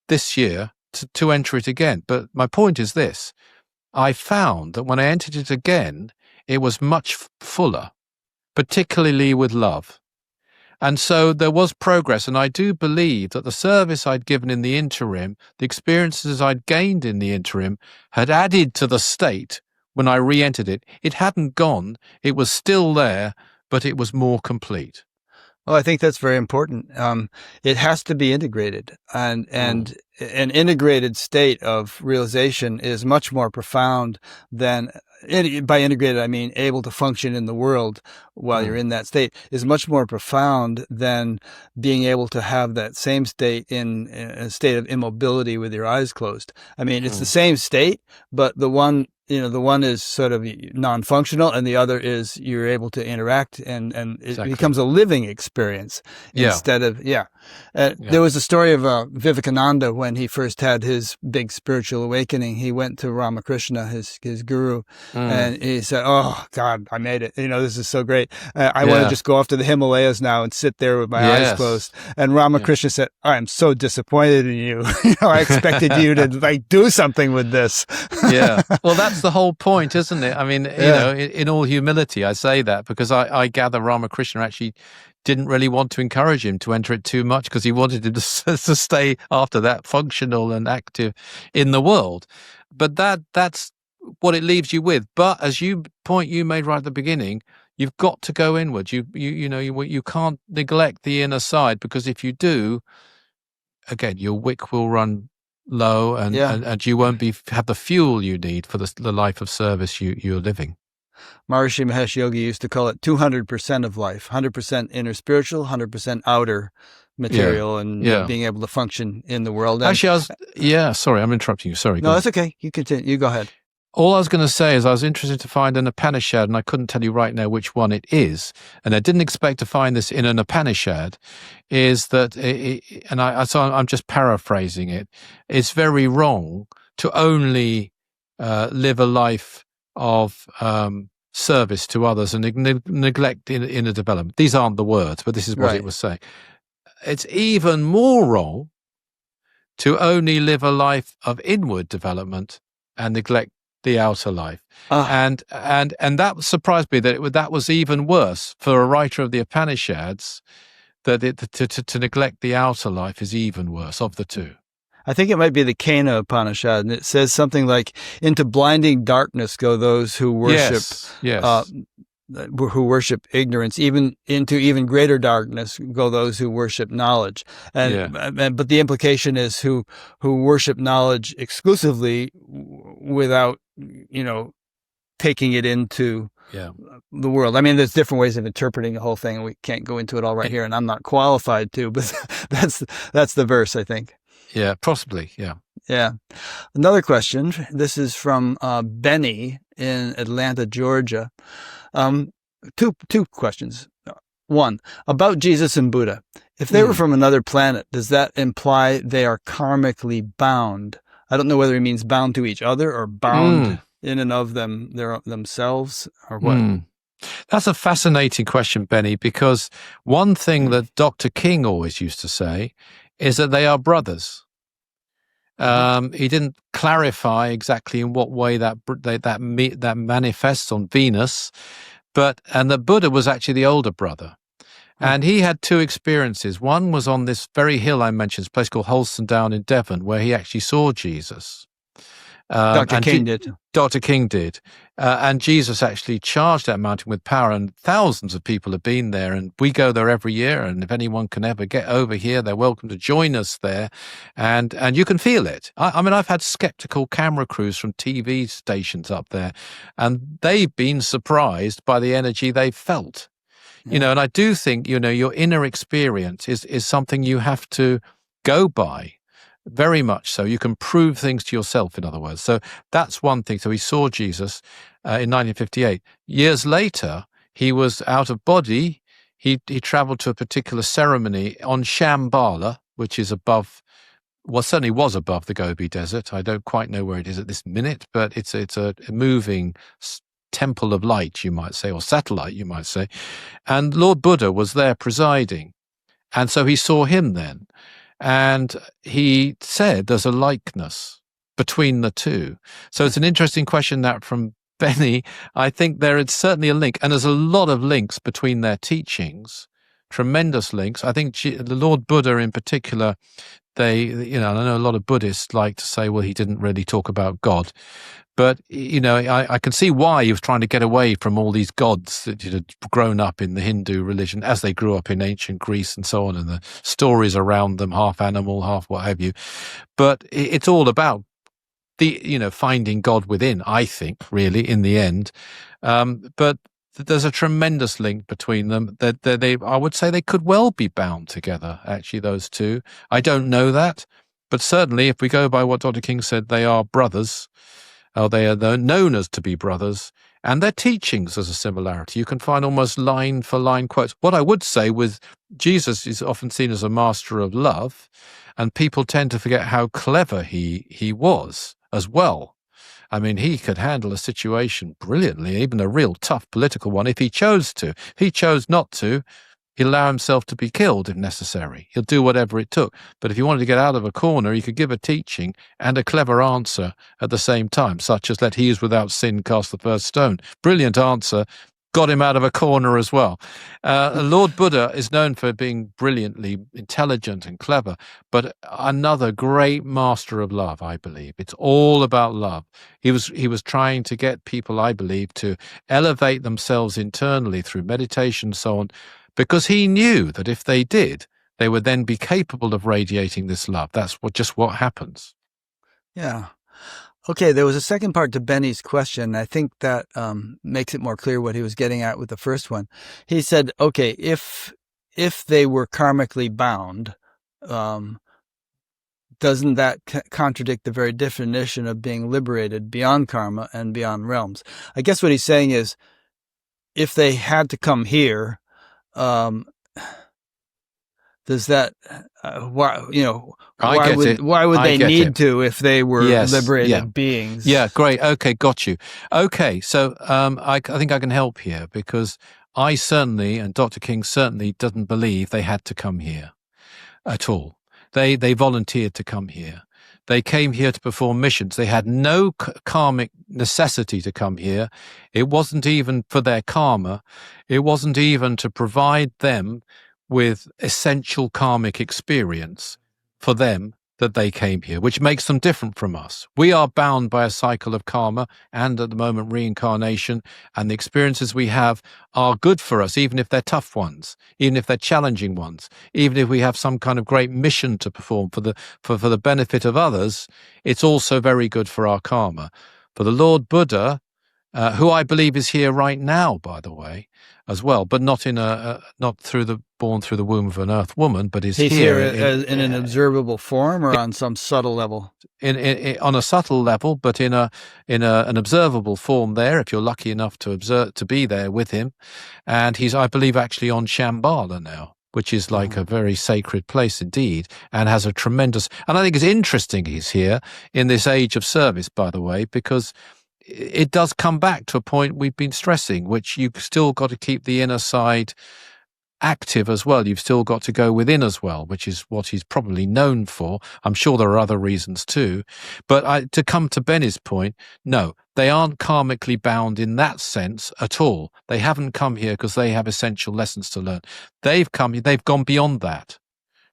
this year to enter it again. But my point is this. I found that when I entered it again, it was much fuller, particularly with love. And so there was progress, and I do believe that the service I'd given in the interim, the experiences I'd gained in the interim, had added to the state when I re-entered it. It hadn't gone, it was still there, but it was more complete. Well, I think that's very important. It has to be integrated, and an integrated state of realization is much more profound than, by integrated, I mean able to function in the world while you're in that state, is much more profound than being able to have that same state in a state of immobility with your eyes closed. I mean, it's the same state, but the one is sort of non-functional, and the other is you're able to interact, and it becomes a living experience instead of, There was a story of Vivekananda when he first had his big spiritual awakening. He went to Ramakrishna, his guru, and he said, "Oh God, I made it. This is so great. I want to just go off to the Himalayas now and sit there with my eyes closed." And Ramakrishna said, "I am so disappointed in you. I expected you to do something with this." Yeah. Well, that's the whole point, isn't it? I mean, in all humility, I say that because I gather Ramakrishna actually didn't really want to encourage him to enter it too much, because he wanted him to stay after that functional and active in the world. But that's what it leaves you with. But as you made right at the beginning, you've got to go inward. You can't neglect the inner side, because if you do, again, your wick will run low, and you won't have the fuel you need for the life of service you're living. Maharishi Mahesh Yogi used to call it 200% of life, 100% inner spiritual, 100% outer material, and being able to function in the world. And, actually, sorry, I'm interrupting you. Sorry. No, that's okay. You continue. You go ahead. All I was going to say is I was interested to find an Upanishad, and I couldn't tell you right now which one it is, and I didn't expect to find this in an Upanishad, is that, so I'm just paraphrasing it, it's very wrong to only live a life of service to others and neglect inner development. These aren't the words, but this is what it was saying. It's even more wrong to only live a life of inward development and neglect the outer life. And that surprised me that that was even worse for a writer of the Upanishads, that to neglect the outer life is even worse of the two. I think it might be the Kena Upanishad, and it says something like, into blinding darkness go those who worship, who worship ignorance, even into even greater darkness go those who worship knowledge. But the implication is who worship knowledge exclusively without, taking it into the world. I mean, there's different ways of interpreting the whole thing, and we can't go into it all right here, and I'm not qualified to, but that's the verse, I think. Yeah, possibly. Yeah. Yeah. Another question. This is from Benny in Atlanta, Georgia. Two questions. One, about Jesus and Buddha. If they were from another planet, does that imply they are karmically bound? I don't know whether he means bound to each other or bound in and of themselves, or what. That's a fascinating question, Benny, because one thing that Dr. King always used to say is that they are brothers. He didn't clarify exactly in what way that manifests on Venus, and the Buddha was actually the older brother. And he had two experiences. One was on this very hill I mentioned, this place called Holston Down in Devon, where he actually saw Jesus. Dr. King did. Dr. King did. And Jesus actually charged that mountain with power, and thousands of people have been there, and we go there every year, and if anyone can ever get over here, they're welcome to join us there, and you can feel it. I mean, I've had skeptical camera crews from TV stations up there, and they've been surprised by the energy they've felt. And I do think, your inner experience is something you have to go by. Very much so. You can prove things to yourself, in other words. So that's one thing. So he saw Jesus in 1958. Years later, he was out of body. He traveled to a particular ceremony on Shambhala, which is certainly was above the Gobi Desert. I don't quite know where it is at this minute, but it's a moving temple of light, you might say, or satellite, you might say. And Lord Buddha was there presiding. And so he saw him then. And he said there's a likeness between the two. So it's an interesting question that from Benny. I think there is certainly a link, and there's a lot of links between their teachings, tremendous links. I think the Lord Buddha in particular, I know a lot of Buddhists like to say, well, he didn't really talk about God. But, I can see why he was trying to get away from all these gods that had grown up in the Hindu religion as they grew up in ancient Greece and so on, and the stories around them, half animal, half what have you. But it's all about finding God within, I think, really, in the end. But there's a tremendous link between them that I would say they could well be bound together, actually, those two. I don't know that, but certainly if we go by what Dr. King said, they are brothers. They are known as to be brothers, and their teachings has a similarity. You can find almost line-for-line quotes. What I would say with Jesus is often seen as a master of love, and people tend to forget how clever he was as well. I mean, he could handle a situation brilliantly, even a real tough political one, if he chose to. If he chose not to, he'd allow himself to be killed if necessary. He'll do whatever it took. But if he wanted to get out of a corner, he could give a teaching and a clever answer at the same time, such as let he who's without sin cast the first stone. Brilliant answer. Got him out of a corner as well. Lord Buddha is known for being brilliantly intelligent and clever, but another great master of love, I believe. It's all about love. He was trying to get people, I believe, to elevate themselves internally through meditation and so on, because he knew that if they did, they would then be capable of radiating this love. That's what happens. Yeah. Okay, there was a second part to Benny's question. I think that makes it more clear what he was getting at with the first one. He said, okay, if they were karmically bound, doesn't that contradict the very definition of being liberated beyond karma and beyond realms? I guess what he's saying is, if they had to come here, does that why would they need to if they were liberated beings? Yeah, great. Okay, got you. Okay, so I think I can help here, because I certainly, and Dr. King certainly, doesn't believe they had to come here at all. They volunteered to come here. They came here to perform missions. They had no karmic necessity to come here. It wasn't even for their karma. It wasn't even to provide them with essential karmic experience for them that they came here, which makes them different from us. We are bound by a cycle of karma and, at the moment, reincarnation, and the experiences we have are good for us, even if they're tough ones, even if they're challenging ones, even if we have some kind of great mission to perform for the benefit of others. It's also very good for our karma. For the Lord Buddha, who I believe is here right now, by the way, as well, but not born through the womb of an earth woman, but he's here in an observable form, or on some subtle level. On a subtle level, but in an observable form. There, if you're lucky enough to be there with him, and he's, I believe, actually on Shambhala now, which is like a very sacred place indeed, and has a tremendous. And I think it's interesting he's here in this age of service, by the way, because it does come back to a point we've been stressing, which you've still got to keep the inner side active as well. You've still got to go within as well, which is what he's probably known for. I'm sure there are other reasons too. But to come to Benny's point, no, they aren't karmically bound in that sense at all. They haven't come here because they have essential lessons to learn. They've gone beyond that.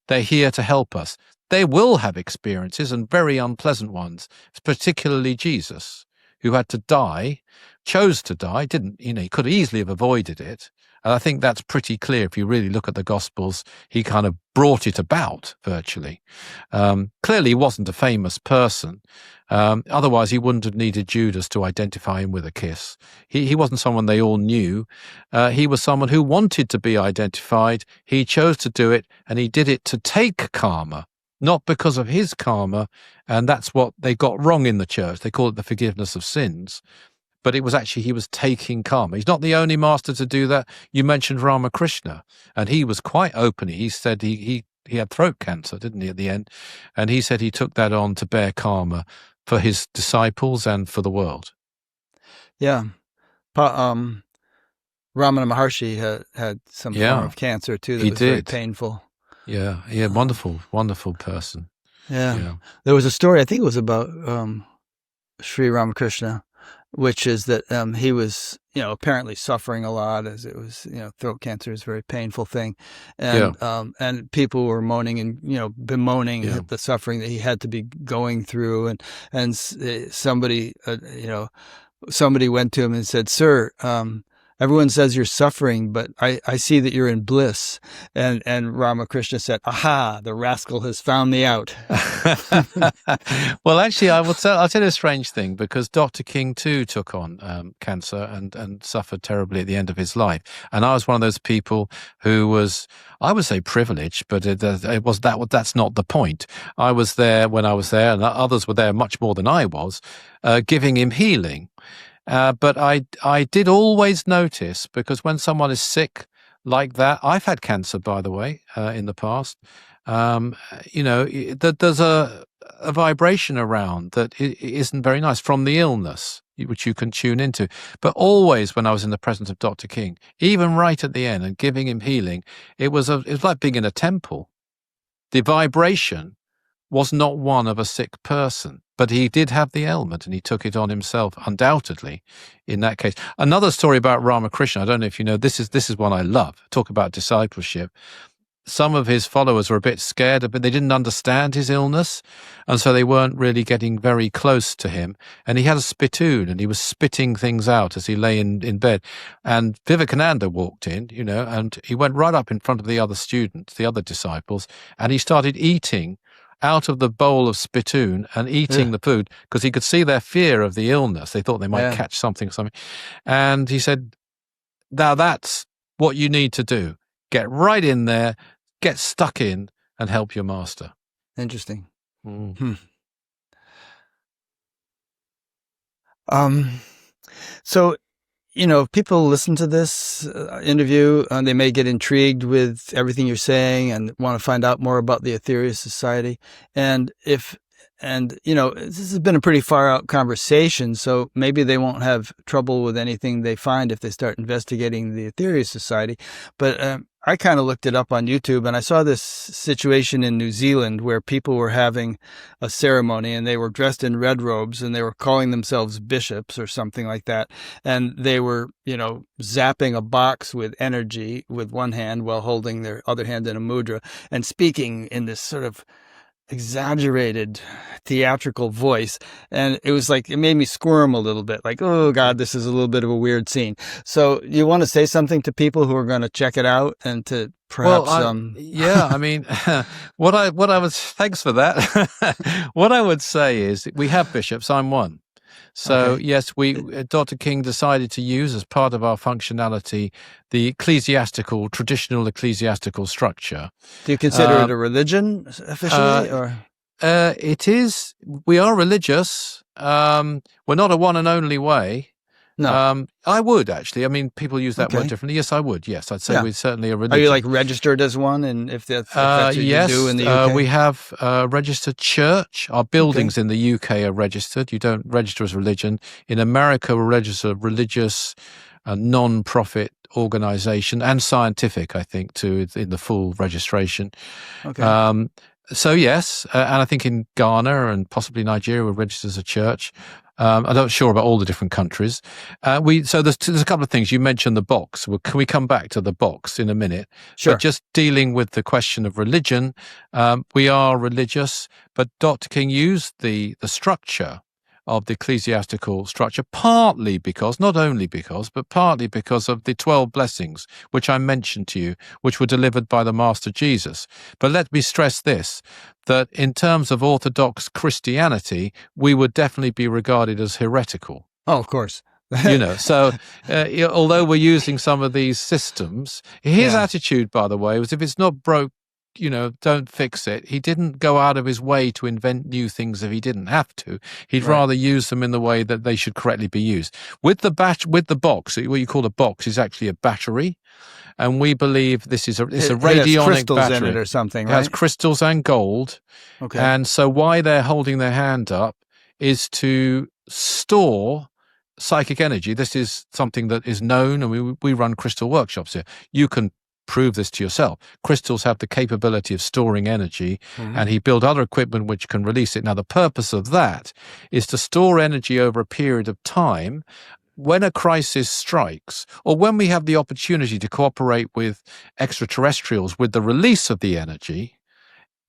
They're here to help us. They will have experiences, and very unpleasant ones, particularly Jesus, who had to die, chose to die, didn't, he could easily have avoided it. And I think that's pretty clear if you really look at the Gospels. He kind of brought it about, virtually. Clearly, he wasn't a famous person. Otherwise, he wouldn't have needed Judas to identify him with a kiss. He wasn't someone they all knew. He was someone who wanted to be identified. He chose to do it, and he did it to take karma, not because of his karma. And that's what they got wrong in the church. They call it the forgiveness of sins. But it was actually, he was taking karma. He's not the only master to do that. You mentioned Ramakrishna, and he was quite open. He said he had throat cancer, didn't he, at the end? And he said he took that on to bear karma for his disciples and for the world. Yeah. Ramana Maharshi had some form of cancer too that was very painful. Yeah, wonderful, wonderful person. Yeah. There was a story, I think it was about Sri Ramakrishna, which is that he was, apparently suffering a lot, as it was, throat cancer is a very painful thing. And people were moaning and, bemoaning the suffering that he had to be going through. And somebody, somebody went to him and said, "Sir, everyone says you're suffering, but I see that you're in bliss." And Ramakrishna said, "Aha, the rascal has found me out." Well, actually, I'll tell you a strange thing, because Dr. King too took on cancer and suffered terribly at the end of his life. And I was one of those people who was, I would say, privileged, but that's not the point. I was there when I was there, and others were there much more than I was, giving him healing. But I did always notice, because when someone is sick like that, I've had cancer, by the way, in the past, that there's a vibration around that isn't very nice from the illness, which you can tune into. But always when I was in the presence of Dr. King, even right at the end and giving him healing, it was like being in a temple. The vibration was not one of a sick person, but he did have the ailment and he took it on himself, undoubtedly, in that case. Another story about Ramakrishna, I don't know if you know, this is one I love. Talk about discipleship. Some of his followers were a bit scared, but they didn't understand his illness, and so they weren't really getting very close to him. And he had a spittoon, and he was spitting things out as he lay in bed. And Vivekananda walked in, and he went right up in front of the other students, the other disciples, and he started eating out of the bowl of spittoon and eating the food, because he could see their fear of the illness. They thought they might catch something. And he said, "Now that's what you need to do. Get right in there, get stuck in, and help your master." Interesting. Mm. Hmm. So, if people listen to this interview, they may get intrigued with everything you're saying and want to find out more about the Aetherius Society. This has been a pretty far out conversation, so maybe they won't have trouble with anything they find if they start investigating the Aetherius Society. But I kind of looked it up on YouTube, and I saw this situation in New Zealand where people were having a ceremony and they were dressed in red robes and they were calling themselves bishops or something like that. And they were, zapping a box with energy with one hand while holding their other hand in a mudra and speaking in this sort of exaggerated theatrical voice. And it was like, it made me squirm a little bit, like, oh God, this is a little bit of a weird scene. So you want to say something to people who are going to check it out and to perhaps, thanks for that. What I would say is we have bishops. I'm one. So Okay. yes, Dr. King decided to use as part of our functionality the traditional ecclesiastical structure. Do you consider it a religion officially, or? It is. We are religious. We're not a one and only way. No. I would actually. I mean, people use that word Okay. differently. Yes, I would. Yes, I'd say Yeah. we're certainly a religion. Are you like registered as one? And if that's what yes, you do in the UK? we have a registered church. Our buildings in the UK are registered. You don't register as religion. In America, we're registered religious, non-profit organization and scientific, I think, too, in the full registration. Okay. So yes, and I think in Ghana and possibly Nigeria, we're registered as a church. I'm not sure about all the different countries. So there's a couple of things. You mentioned the box. Can we come back to the box in a minute? Sure. But just dealing with the question of religion, we are religious, but Dr. King used the structure of the ecclesiastical structure, partly because, not only because, but partly because of the 12 blessings, which I mentioned to you, which were delivered by the Master Jesus. But let me stress this, that in terms of Orthodox Christianity, we would definitely be regarded as heretical. Oh, of course. So although we're using some of these systems, his attitude, by the way, was if it's not broke, don't fix it. He didn't go out of his way to invent new things if he didn't have to. He'd rather use them in the way that they should correctly be used. With the box, what you call a box is actually a battery. And we believe this is a radionic it has crystals battery. In it or something, right? It has crystals and gold. Okay. And so why they're holding their hand up is to store psychic energy. This is something that is known, and we run crystal workshops here. You can prove this to yourself. Crystals have the capability of storing energy, and he built other equipment which can release it. Now, the purpose of that is to store energy over a period of time. When a crisis strikes, or when we have the opportunity to cooperate with extraterrestrials with the release of the energy,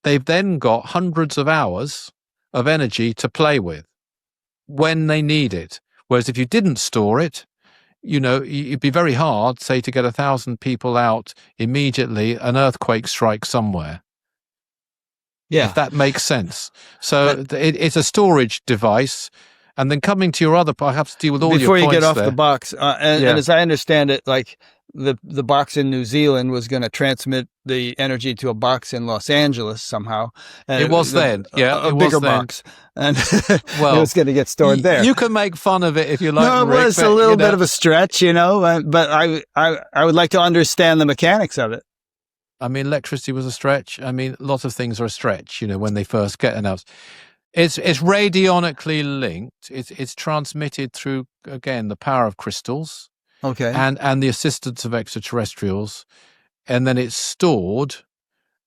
they've then got hundreds of hours of energy to play with when they need it. Whereas if you didn't store it, it'd be very hard, say, to get 1,000 people out immediately, an earthquake strikes somewhere. Yeah. If that makes sense. So it's a storage device. And then coming to your other part, I have to deal with all your points before you get off there. the box. And as I understand it, like the box in New Zealand was going to transmit the energy to a box in Los Angeles somehow. And it was then. A bigger box. And it was going to get stored there. You can make fun of it if you like. No, Rick, it's a little bit of a stretch, but I would like to understand the mechanics of it. I mean, electricity was a stretch. I mean, lots of things are a stretch, when they first get announced. It's radionically linked. It's transmitted through, again, the power of crystals. Okay. And the assistance of extraterrestrials. And then it's stored.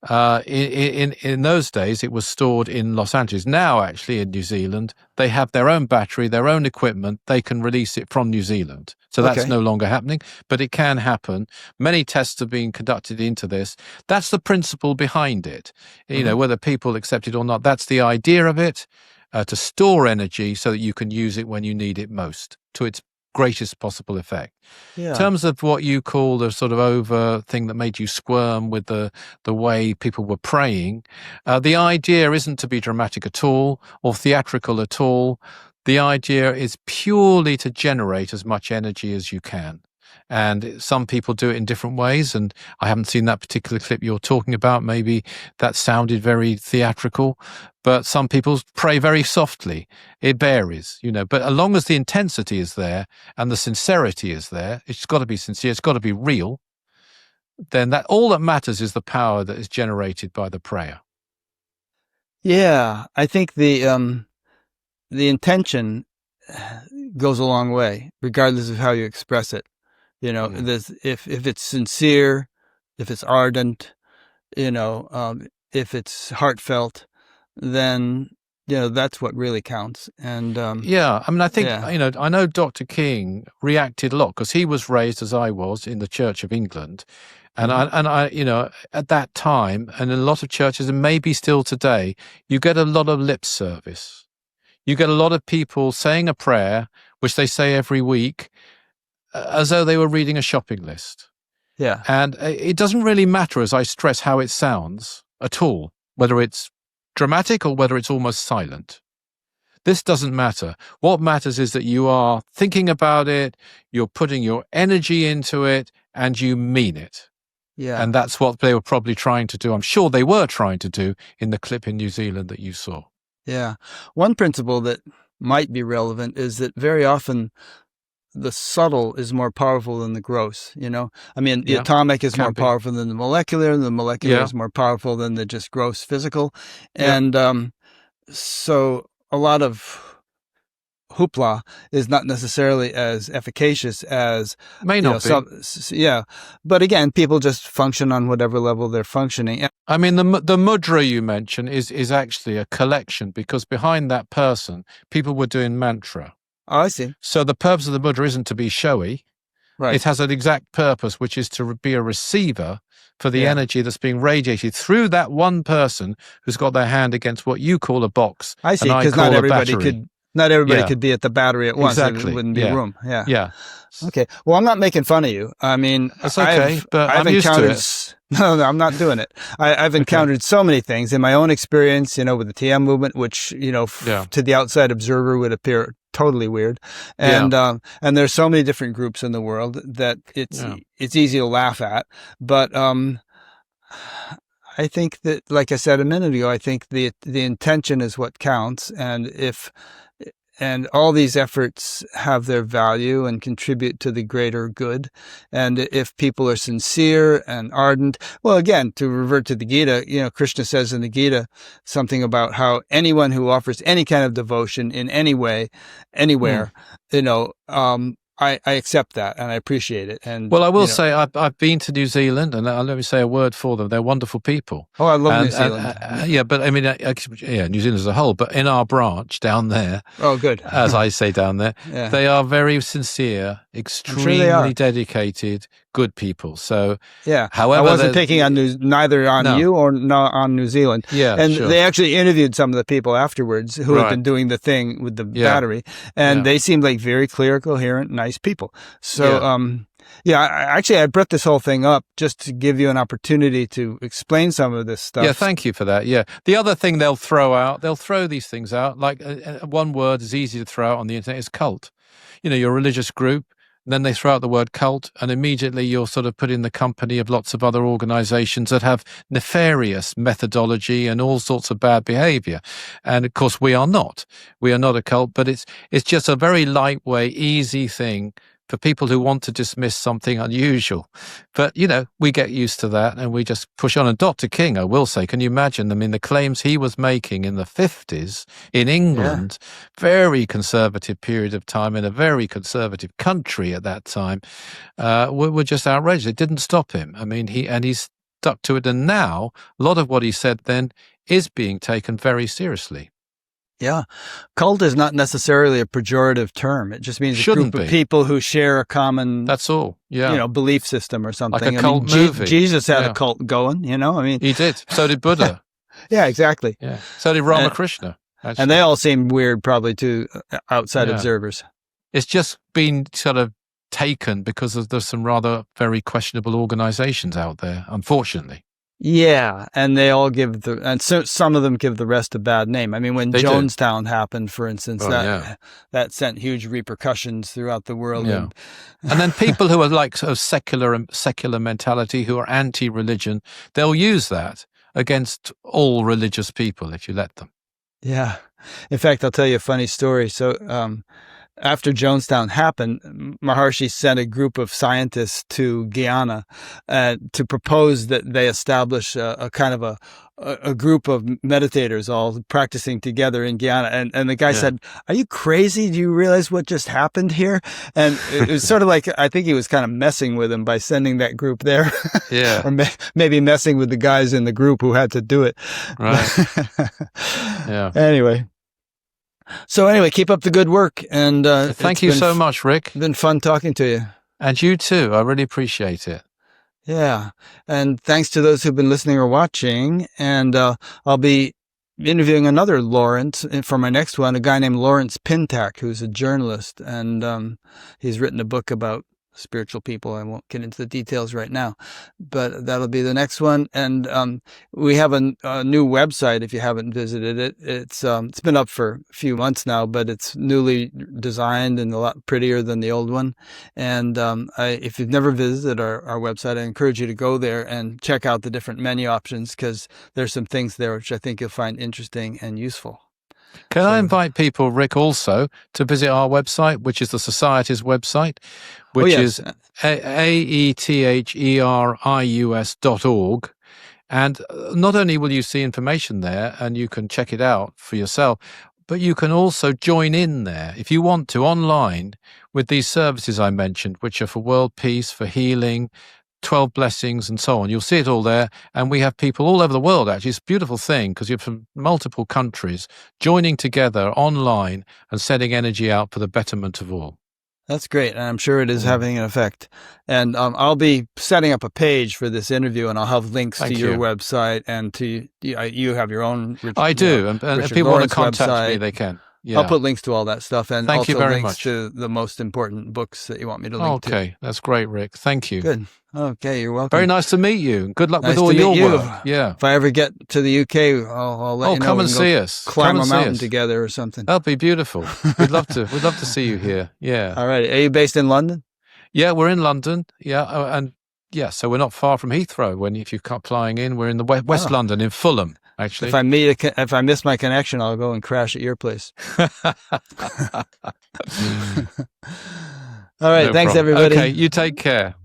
In those days, it was stored in Los Angeles. Now, actually, in New Zealand, they have their own battery, their own equipment. They can release it from New Zealand. So that's no longer happening, but it can happen. Many tests are being conducted into this. That's the principle behind it. Whether people accept it or not, that's the idea of it, to store energy so that you can use it when you need it most, to its greatest possible effect. Yeah. In terms of what you call the sort of over thing that made you squirm with the way people were praying, the idea isn't to be dramatic at all or theatrical at all. The idea is purely to generate as much energy as you can. And some people do it in different ways. And I haven't seen that particular clip you're talking about. Maybe that sounded very theatrical, but some people pray very softly. It varies, but as long as the intensity is there and the sincerity is there, it's got to be sincere, it's got to be real, then that all that matters is the power that is generated by the prayer. Yeah, I think the intention goes a long way, regardless of how you express it. If it's sincere, if it's ardent, if it's heartfelt, then that's what really counts. And I think I know Dr. King reacted a lot because he was raised as I was in the Church of England, and I at that time, and in a lot of churches, and maybe still today, you get a lot of lip service. You get a lot of people saying a prayer, which they say every week, as though they were reading a shopping list. Yeah. And it doesn't really matter, as I stress, how it sounds at all, whether it's dramatic or whether it's almost silent. This doesn't matter. What matters is that you are thinking about it, you're putting your energy into it, and you mean it. Yeah. And that's what they were probably trying to do. I'm sure they were trying to do in the clip in New Zealand that you saw. Yeah. One principle that might be relevant is that very often the subtle is more powerful than the gross, the atomic is more powerful than the molecular is more powerful than the just gross physical. And so a lot of hoopla is not necessarily as efficacious as may not be. But again, people just function on whatever level they're functioning. I mean, the mudra you mentioned is actually a collection, because behind that person, people were doing mantra. Oh, I see. So the purpose of the mudra isn't to be showy. Right. It has an exact purpose, which is to be a receiver for the energy that's being radiated through that one person who's got their hand against what you call a box. I see, because not everybody could be at the battery at once. Exactly. It wouldn't be room. Yeah. Yeah. Okay. Well, I'm not making fun of you. I mean, that's okay, but I'm used to it. No, I'm not doing it. I've encountered so many things in my own experience, with the TM movement, which, to the outside observer would appear totally weird. And there's so many different groups in the world that it's easy to laugh at. But, I think that, like I said a minute ago, I think the intention is what counts. And all these efforts have their value and contribute to the greater good. And if people are sincere and ardent, well, again, to revert to the Gita, Krishna says in the Gita something about how anyone who offers any kind of devotion in any way, anywhere, I accept that and I appreciate it. And well, I will say I've been to New Zealand, and let me say a word for them. They're wonderful people. Oh, I love New Zealand. But I mean, New Zealand as a whole. But in our branch down there, oh, good. As I say down there, they are very sincere, extremely dedicated, good people. So however, I wasn't taking on neither on you or on New Zealand. Yeah, and they actually interviewed some of the people afterwards who had been doing the thing with the battery, and they seemed like very clear, coherent, nice people. So, I brought this whole thing up just to give you an opportunity to explain some of this stuff. Yeah, thank you for that. Yeah. The other thing they'll throw these things out, like one word is easy to throw out on the internet, is cult. Your religious group, then they throw out the word cult, and immediately you're sort of put in the company of lots of other organizations that have nefarious methodology and all sorts of bad behavior. And of course, we are not a cult, but it's just a very lightweight, easy thing for people who want to dismiss something unusual. But, we get used to that and we just push on. And Dr. King, I will say, can you imagine the claims he was making in the 50s in England, very conservative period of time in a very conservative country at that time, were just outrageous. It didn't stop him. I mean, he's stuck to it. And now a lot of what he said then is being taken very seriously. Yeah. Cult is not necessarily a pejorative term. It just means a group of people who share a common, that's all. Yeah. Belief system or something. Like a cult movie. Jesus had a cult going, He did. So did Buddha. Yeah, exactly. Yeah. So did Ramakrishna. Actually. And they all seem weird probably to outside observers. It's just been sort of taken because there's some rather very questionable organizations out there, unfortunately. Yeah, and they all give and so some of them give the rest a bad name. I mean, when They do. Jonestown happened, for instance, Oh, yeah. that sent huge repercussions throughout the world. Yeah. And then people who are like sort of secular mentality, who are anti-religion, they'll use that against all religious people if you let them. Yeah. In fact, I'll tell you a funny story. So, after Jonestown happened, Maharshi sent a group of scientists to Guyana to propose that they establish a kind of a group of meditators all practicing together in Guyana. And the guy said, "Are you crazy? Do you realize what just happened here?" And it was sort of like, I think he was kind of messing with him by sending that group there. Yeah. Or maybe messing with the guys in the group who had to do it. Right. Yeah. Anyway. So anyway, keep up the good work. And thank you so much, Rick. It's been fun talking to you. And you too. I really appreciate it. Yeah. And thanks to those who've been listening or watching. And I'll be interviewing another Lawrence for my next one, a guy named Lawrence Pintack, who's a journalist. And he's written a book about spiritual people. I won't get into the details right now, but that'll be the next one. And we have a new website. If you haven't visited it, it's been up for a few months now, but it's newly designed and a lot prettier than the old one. And if you've never visited our website, I encourage you to go there and check out the different menu options, because there's some things there which I think you'll find interesting and useful. Can I invite people, Rick, also to visit our website, which is the Society's website, which is aetherius.org. And not only will you see information there, and you can check it out for yourself, but you can also join in there, if you want to, online with these services I mentioned, which are for world peace, for healing, 12 blessings and so on. You'll see it all there. And we have people all over the world, actually. It's a beautiful thing because you're from multiple countries joining together online and sending energy out for the betterment of all. That's great. And I'm sure it is having an effect. And I'll be setting up a page for this interview, and I'll have links to your website and to, you have your own. I do. And if people want to contact me, they can. Yeah. I'll put links to all that stuff, and Thank you very links much. to the most important books that you want me to link to. Okay, that's great, Rick. Thank you. Good. Okay, you're welcome. Very nice to meet you. Good luck Nice with all to your meet you. work. Yeah. If I ever get to the UK, I'll let you know. Come and see us. Climb a mountain together or something. That'll be beautiful. We'd love to. We'd love to see you here. Yeah. All right. Are you based in London? Yeah, we're in London. Yeah, and yeah, so we're not far from Heathrow. If you come flying in, we're in the West London, in Fulham. Actually, if I miss my connection, I'll go and crash at your place. All right. No Thanks, problem. everybody. Okay, you take care.